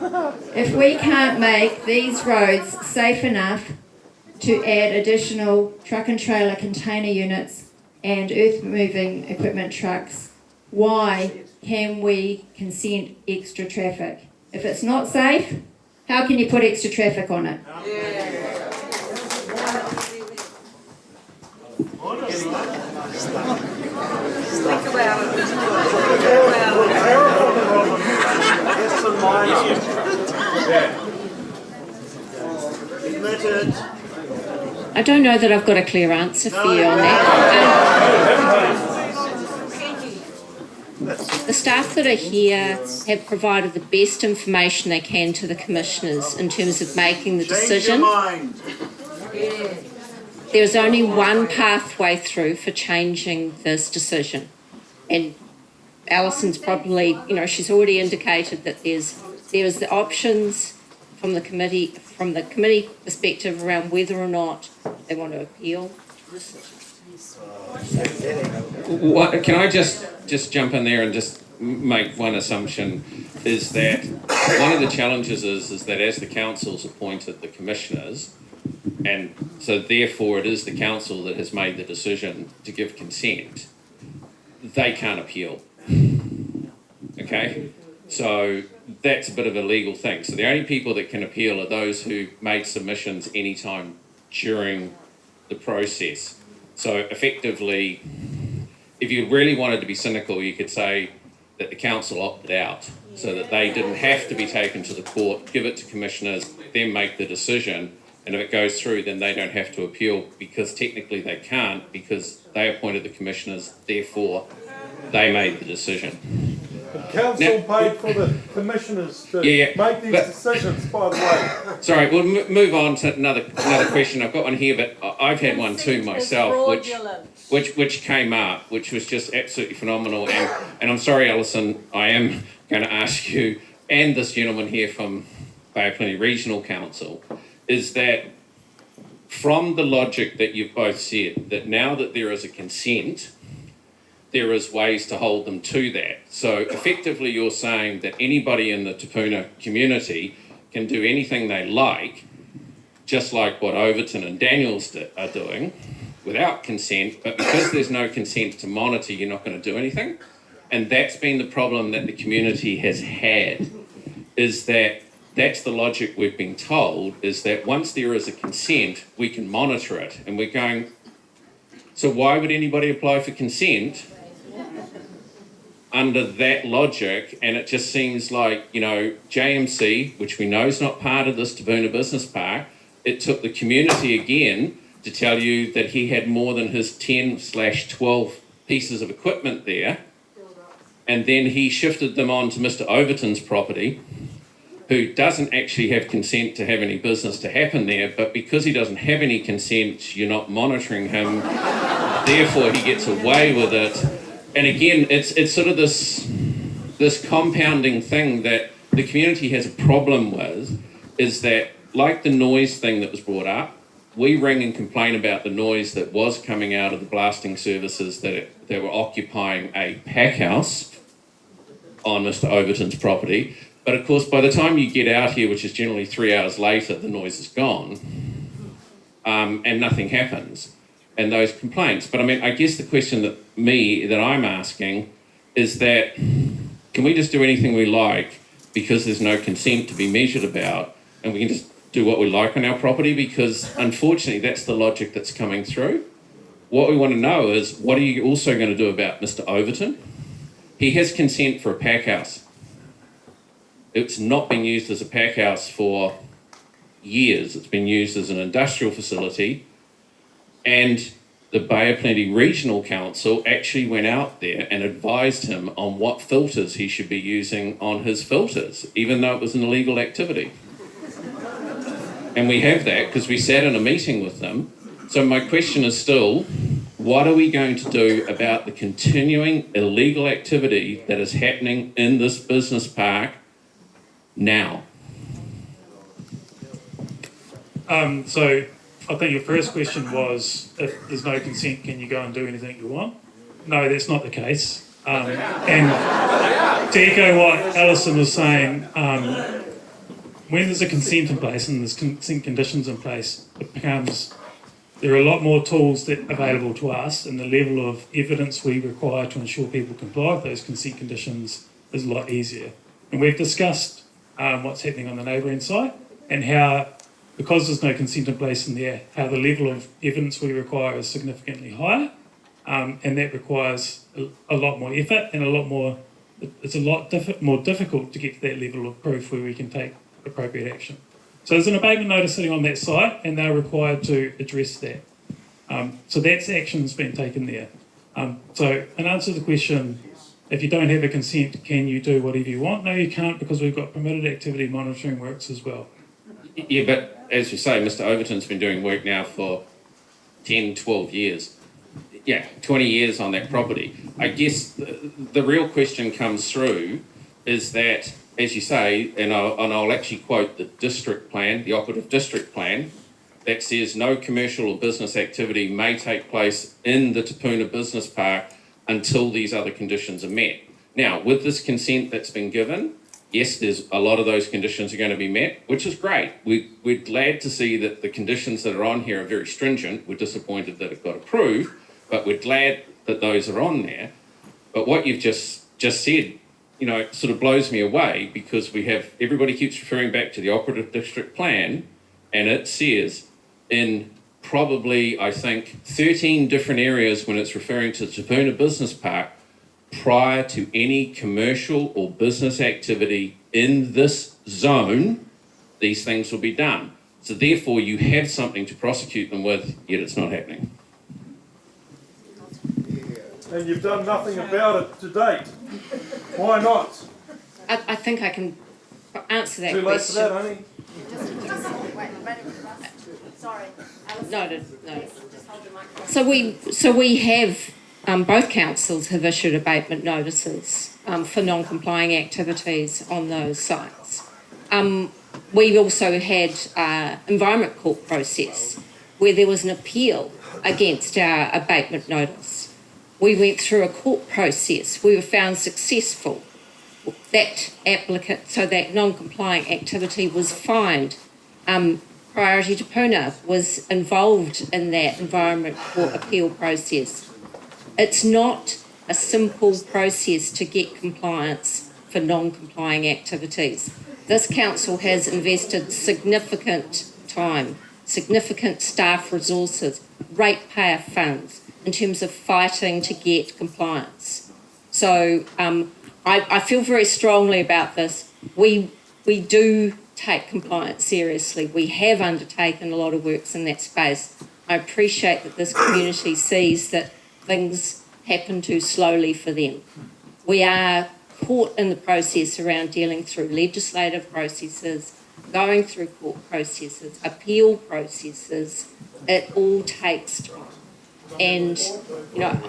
If we can't make these roads safe enough to add additional truck and trailer container units and earth moving equipment trucks, why can we consent extra traffic? If it's not safe, how can you put extra traffic on it? Think about it. I don't know that I've got a clear answer for you on that. The staff that are here have provided the best information they can to the commissioners in terms of making the decision. There's only one pathway through for changing this decision. And Alison's probably, she's already indicated that there's the options from the committee perspective around whether or not they want to appeal. Can I just jump in there and just make one assumption, is that one of the challenges is that as the council's appointed the commissioners, and so therefore it is the council that has made the decision to give consent, they can't appeal. Okay? So that's a bit of a legal thing. So the only people that can appeal are those who made submissions anytime during the process. So effectively, if you really wanted to be cynical, you could say that the council opted out so that they didn't have to be taken to the court, give it to commissioners, then make the decision. And if it goes through, then they don't have to appeal, because technically they can't, because they appointed the commissioners, therefore they made the decision. The council paid for the commissioners to make these decisions, by the way. Sorry, we'll move on to another question. I've got one here, but I've had one too myself, which came up, which was just absolutely phenomenal. And I'm sorry, Alison, I am going to ask you and this gentleman here from Bay of Plenty Regional Council, is that from the logic that you've both said, that now that there is a consent, there is ways to hold them to that. So effectively you're saying that anybody in the Te Puna community can do anything they like, just like what Overton and Daniels are doing, without consent, but because there's no consent to monitor, you're not going to do anything. And that's been the problem that the community has had, is that that's the logic we've been told, is that once there is a consent, we can monitor it. And we're going, so why would anybody apply for consent under that logic? And it just seems like, JMC, which we know is not part of this Te Puna Business Park, it took the community again to tell you that he had more than his 10/12 pieces of equipment there. And then he shifted them on to Mr. Overton's property, who doesn't actually have consent to have any business to happen there, but because he doesn't have any consent, you're not monitoring him, therefore he gets away with it. And again, it's sort of this compounding thing that the community has a problem with, is that, like the noise thing that was brought up, we ring and complain about the noise that was coming out of the blasting services that were occupying a pack house on Mr. Overton's property. But of course, by the time you get out here, which is generally 3 hours later, the noise is gone, and nothing happens. And those complaints. But I mean, I guess the question that I'm asking is that, can we just do anything we like because there's no consent to be measured about, and we can just do what we like on our property? Because unfortunately, that's the logic that's coming through. What we want to know is, what are you also going to do about Mr. Overton? He has consent for a pack house. It's not been used as a pack house for years. It's been used as an industrial facility. And the Bay of Plenty Regional Council actually went out there and advised him on what filters he should be using on his filters, even though it was an illegal activity. And we have that because we sat in a meeting with them. So my question is still, what are we going to do about the continuing illegal activity that is happening in this business park now? So I think your first question was, if there's no consent, can you go and do anything you want? No, that's not the case. And to echo what Alison was saying, when there's a consent in place and there's consent conditions in place, there are a lot more tools that are available to us, and the level of evidence we require to ensure people comply with those consent conditions is a lot easier. And we've discussed what's happening on the neighbouring site and how, because there's no consent in place in there, how the level of evidence we require is significantly higher, and that requires a lot more effort and it's a lot more difficult to get to that level of proof where we can take appropriate action. So there's an abatement notice sitting on that site, and they're required to address that. So that's action's been taken there. So in answer to the question, if you don't have a consent, can you do whatever you want? No, you can't, because we've got permitted activity monitoring works as well. Yeah, but as you say, Mr. Overton's been doing work now for 10, 12 years. Yeah, 20 years on that property. I guess the real question comes through is that, as you say, and I'll actually quote the district plan, the operative district plan, that says no commercial or business activity may take place in the Te Puna Business Park until these other conditions are met. Now, with this consent that's been given, yes, there's a lot of those conditions are going to be met, which is great. We're glad to see that the conditions that are on here are very stringent. We're disappointed that it got approved, but we're glad that those are on there. But what you've just said, you know, sort of blows me away, because everybody keeps referring back to the operative district plan, and it says in probably, I think, 13 different areas when it's referring to the Te Puna Business Park, prior to any commercial or business activity in this zone, these things will be done. So therefore you have something to prosecute them with, yet it's not happening. And you've done nothing about it to date. Why not? I think I can answer that Too late question. for that, honey? Sorry. Noted. Just hold your microphone. So we have, both councils have issued abatement notices for non-complying activities on those sites. We've also had environment court process where there was an appeal against our abatement notice. We went through a court process. We were found successful. That applicant, so that non-compliant activity was fined. Priority Te Puna was involved in that environment court appeal process. It's not a simple process to get compliance for non-complying activities. This council has invested significant time, significant staff resources, ratepayer funds in terms of fighting to get compliance. So I feel very strongly about this. We do take compliance seriously. We have undertaken a lot of works in that space. I appreciate that this community sees that things happen too slowly for them. We are caught in the process around dealing through legislative processes, going through court processes, appeal processes. It all takes time. And, you know,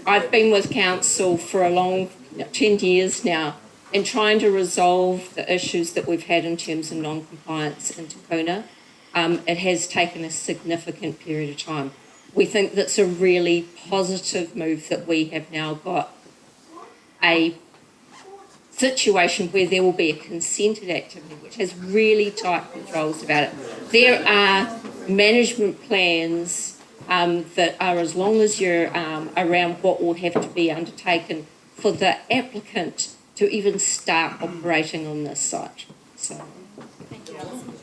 I've been with council for a long 10 years now, and trying to resolve the issues that we've had in terms of non-compliance in Te Puna. It has taken a significant period of time. We think that's a really positive move that we have now got a situation where there will be a consented activity which has really tight controls about it. There are management plans that are, as long as you're around what will have to be undertaken for the applicant to even start operating on this site. So, Thank you, Alison.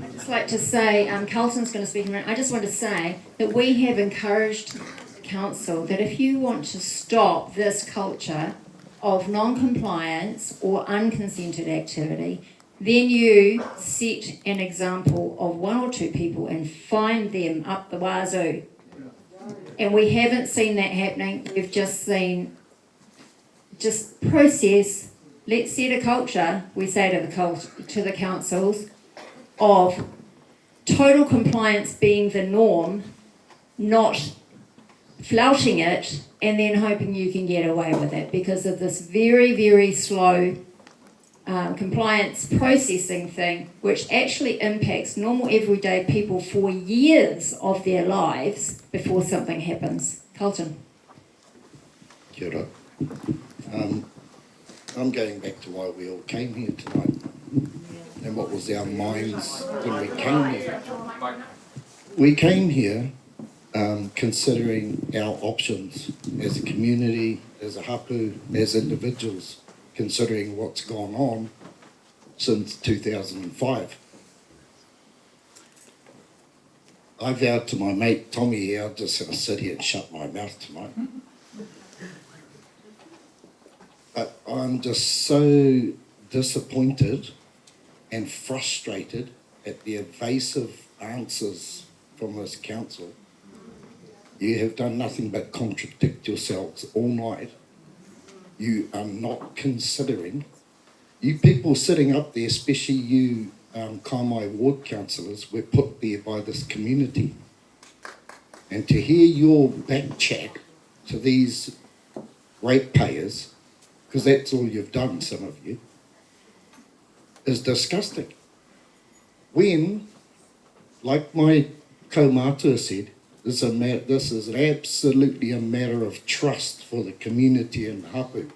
I'd just like to say, Carlton's going to speak in a minute. I just want to say that we have encouraged the council that if you want to stop this culture of non-compliance or unconsented activity, then you set an example of one or two people and fine them up the wazoo. And we haven't seen that happening. We've just seen process. Let's set a culture, we say to the councils, of total compliance being the norm, not flouting it and then hoping you can get away with it because of this very, very slow compliance processing thing, which actually impacts normal everyday people for years of their lives before something happens. Carlton. Kia ora. I'm going back to why we all came here tonight. and what was our minds when we came here. We came here considering our options as a community, as a hapu, as individuals, considering what's gone on since 2005. I vowed to my mate Tommy here, I'm just going to sit here and shut my mouth tonight. But I'm just so disappointed and frustrated at the evasive answers from this council. You have done nothing but contradict yourselves all night. You are not considering, you people sitting up there, especially you Kaimai ward councillors, were put there by this community. And to hear your back chat to these ratepayers, because that's all you've done, some of you, is disgusting. When, like my kaumātua said, this is absolutely a matter of trust for the community in hapu.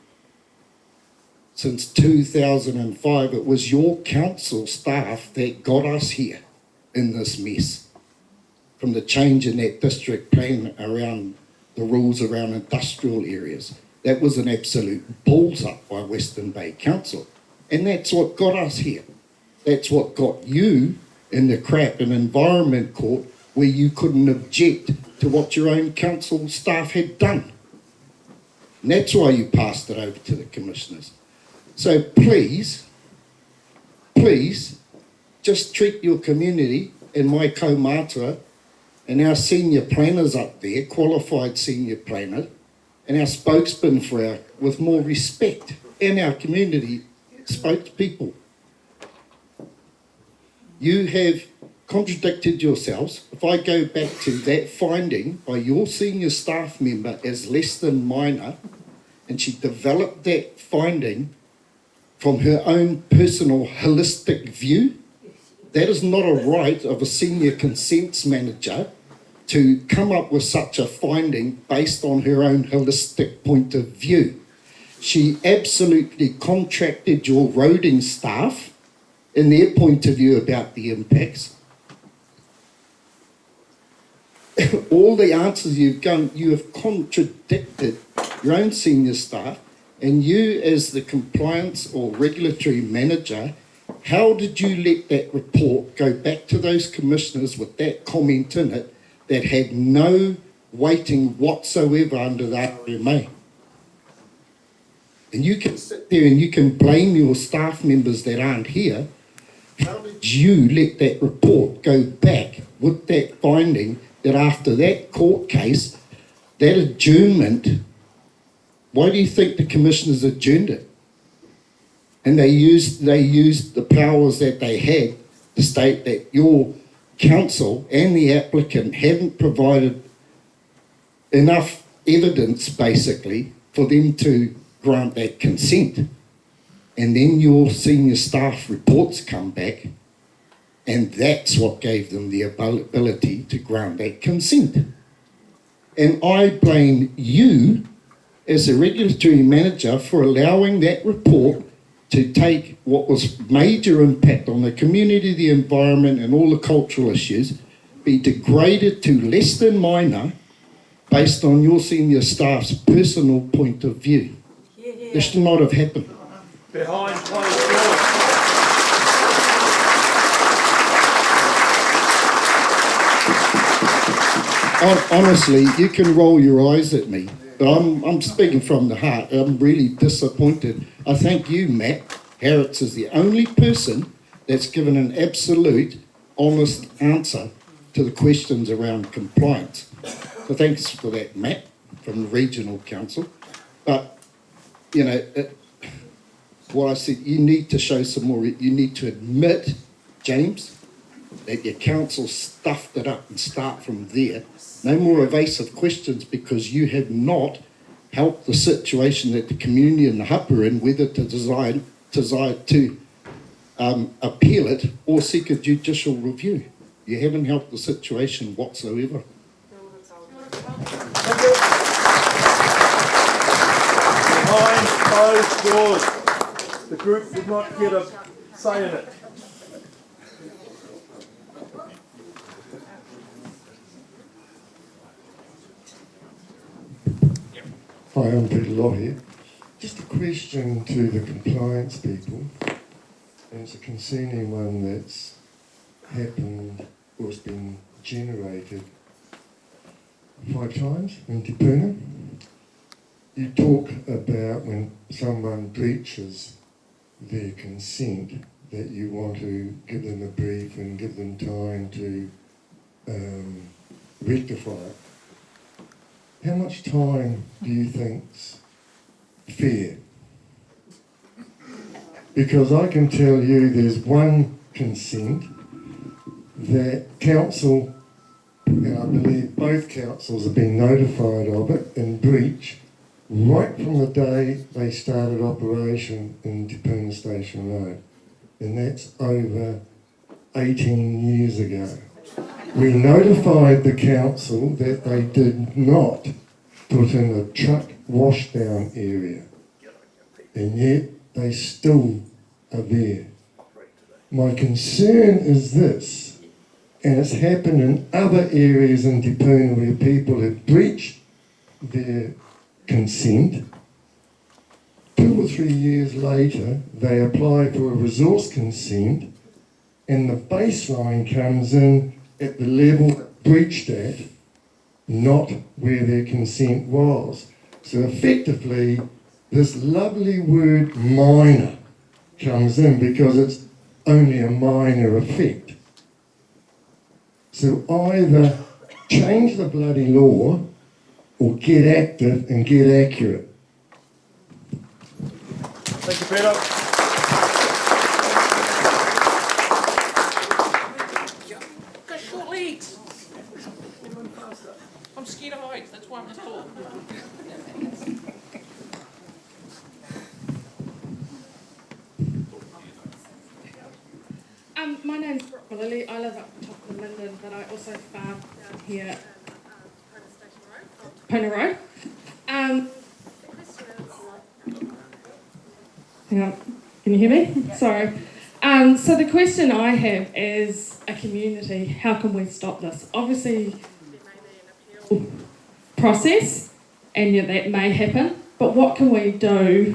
Since 2005, it was your council staff that got us here in this mess. From the change in that district plan around the rules around industrial areas. That was an absolute balls up by Western Bay Council. And that's what got us here. That's what got you in the crap in Environment Court, where you couldn't object to what your own council staff had done. And that's why you passed it over to the commissioners. So please, just treat your community and my kaumātua and our senior planners up there, qualified senior planner, and our spokesman with more respect, and our community spokespeople. You have contradicted yourselves. If I go back to that finding by your senior staff member as less than minor, and she developed that finding from her own personal holistic view, that is not a right of a senior consents manager to come up with such a finding based on her own holistic point of view. She absolutely contracted your roading staff in their point of view about the impacts. All the answers you've given, you have contradicted your own senior staff, and you as the compliance or regulatory manager, how did you let that report go back to those commissioners with that comment in it that had no weighting whatsoever under the RMA? And you can sit there and you can blame your staff members that aren't here. How did you let that report go back with that finding that after that court case, that adjournment, why do you think the commissioners adjourned it? And they used the powers that they had to state that your council and the applicant hadn't provided enough evidence, basically, for them to grant that consent. And then your senior staff reports come back, and that's what gave them the ability to grant that consent. And I blame you as a regulatory manager for allowing that report to take what was major impact on the community, the environment, and all the cultural issues, be degraded to less than minor based on your senior staff's personal point of view. This should not have happened. Behind closed doors. Honestly, you can roll your eyes at me, but I'm speaking from the heart. I'm really disappointed. I thank you, Matt Harritz, is the only person that's given an absolute, honest answer to the questions around compliance. So thanks for that, Matt, from the Regional Council. But, you know, what I said, you need to show some more, you need to admit, James, that your council stuffed it up and start from there. No more evasive questions, because you have not helped the situation that the community and the hapu are in, whether to decide to appeal it or seek a judicial review. You haven't helped the situation whatsoever. Behind closed doors. The group did not get a saying it. Hi, I'm Peter Lott here. Just a question to the compliance people, and it's a concerning one that's happened or has been generated 5 times in Te Puna. You talk about when someone breaches their consent that you want to give them a brief and give them time to rectify it. How much time do you think's fair? Because I can tell you there's one consent that council, and I believe both councils have been notified of it in breach right from the day they started operation in Te Puna Station Road. And that's over 18 years ago. We notified the council that they did not put in a truck washdown area, and yet they still are there. My concern is this, and it's happened in other areas in Te Puna where people have breached their consent. 2 or 3 years later, they apply for a resource consent, and the baseline comes in at the level breached at, not where their consent was. So effectively, this lovely word minor comes in because it's only a minor effect. So either change the bloody law or get active and get accurate. Thank you, Peter. Got short legs. I'm scared of heights, that's why I'm just tall. My name's Brooke Lily. I live up top of Linden, but I also farm down here at Puna Road. Hang on, can you hear me? Sorry. So the question I have is a community, how can we stop this? Obviously, there may be an appeal process, and yeah, that may happen, but what can we do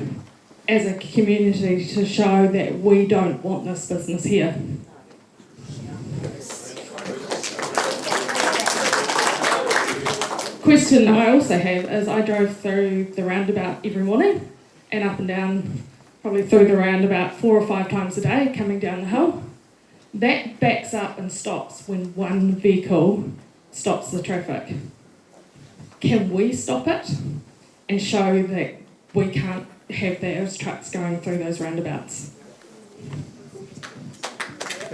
as a community to show that we don't want this business here? Question I also have is I drove through the roundabout every morning and up and down, probably through the roundabout 4 or 5 times a day coming down the hill. That backs up and stops when one vehicle stops the traffic. Can we stop it and show that we can't have those trucks going through those roundabouts?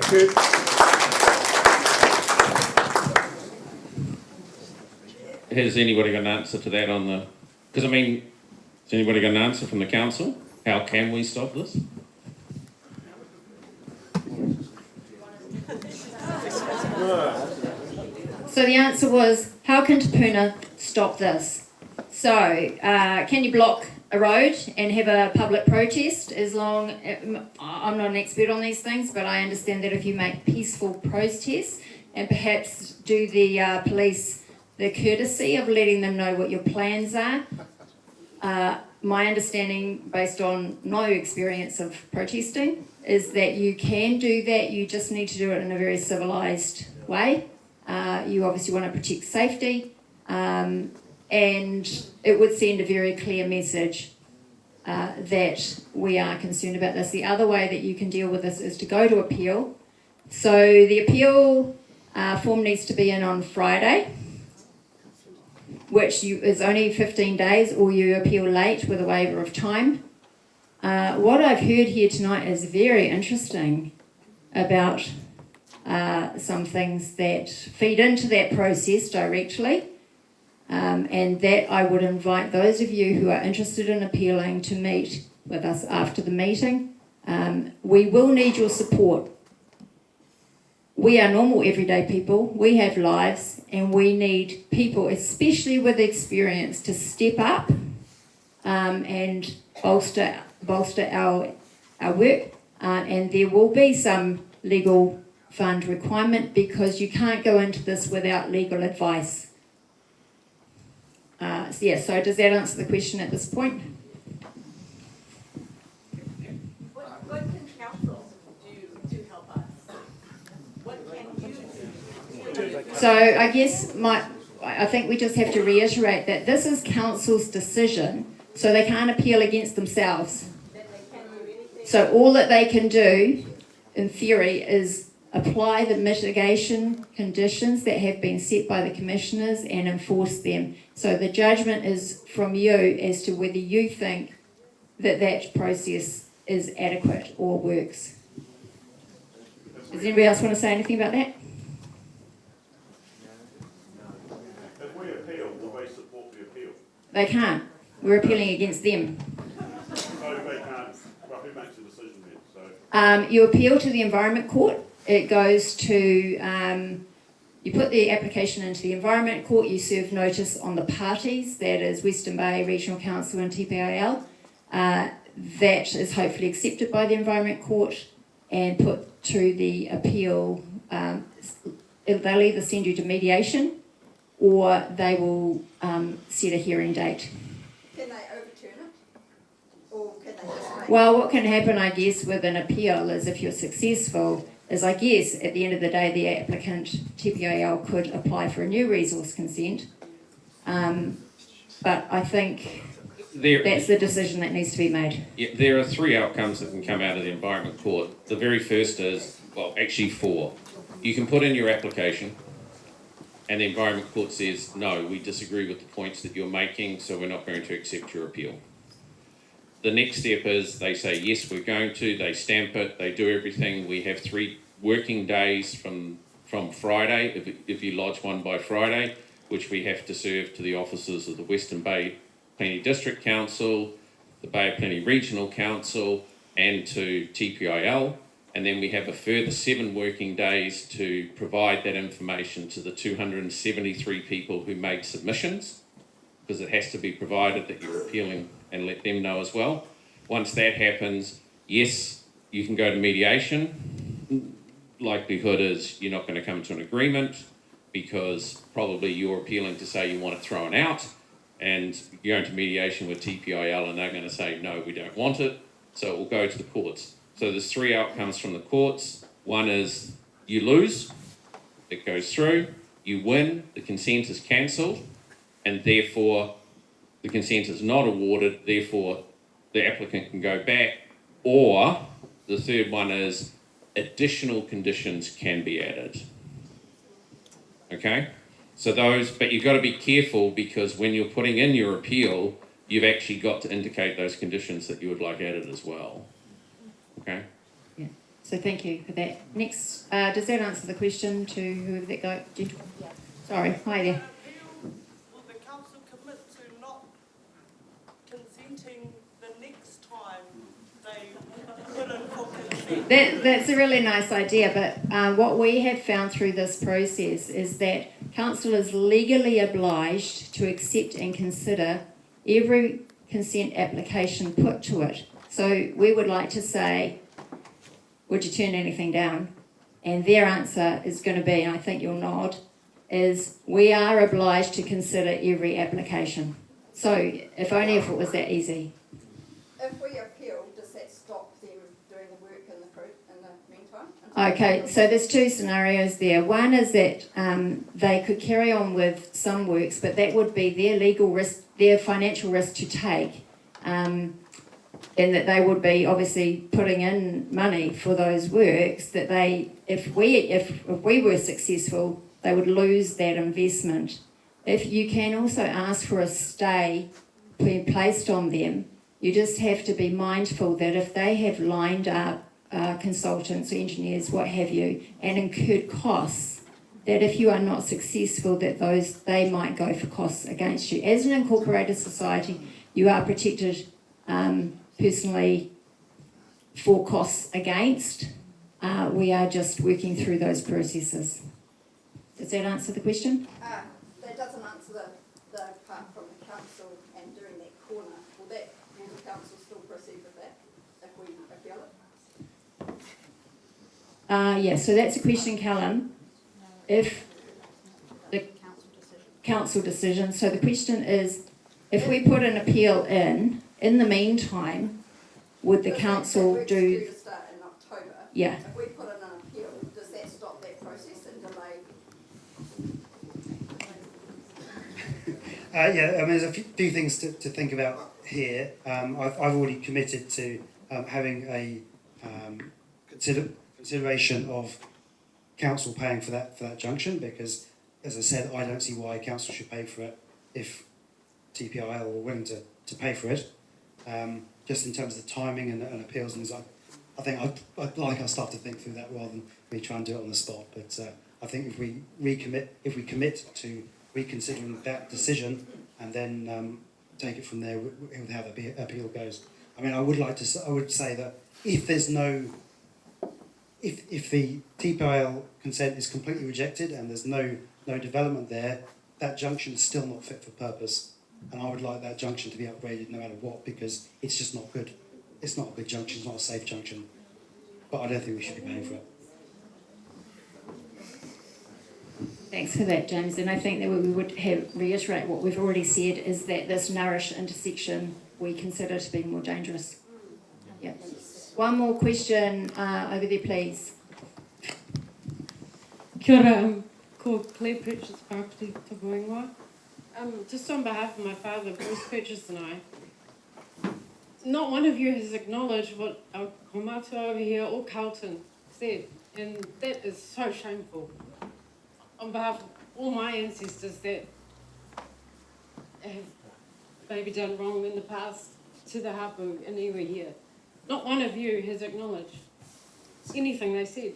Thank you. Has anybody got an answer to that on the... Because, I mean, has anybody got an answer from the council? How can we stop this? So the answer was, how can Te Puna stop this? So, can you block a road and have a public protest as long... I'm not an expert on these things, but I understand that if you make peaceful protests and perhaps do the police the courtesy of letting them know what your plans are. My understanding, based on no experience of protesting, is that you can do that. You just need to do it in a very civilised way. You obviously want to protect safety, and it would send a very clear message that we are concerned about this. The other way that you can deal with this is to go to appeal. So the appeal form needs to be in on Friday, which is only 15 days, or you appeal late with a waiver of time. What I've heard here tonight is very interesting about some things that feed into that process directly, and that I would invite those of you who are interested in appealing to meet with us after the meeting. We will need your support. We are normal everyday people, we have lives, and we need people, especially with experience, to step up and bolster our work and there will be some legal fund requirement because you can't go into this without legal advice. So does that answer the question at this point? What can council do to help us? What can you do? So I guess I think we just have to reiterate that this is council's decision, so they can't appeal against themselves. So all that they can do, in theory, is apply the mitigation conditions that have been set by the commissioners and enforce them. So the judgment is from you as to whether you think that that process is adequate or works. Does anybody else want to say anything about that? If we appeal, will they support the appeal? They can't. We're appealing against them. So they can't, well, who makes the decision then? So You appeal to the Environment Court. It goes to, you put the application into the Environment Court, you serve notice on the parties, that is Western Bay Regional Council and TPIL. That is hopefully accepted by the Environment Court and put to the appeal. They'll either send you to mediation or they will set a hearing date. Can they overturn it? Or can they just make Well, what can happen, I guess, with an appeal is if you're successful, is I guess at the end of the day the applicant, TPIL, could apply for a new resource consent. But I think that's the decision that needs to be made. Yeah, there are three outcomes that can come out of the Environment Court. The very first is, well, actually four. You can put in your application and the Environment Court says, no, we disagree with the points that you're making, so we're not going to accept your appeal. The next step is they say, yes, we're going to, they stamp it, they do everything. We have 3 working days from Friday, if you lodge one by Friday, which we have to serve to the officers of the Western Bay Plenty District Council, the Bay of Plenty Regional Council, and to TPIL. And then we have a further 7 working days to provide that information to the 273 people who made submissions, because it has to be provided that you're appealing and let them know as well. Once that happens, yes, you can go to mediation. Likelihood is you're not going to come to an agreement because probably you're appealing to say you want it thrown out, and you're going to mediation with TPIL and they're going to say, no, we don't want it, so it will go to the courts. So there's 3 outcomes from the courts. One is you lose, it goes through, you win, the consent is cancelled, and therefore the consent is not awarded, therefore the applicant can go back, or the third one is additional conditions can be added. Okay? So those, but you've got to be careful because when you're putting in your appeal, you've actually got to indicate those conditions that you would like added as well. Okay? Yeah. So thank you for that. Next, does that answer the question to whoever that guy? Gentleman? Yeah. Sorry, hi there. Will the council commit to not consenting the next time they put in for consent? That's a really nice idea, but what we have found through this process is that council is legally obliged to accept and consider every consent application put to it. So we would like to say, would you turn anything down? And their answer is going to be, and I think you'll nod, is we are obliged to consider every application. So if only if it was that easy. If we appeal, does that stop them doing the work in the meantime? Okay, so there's 2 scenarios there. One is that they could carry on with some works, but that would be their legal risk, their financial risk to take. And that they would be obviously putting in money for those works, that they, if we were successful, they would lose that investment. If you can also ask for a stay being placed on them, you just have to be mindful that if they have lined up consultants, engineers, what have you, and incurred costs, that if you are not successful, that they might go for costs against you. As an incorporated society, you are protected personally for costs against. We are just working through those processes. Does that answer the question? That doesn't answer the part from the council and doing that corner. Will the council still proceed with that if we appeal it? Yeah, so that's a question, Callum. If the council decision, so the question is, if we put an appeal in the meantime, would the council Due do? to start in October. Yeah. If we put in an appeal, does that stop that process and delay? Yeah, I mean, there's a few things to think about here. I've already committed to having a consideration of council paying for that junction, because, as I said, I don't see why council should pay for it if TPIL are willing to pay for it. Just in terms of the timing and appeals and things, I think I'd like our staff to think through that rather than me try and do it on the spot. But I think if we commit to reconsidering that decision and then take it from there with how the appeal goes. I mean, I would say that if there's if the TPIL consent is completely rejected and there's no development there, that junction is still not fit for purpose. And I would like that junction to be upgraded no matter what, because it's just not good. It's not a good junction, it's not a safe junction. But I don't think we should be paying for it. Thanks for that, James. And I think that we would reiterate what we've already said, is that this Nourish intersection we consider to be more dangerous. Yeah. One more question over there, please. Kia ora, I'm called Claire Purchase Property Te Puna. Just on behalf of my father, Bruce Purchase, and I, not one of you has acknowledged what our komata over here or Carlton said, and that is so shameful. On behalf of all my ancestors that have maybe done wrong in the past to the hapu and iwi here, not one of you has acknowledged anything they said.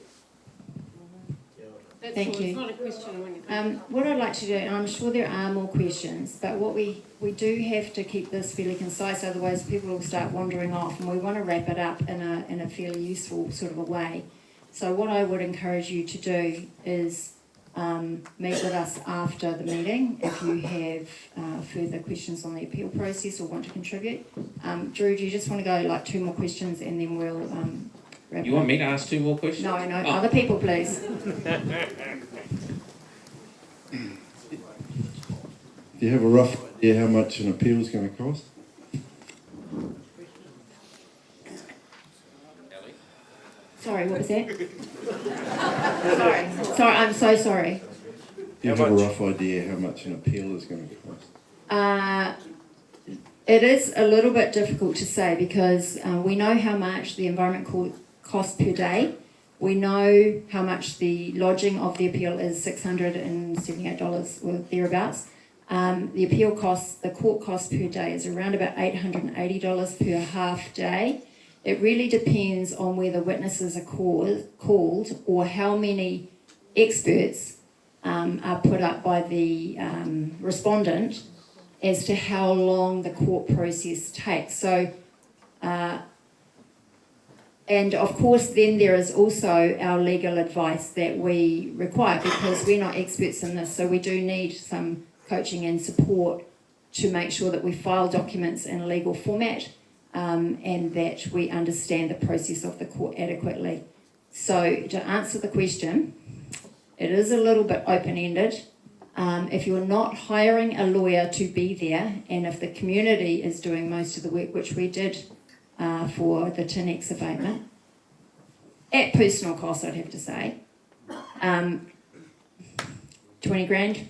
That's Thank all. you. It's not a question or anything. What I'd like to do, and I'm sure there are more questions, but what we do have to keep this fairly concise, otherwise people will start wandering off, and we want to wrap it up in a fairly useful sort of a way. So what I would encourage you to do is meet with us after the meeting if you have further questions on the appeal process or want to contribute. Drew, do you just want to go like 2 more questions and then we'll wrap You want me to ask 2 more questions? No, other people, please. Do you have a rough idea how much an appeal is going to cost? Sorry, what was that? Sorry, I'm so sorry. Do you have a rough idea how much an appeal is going to cost? It is a little bit difficult to say because we know how much the environment costs per day. We know how much the lodging of the appeal is, $678 or thereabouts. The appeal costs, the court cost per day is around about $880 per half day. It really depends on whether witnesses are called or how many experts are put up by the respondent as to how long the court process takes. So, and of course then there is also our legal advice that we require because we're not experts in this, so we do need some coaching and support to make sure that we file documents in a legal format and that we understand the process of the court adequately. So to answer the question, it is a little bit open-ended. If you're not hiring a lawyer to be there, and if the community is doing most of the work, which we did for the Tinex abatement, at personal cost, I'd have to say, 20 grand.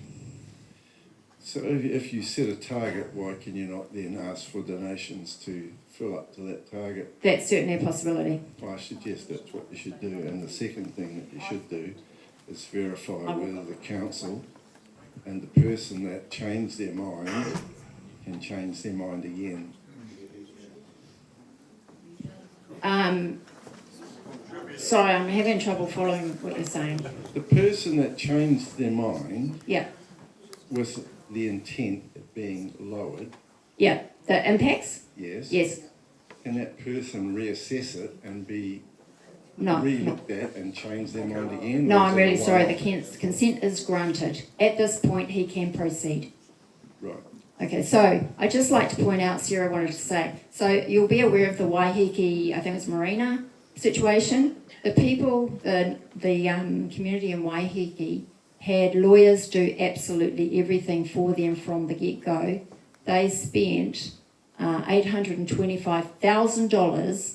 So if you set a target, why can you not then ask for donations to fill up to that target? That's certainly a possibility. I suggest that's what you should do. And the second thing that you should do is verify whether the council and the person that changed their mind can change their mind again. Sorry, I'm having trouble following what you're saying. The person that changed their mind, Yeah, with the intent of being lowered, yeah. The impacts? yes. Yes. Can that person reassess it and be No. re-looked at and change their mind again? No, Or is I'm it a really sorry. The one-off? consent is granted. At this point, he can proceed. Right. Okay, so I'd just like to point out, Sarah wanted to say, so you'll be aware of the Waiheke, I think it's Marina, situation. The people, the community in Waiheke had lawyers do absolutely everything for them from the get-go. They spent $825,000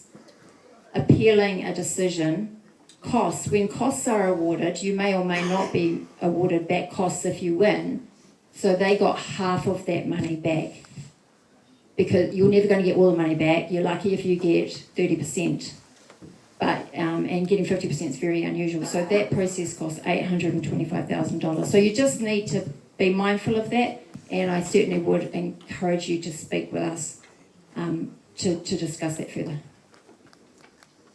appealing a decision. Costs, when costs are awarded, you may or may not be awarded back costs if you win. So they got half of that money back. Because you're never going to get all the money back. You're lucky if you get 30%. But, and getting 50% is very unusual. So that process costs $825,000. So you just need to be mindful of that. And I certainly would encourage you to speak with us to discuss that further.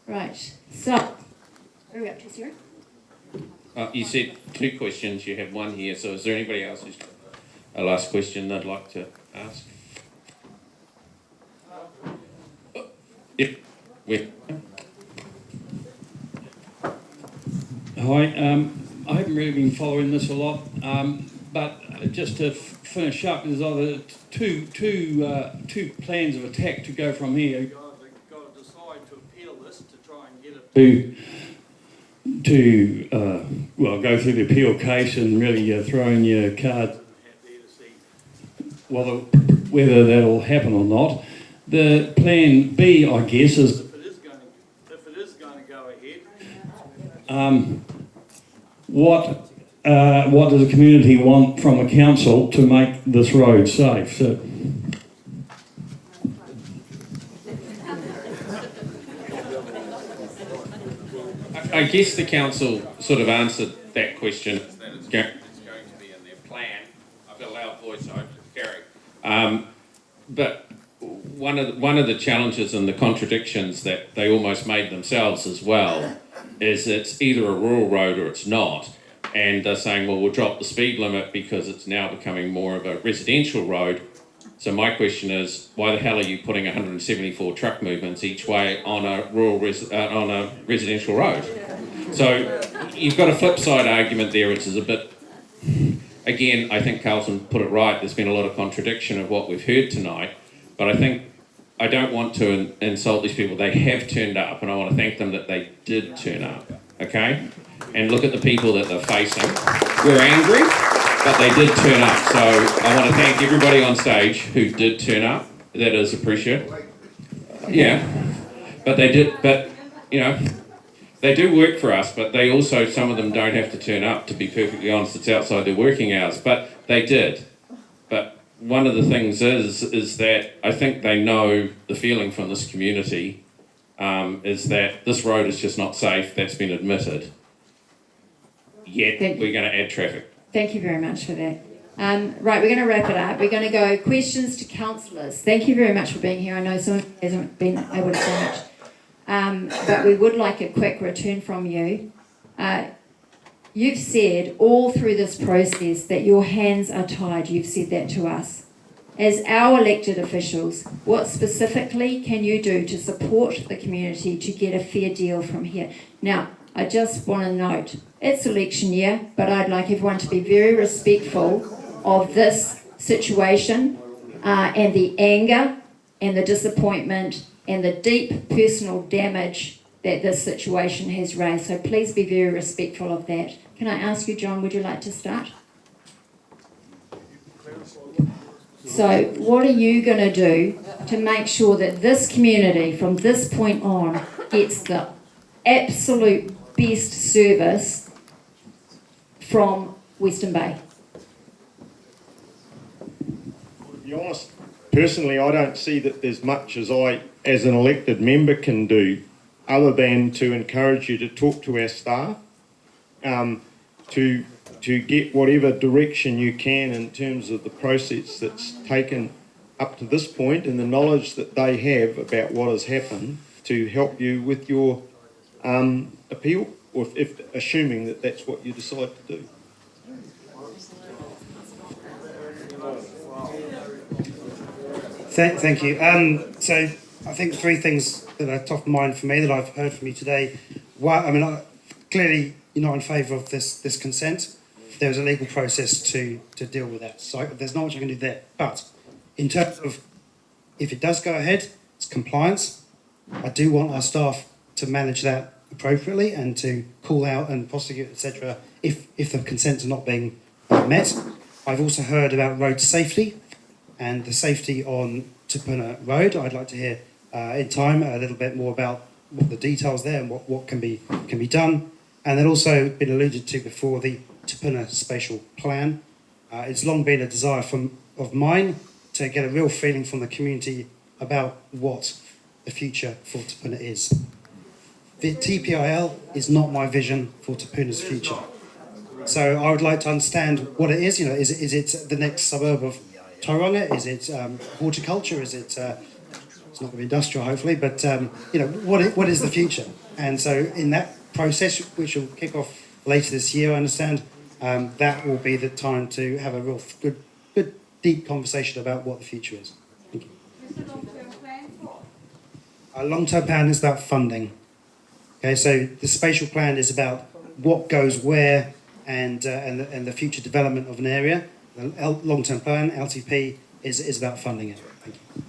Right, so, where are we up to, Sarah? You said 2 questions, you have 1 here, so is there anybody else who's got a last question they'd like to ask? Yep, Hi, I haven't really been following this a lot, but just to finish up, there's either two plans of attack to go from here. You've got to decide to appeal this to try and get it to go through the appeal case and really throw in your cards and have there to see whether that'll happen or not. The plan B, I guess, is if it is going to go ahead, what does the community want from a council to make this road safe? So, I guess the council sort of answered that question. It's going to be in their plan. I've got a loud voice, I hope it's carry. But one of the challenges and the contradictions that they almost made themselves as well is it's either a rural road or it's not. And they're saying, well, we'll drop the speed limit because it's now becoming more of a residential road. So my question is, why the hell are you putting 174 truck movements each way on a on a residential road? So you've got a flip side argument there, which is a bit. Again, I think Carlton put it right. There's been a lot of contradiction of what we've heard tonight, but I don't want to insult these people. They have turned up, and I want to thank them that they did turn up. Okay, and look at the people that they're facing. We're angry. But they did turn up, so I want to thank everybody on stage who did turn up. That is appreciated. Yeah, but they did. But you know, they do work for us. But they also, some of them don't have to turn up. To be perfectly honest, it's outside their working hours. But they did. But one of the things is that I think they know the feeling from this community is that this road is just not safe. That's been admitted. Yet we're going to add traffic. Thank you very much for that. Right, we're going to wrap it up. We're going to go questions to councillors. Thank you very much for being here. I know someone hasn't been able to say much. But we would like a quick return from you. You've said all through this process that your hands are tied. You've said that to us. As our elected officials, what specifically can you do to support the community to get a fair deal from here? Now, I just want to note, it's election year, but I'd like everyone to be very respectful of this situation and the anger and the disappointment and the deep personal damage that this situation has raised. So please be very respectful of that. Can I ask you, John, would you like to start? So what are you going to do to make sure that this community from this point on gets the absolute best service from Western Bay? To be honest, personally, I don't see that there's much as I, as an elected member, can do other than to encourage you to talk to our staff, to get whatever direction you can in terms of the process that's taken up to this point and the knowledge that they have about what has happened to help you with your appeal, or if assuming that that's what you decide to do. Thank you. So I think 3 things that are top of mind for me that I've heard from you today. One, I mean, clearly you're not in favour of this consent. There's a legal process to deal with that. So there's not much I can do there. But in terms of if it does go ahead, it's compliance. I do want our staff to manage that appropriately and to call out and prosecute, etc., if the consents are not being met. I've also heard about road safety and the safety on Te Puna Road. I'd like to hear in time a little bit more about what the details there and what can be done. And then also been alluded to before, the Te Puna spatial plan. It's long been a desire of mine to get a real feeling from the community about what the future for Te Puna is. The TPIL is not my vision for Te Puna's future. So I would like to understand what it is. You know, is it the next suburb of Tauranga? Is it horticulture? Is it? It's not going to be industrial, hopefully, but you know, what is the future? And so in that process, which will kick off later this year, I understand, that will be the time to have a real good deep conversation about what the future is. Thank you. What's the long-term plan for? A long-term plan is about funding. Okay, so the spatial plan is about what goes where and the future development of an area. The long-term plan, LTP, is about funding it. Thank you.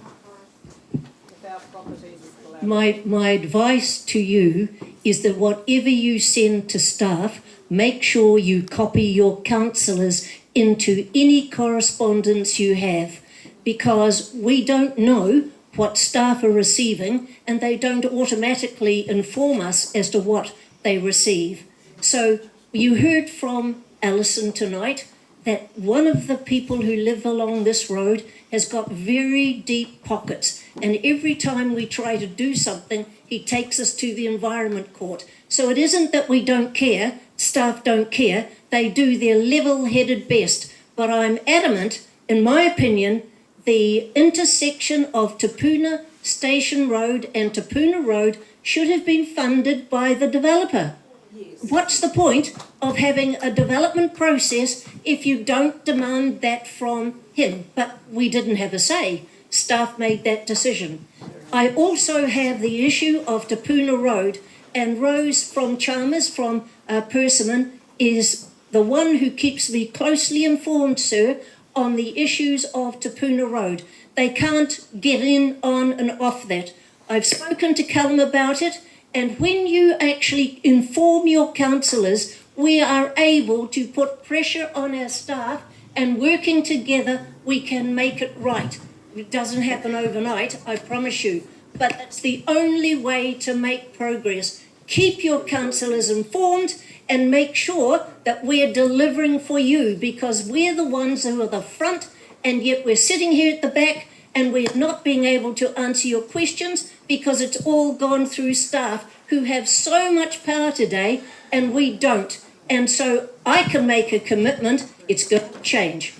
My advice to you is that whatever you send to staff, make sure you copy your councillors into any correspondence you have, because we don't know what staff are receiving and they don't automatically inform us as to what they receive. So you heard from Alison tonight that one of the people who live along this road has got very deep pockets, and every time we try to do something, he takes us to the Environment Court. So it isn't that we don't care, staff don't care, they do their level-headed best. But I'm adamant, in my opinion, the intersection of Te Puna Station Road and Te Puna Road should have been funded by the developer. Yes. What's the point of having a development process if you don't demand that from him? But we didn't have a say. Staff made that decision. I also have the issue of Te Puna Road, and Rose from Chalmers, from Persimmon, is the one who keeps me closely informed, sir, on the issues of Te Puna Road. They can't get in, on and off that. I've spoken to Callum about it, and when you actually inform your councillors, we are able to put pressure on our staff, and working together, we can make it right. It doesn't happen overnight, I promise you, but that's the only way to make progress. Keep your councillors informed and make sure that we're delivering for you, because we're the ones who are the front, and yet we're sitting here at the back and we're not being able to answer your questions because it's all gone through staff who have so much power today and we don't. And so I can make a commitment, it's going to change.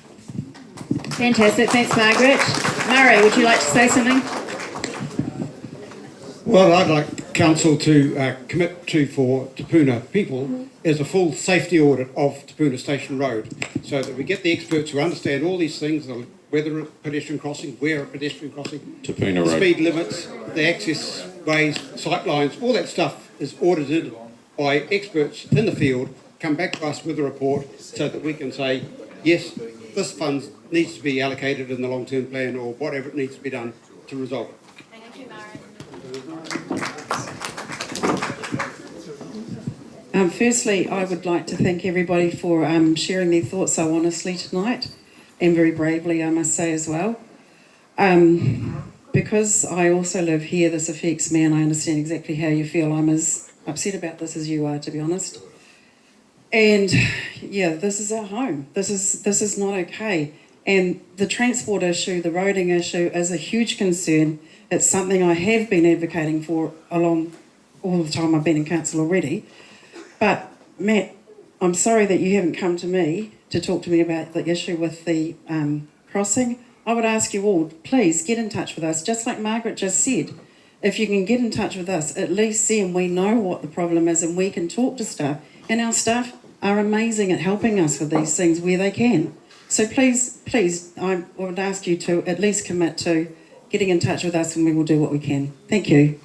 Fantastic, thanks Margaret. Murray, would you like to say something? What I'd like Council to commit to for Te Puna people is a full safety audit of Te Puna Station Road, so that we get the experts who understand all these things, whether a pedestrian crossing, where a pedestrian crossing, Te Puna Road, speed limits, the access ways, sight lines, all that stuff is audited by experts in the field, come back to us with a report so that we can say, yes, this fund needs to be allocated in the long-term plan or whatever it needs to be done to resolve it. Firstly, I would like to thank everybody for sharing their thoughts so honestly tonight, and very bravely, I must say as well. Because I also live here, this affects me, and I understand exactly how you feel. I'm as upset about this as you are, to be honest. And yeah, this is our home. This is not okay. And the transport issue, the roading issue, is a huge concern. It's something I have been advocating for along all the time I've been in council already. But Matt, I'm sorry that you haven't come to me to talk to me about the issue with the crossing. I would ask you all, please get in touch with us, just like Margaret just said. If you can get in touch with us, at least then we know what the problem is and we can talk to staff. And our staff are amazing at helping us with these things where they can. So please, I would ask you to at least commit to getting in touch with us and we will do what we can. Thank you.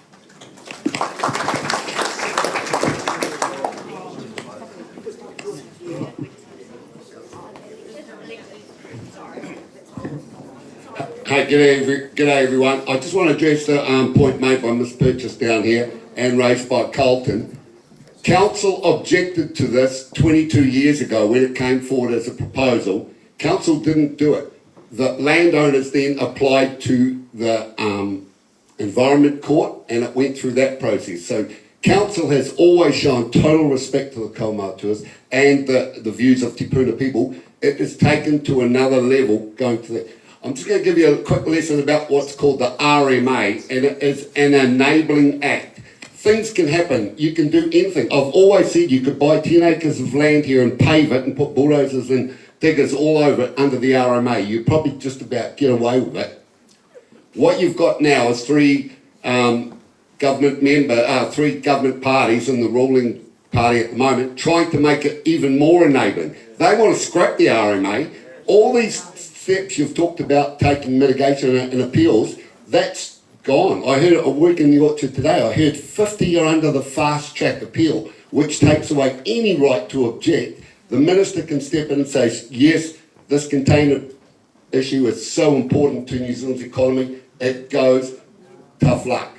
Hey, g'day everyone. I just want to address the point made by Ms. Purchase down here and raised by Carlton. Council objected to this 22 years ago when it came forward as a proposal. Council didn't do it. The landowners then applied to the Environment Court and it went through that process. So Council has always shown total respect to the kaumātuas and the views of Te Puna people. It is taken to another level going to the... I'm just going to give you a quick lesson about what's called the RMA, and it is an enabling act. Things can happen. You can do anything. I've always said you could buy 10 acres of land here and pave it and put bulldozers and diggers all over it under the RMA. You'd probably just about get away with it. What you've got now is three government parties in the ruling party at the moment trying to make it even more enabling. They want to scrap the RMA. All these steps you've talked about taking mitigation and appeals, that's gone. I heard a week in the orchard today, I heard 50 are under the fast track appeal, which takes away any right to object. The minister can step in and say, yes, this container issue is so important to New Zealand's economy, it goes, tough luck.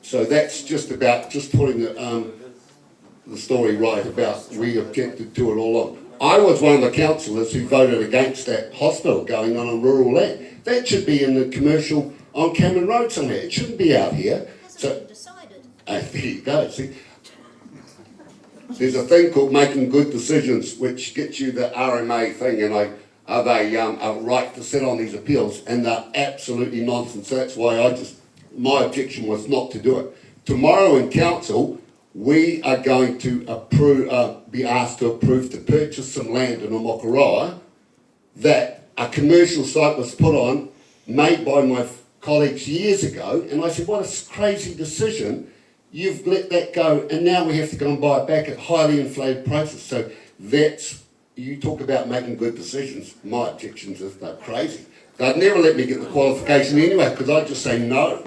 So that's just about just putting the story right about we objected to it all along. I was one of the councillors who voted against that hospital going on rural land. That should be in the commercial on Cameron Road somewhere. It shouldn't be out here. So, there you go. See, there's a thing called making good decisions, which gets you the RMA thing, and are they a right to sit on these appeals? And they're absolutely nonsense. So that's why my objection was not to do it. Tomorrow in council, we are going to be asked to approve to purchase some land in Omokoroa that a commercial site was put on, made by my colleagues years ago, and I said, what a crazy decision. You've let that go, and now we have to go and buy it back at highly inflated prices. So that's, you talk about making good decisions. My objections is they're crazy. They'd never let me get the qualification anyway, because I'd just say no.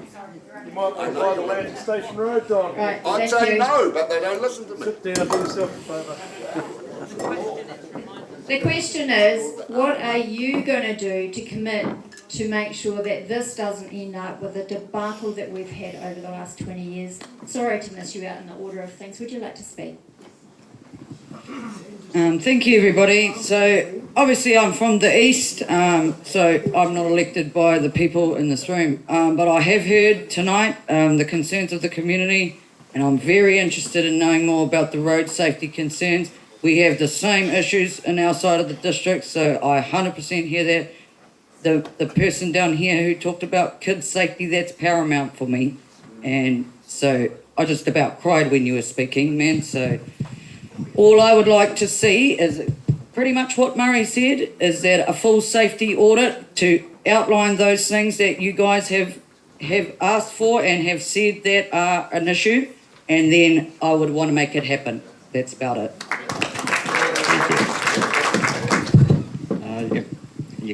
You might want to buy the land at Station Road, Don. Right, I'd say no, but they don't listen to me. Sit down for yourself a favour. The question is, what are you going to do to commit to make sure that this doesn't end up with the debacle that we've had over the last 20 years? Sorry to miss you out in the order of things. Would you like to speak? Thank you, everybody. So, obviously, I'm from the east, so I'm not elected by the people in this room. But I have heard tonight the concerns of the community, and I'm very interested in knowing more about the road safety concerns. We have the same issues in our side of the district, so I 100% hear that. The person down here who talked about kids' safety, that's paramount for me. And so I just about cried when you were speaking, man. So all I would like to see is pretty much what Murray said, is that a full safety audit to outline those things that you guys have asked for and have said that are an issue, and then I would want to make it happen. That's about it.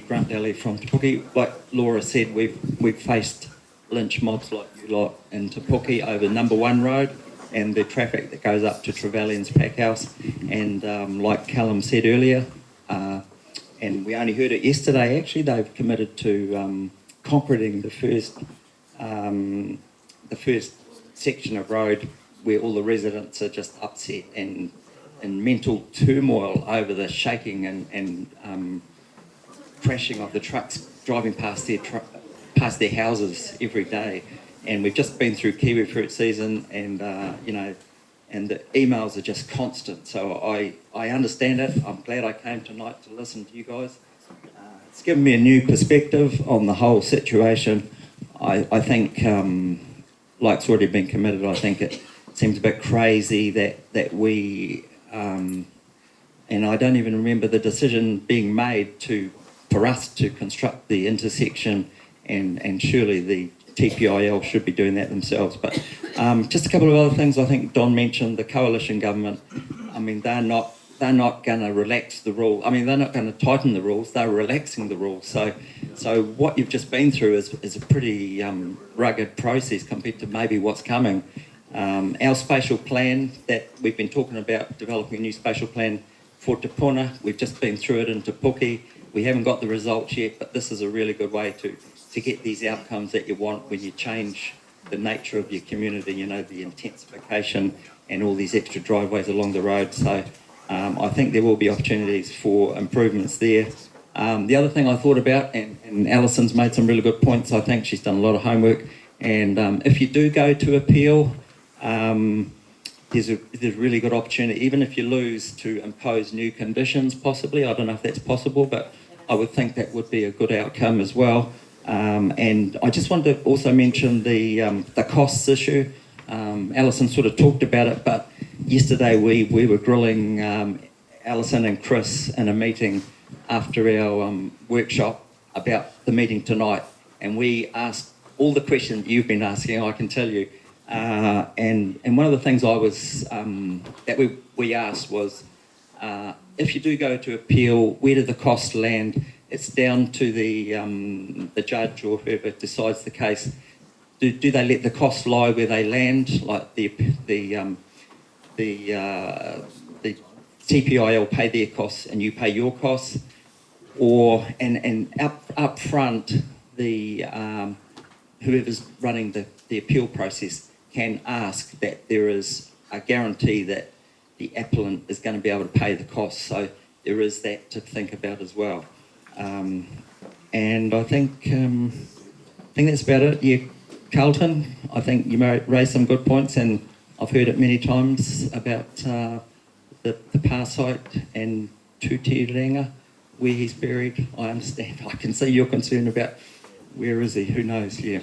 Grant Daly from Te Puke. Like Laura said, we've faced lynch mobs like you lot in Te Puke over number 1 road and the traffic that goes up to Trevelyan's Pack House. And like Callum said earlier, and we only heard it yesterday, actually, they've committed to concreting the first section of road where all the residents are just upset and in mental turmoil over the shaking and crashing of the trucks driving past their houses every day. And we've just been through kiwi fruit season, and and the emails are just constant. So I understand it. I'm glad I came tonight to listen to you guys. It's given me a new perspective on the whole situation. I think, like's already been committed, I think it seems a bit crazy that we, and I don't even remember the decision being made for us to construct the intersection, and surely the TPIL should be doing that themselves. But just a couple of other things. I think Don mentioned the coalition government. I mean, they're not going to relax the rule. I mean, they're not going to tighten the rules. They're relaxing the rules. So what you've just been through is a pretty rugged process compared to maybe what's coming. Our spatial plan that we've been talking about, developing a new spatial plan for Te Puna, we've just been through it in Te Puke. We haven't got the results yet, but this is a really good way to get these outcomes that you want when you change the nature of your community, you know, the intensification and all these extra driveways along the road. So I think there will be opportunities for improvements there. The other thing I thought about, and Alison's made some really good points, I think she's done a lot of homework, and if you do go to appeal, there's a really good opportunity, even if you lose, to impose new conditions possibly. I don't know if that's possible, but I would think that would be a good outcome as well. And I just wanted to also mention the costs issue. Alison sort of talked about it, but yesterday we were grilling Alison and Chris in a meeting after our workshop about the meeting tonight, and we asked all the questions you've been asking, I can tell you. And one of the things I was that we asked was, if you do go to appeal, where do the costs land? It's down to the judge or whoever decides the case. Do they let the costs lie where they land, like the TPIL pay their costs and you pay your costs, or and up front the whoever's running the appeal process can ask that there is a guarantee that the appellant is going to be able to pay the costs. So there is that to think about as well. And I think that's about it. Yeah, Carlton, I think you raised some good points, and I've heard it many times about the par site and Tutirenga, where he's buried. I understand. I can see your concern about where is he. Who knows? Yeah.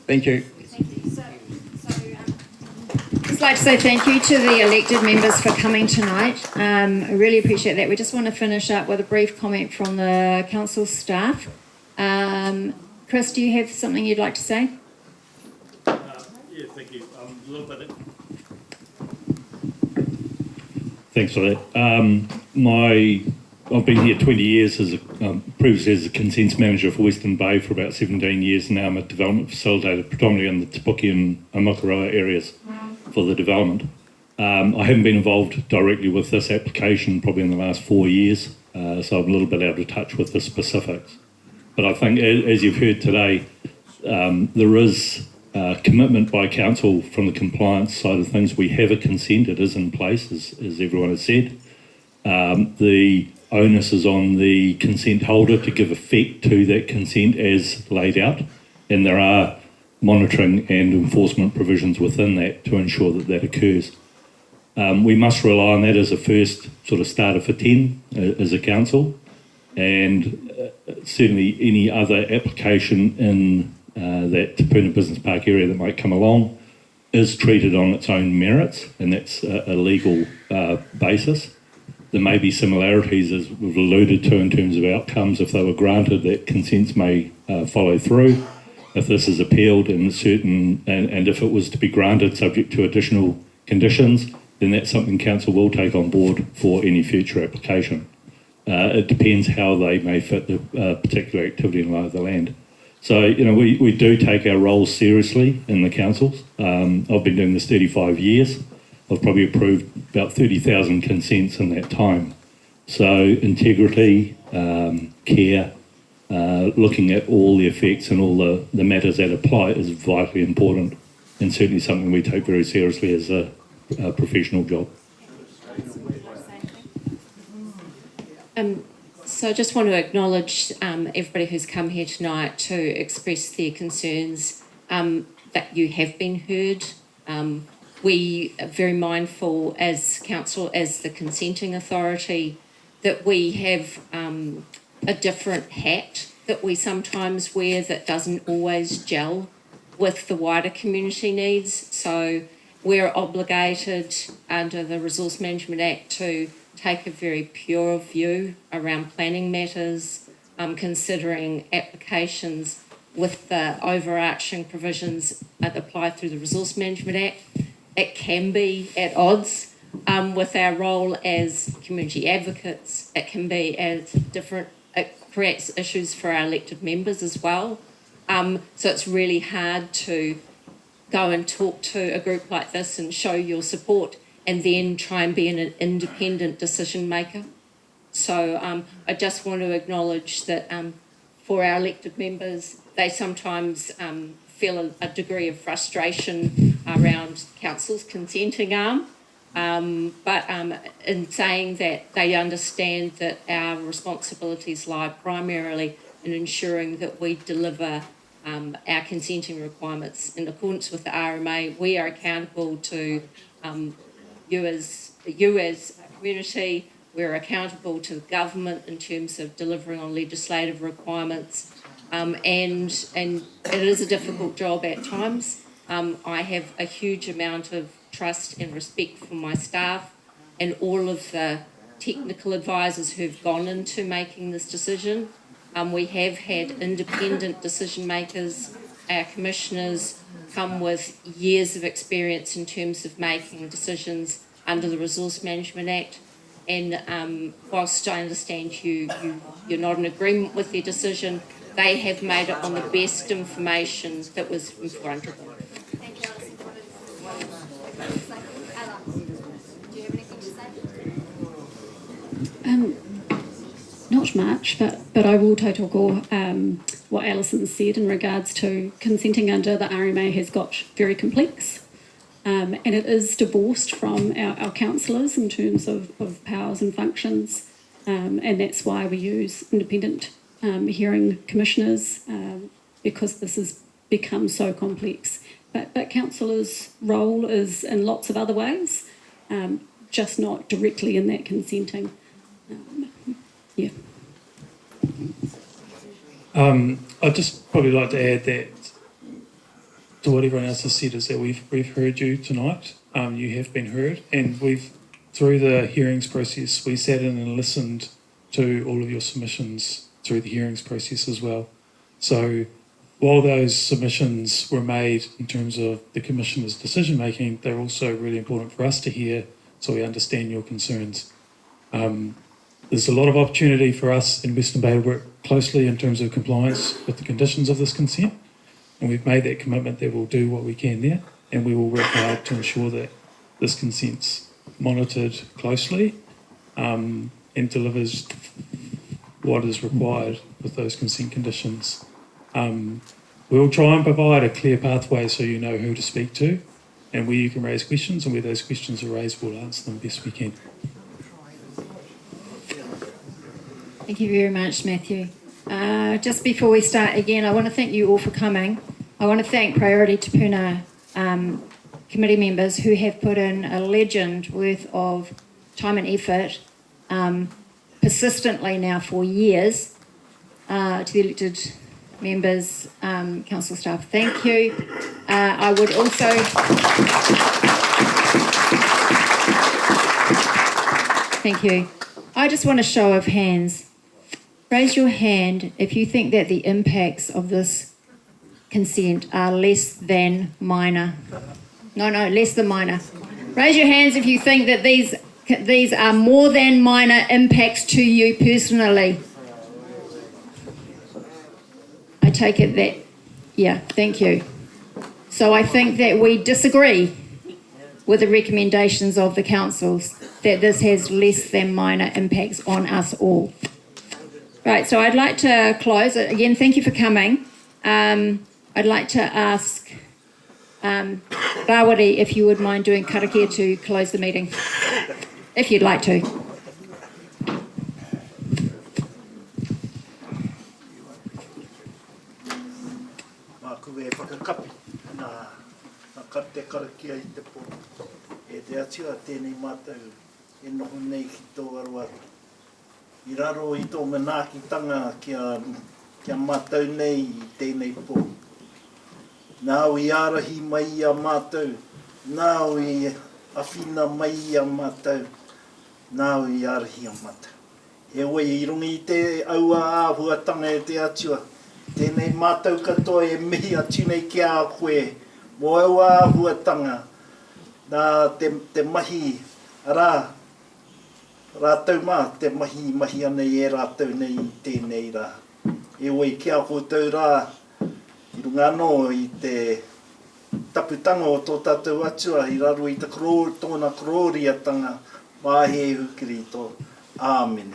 Thank you. Thank you. I'd just like to say thank you to the elected members for coming tonight. I really appreciate that. We just want to finish up with a brief comment from the council staff. Chris, do you have something you'd like to say? Yeah, thank you. A little bit. Thanks for that. I've been here 20 years previously as a consents manager for Western Bay for about 17 years. Now I'm a development facilitator, predominantly in the Te Puke and Amakoroa areas for the development. I haven't been involved directly with this application probably in the last 4 years, so I'm a little bit out of touch with the specifics. But I think, as you've heard today, there is commitment by council from the compliance side of things. We have a consent, it is in place, as everyone has said. The onus is on the consent holder to give effect to that consent as laid out, and there are monitoring and enforcement provisions within that to ensure that that occurs. We must rely on that as a first sort of starter for 10 as a council, and certainly any other application in that Te Puna Business Park area that might come along is treated on its own merits, and that's a legal basis. There may be similarities, as we've alluded to, in terms of outcomes. If they were granted, that consents may follow through. If this is appealed and if it was to be granted subject to additional conditions, then that's something council will take on board for any future application. It depends how they may fit the particular activity and lie of the land. So, you know, we do take our roles seriously in the councils. I've been doing this 35 years. I've probably approved about 30,000 consents in that time. So integrity, care, looking at all the effects and all the matters that apply is vitally important, and certainly something we take very seriously as a professional job. So I just want to acknowledge everybody who's come here tonight to express their concerns, that you have been heard. We are very mindful as council, as the consenting authority, that we have a different hat that we sometimes wear that doesn't always gel with the wider community needs. So we're obligated under the Resource Management Act to take a very pure view around planning matters, considering applications with the overarching provisions that apply through the Resource Management Act. It can be at odds with our role as community advocates. It can be as different, it creates issues for our elected members as well. So it's really hard to go and talk to a group like this and show your support and then try and be an independent decision maker. So I just want to acknowledge that for our elected members, they sometimes feel a degree of frustration around council's consenting arm. But in saying that, they understand that our responsibilities lie primarily in ensuring that we deliver our consenting requirements in accordance with the RMA. We are accountable to you as a community. We're accountable to the government in terms of delivering on legislative requirements, and it is a difficult job at times. I have a huge amount of trust and respect for my staff and all of the technical advisors who've gone into making this decision. We have had independent decision makers. Our commissioners come with years of experience in terms of making decisions under the Resource Management Act. And whilst I understand you're not in agreement with their decision, they have made it on the best information that was in front of them. Thank you, Alison. Ella, do you have anything to say? Not much, but I will tautoko what Alison said in regards to consenting under the RMA has got very complex. And it is divorced from our councillors in terms of powers and functions, and that's why we use independent hearing commissioners, because this has become so complex. But councillors' role is in lots of other ways, just not directly in that consenting. Yeah. I'd just probably like to add that to what everyone else has said is that we've heard you tonight. You have been heard, and through the hearings process, we sat in and listened to all of your submissions through the hearings process as well. So while those submissions were made in terms of the Commissioner's decision making, they're also really important for us to hear so we understand your concerns. There's a lot of opportunity for us in Western Bay to work closely in terms of compliance with the conditions of this consent. And we've made that commitment that we'll do what we can there, and we will work hard to ensure that this consent's monitored closely and delivers what is required with those consent conditions. We'll try and provide a clear pathway so you know who to speak to and where you can raise questions, and where those questions are raised, we'll answer them best we can. Thank you very much, Matthew. Just before we start again, I want to thank you all for coming. I want to thank Priority Te Puna committee members who have put in a legend worth of time and effort persistently now for years to the elected members, council staff. Thank you. I would also... Thank you. I just want a show of hands. Raise your hand if you think that the impacts of this consent are less than minor. No, less than minor. Raise your hands if you think that these are more than minor impacts to you personally. I take it that, yeah, thank you. So I think that we disagree with the recommendations of the councils that this has less than minor impacts on us all. Right, so I'd like to close. Again, thank you for coming. I'd like to ask Rawari if you would mind doing karakia to close the meeting, if you'd like to. Māku e whakakapi nā kate karakia I te po. E te atua tēnei mātou e noho nei ki tō aruaru. I raro I tō manaakitanga kia mātou nei I tēnei po. Nāu I arahi mai a mātou, nāu I awhina mai a mātou, nāu I arahi a mātou. E wei I rungi I te aua āhuatanga e te atua. Tēnei mātou katoa e mihi atu nei ki a koe, mō aua āhuatanga, nā te mahi rā. Rātou mā, te mahi ana e rātou nei I tēnei rā. E wei kia koutou rā, I runga anō I te taputanga o tō tātou atua, I raro I te tōna kororiatanga, māhe hukiri tō. Āmene.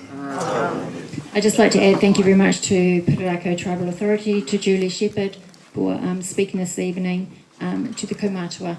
I'd just like to add thank you very much to Containerco Tribal Authority, to Julie Shepherd, for speaking this evening to the kaumātua.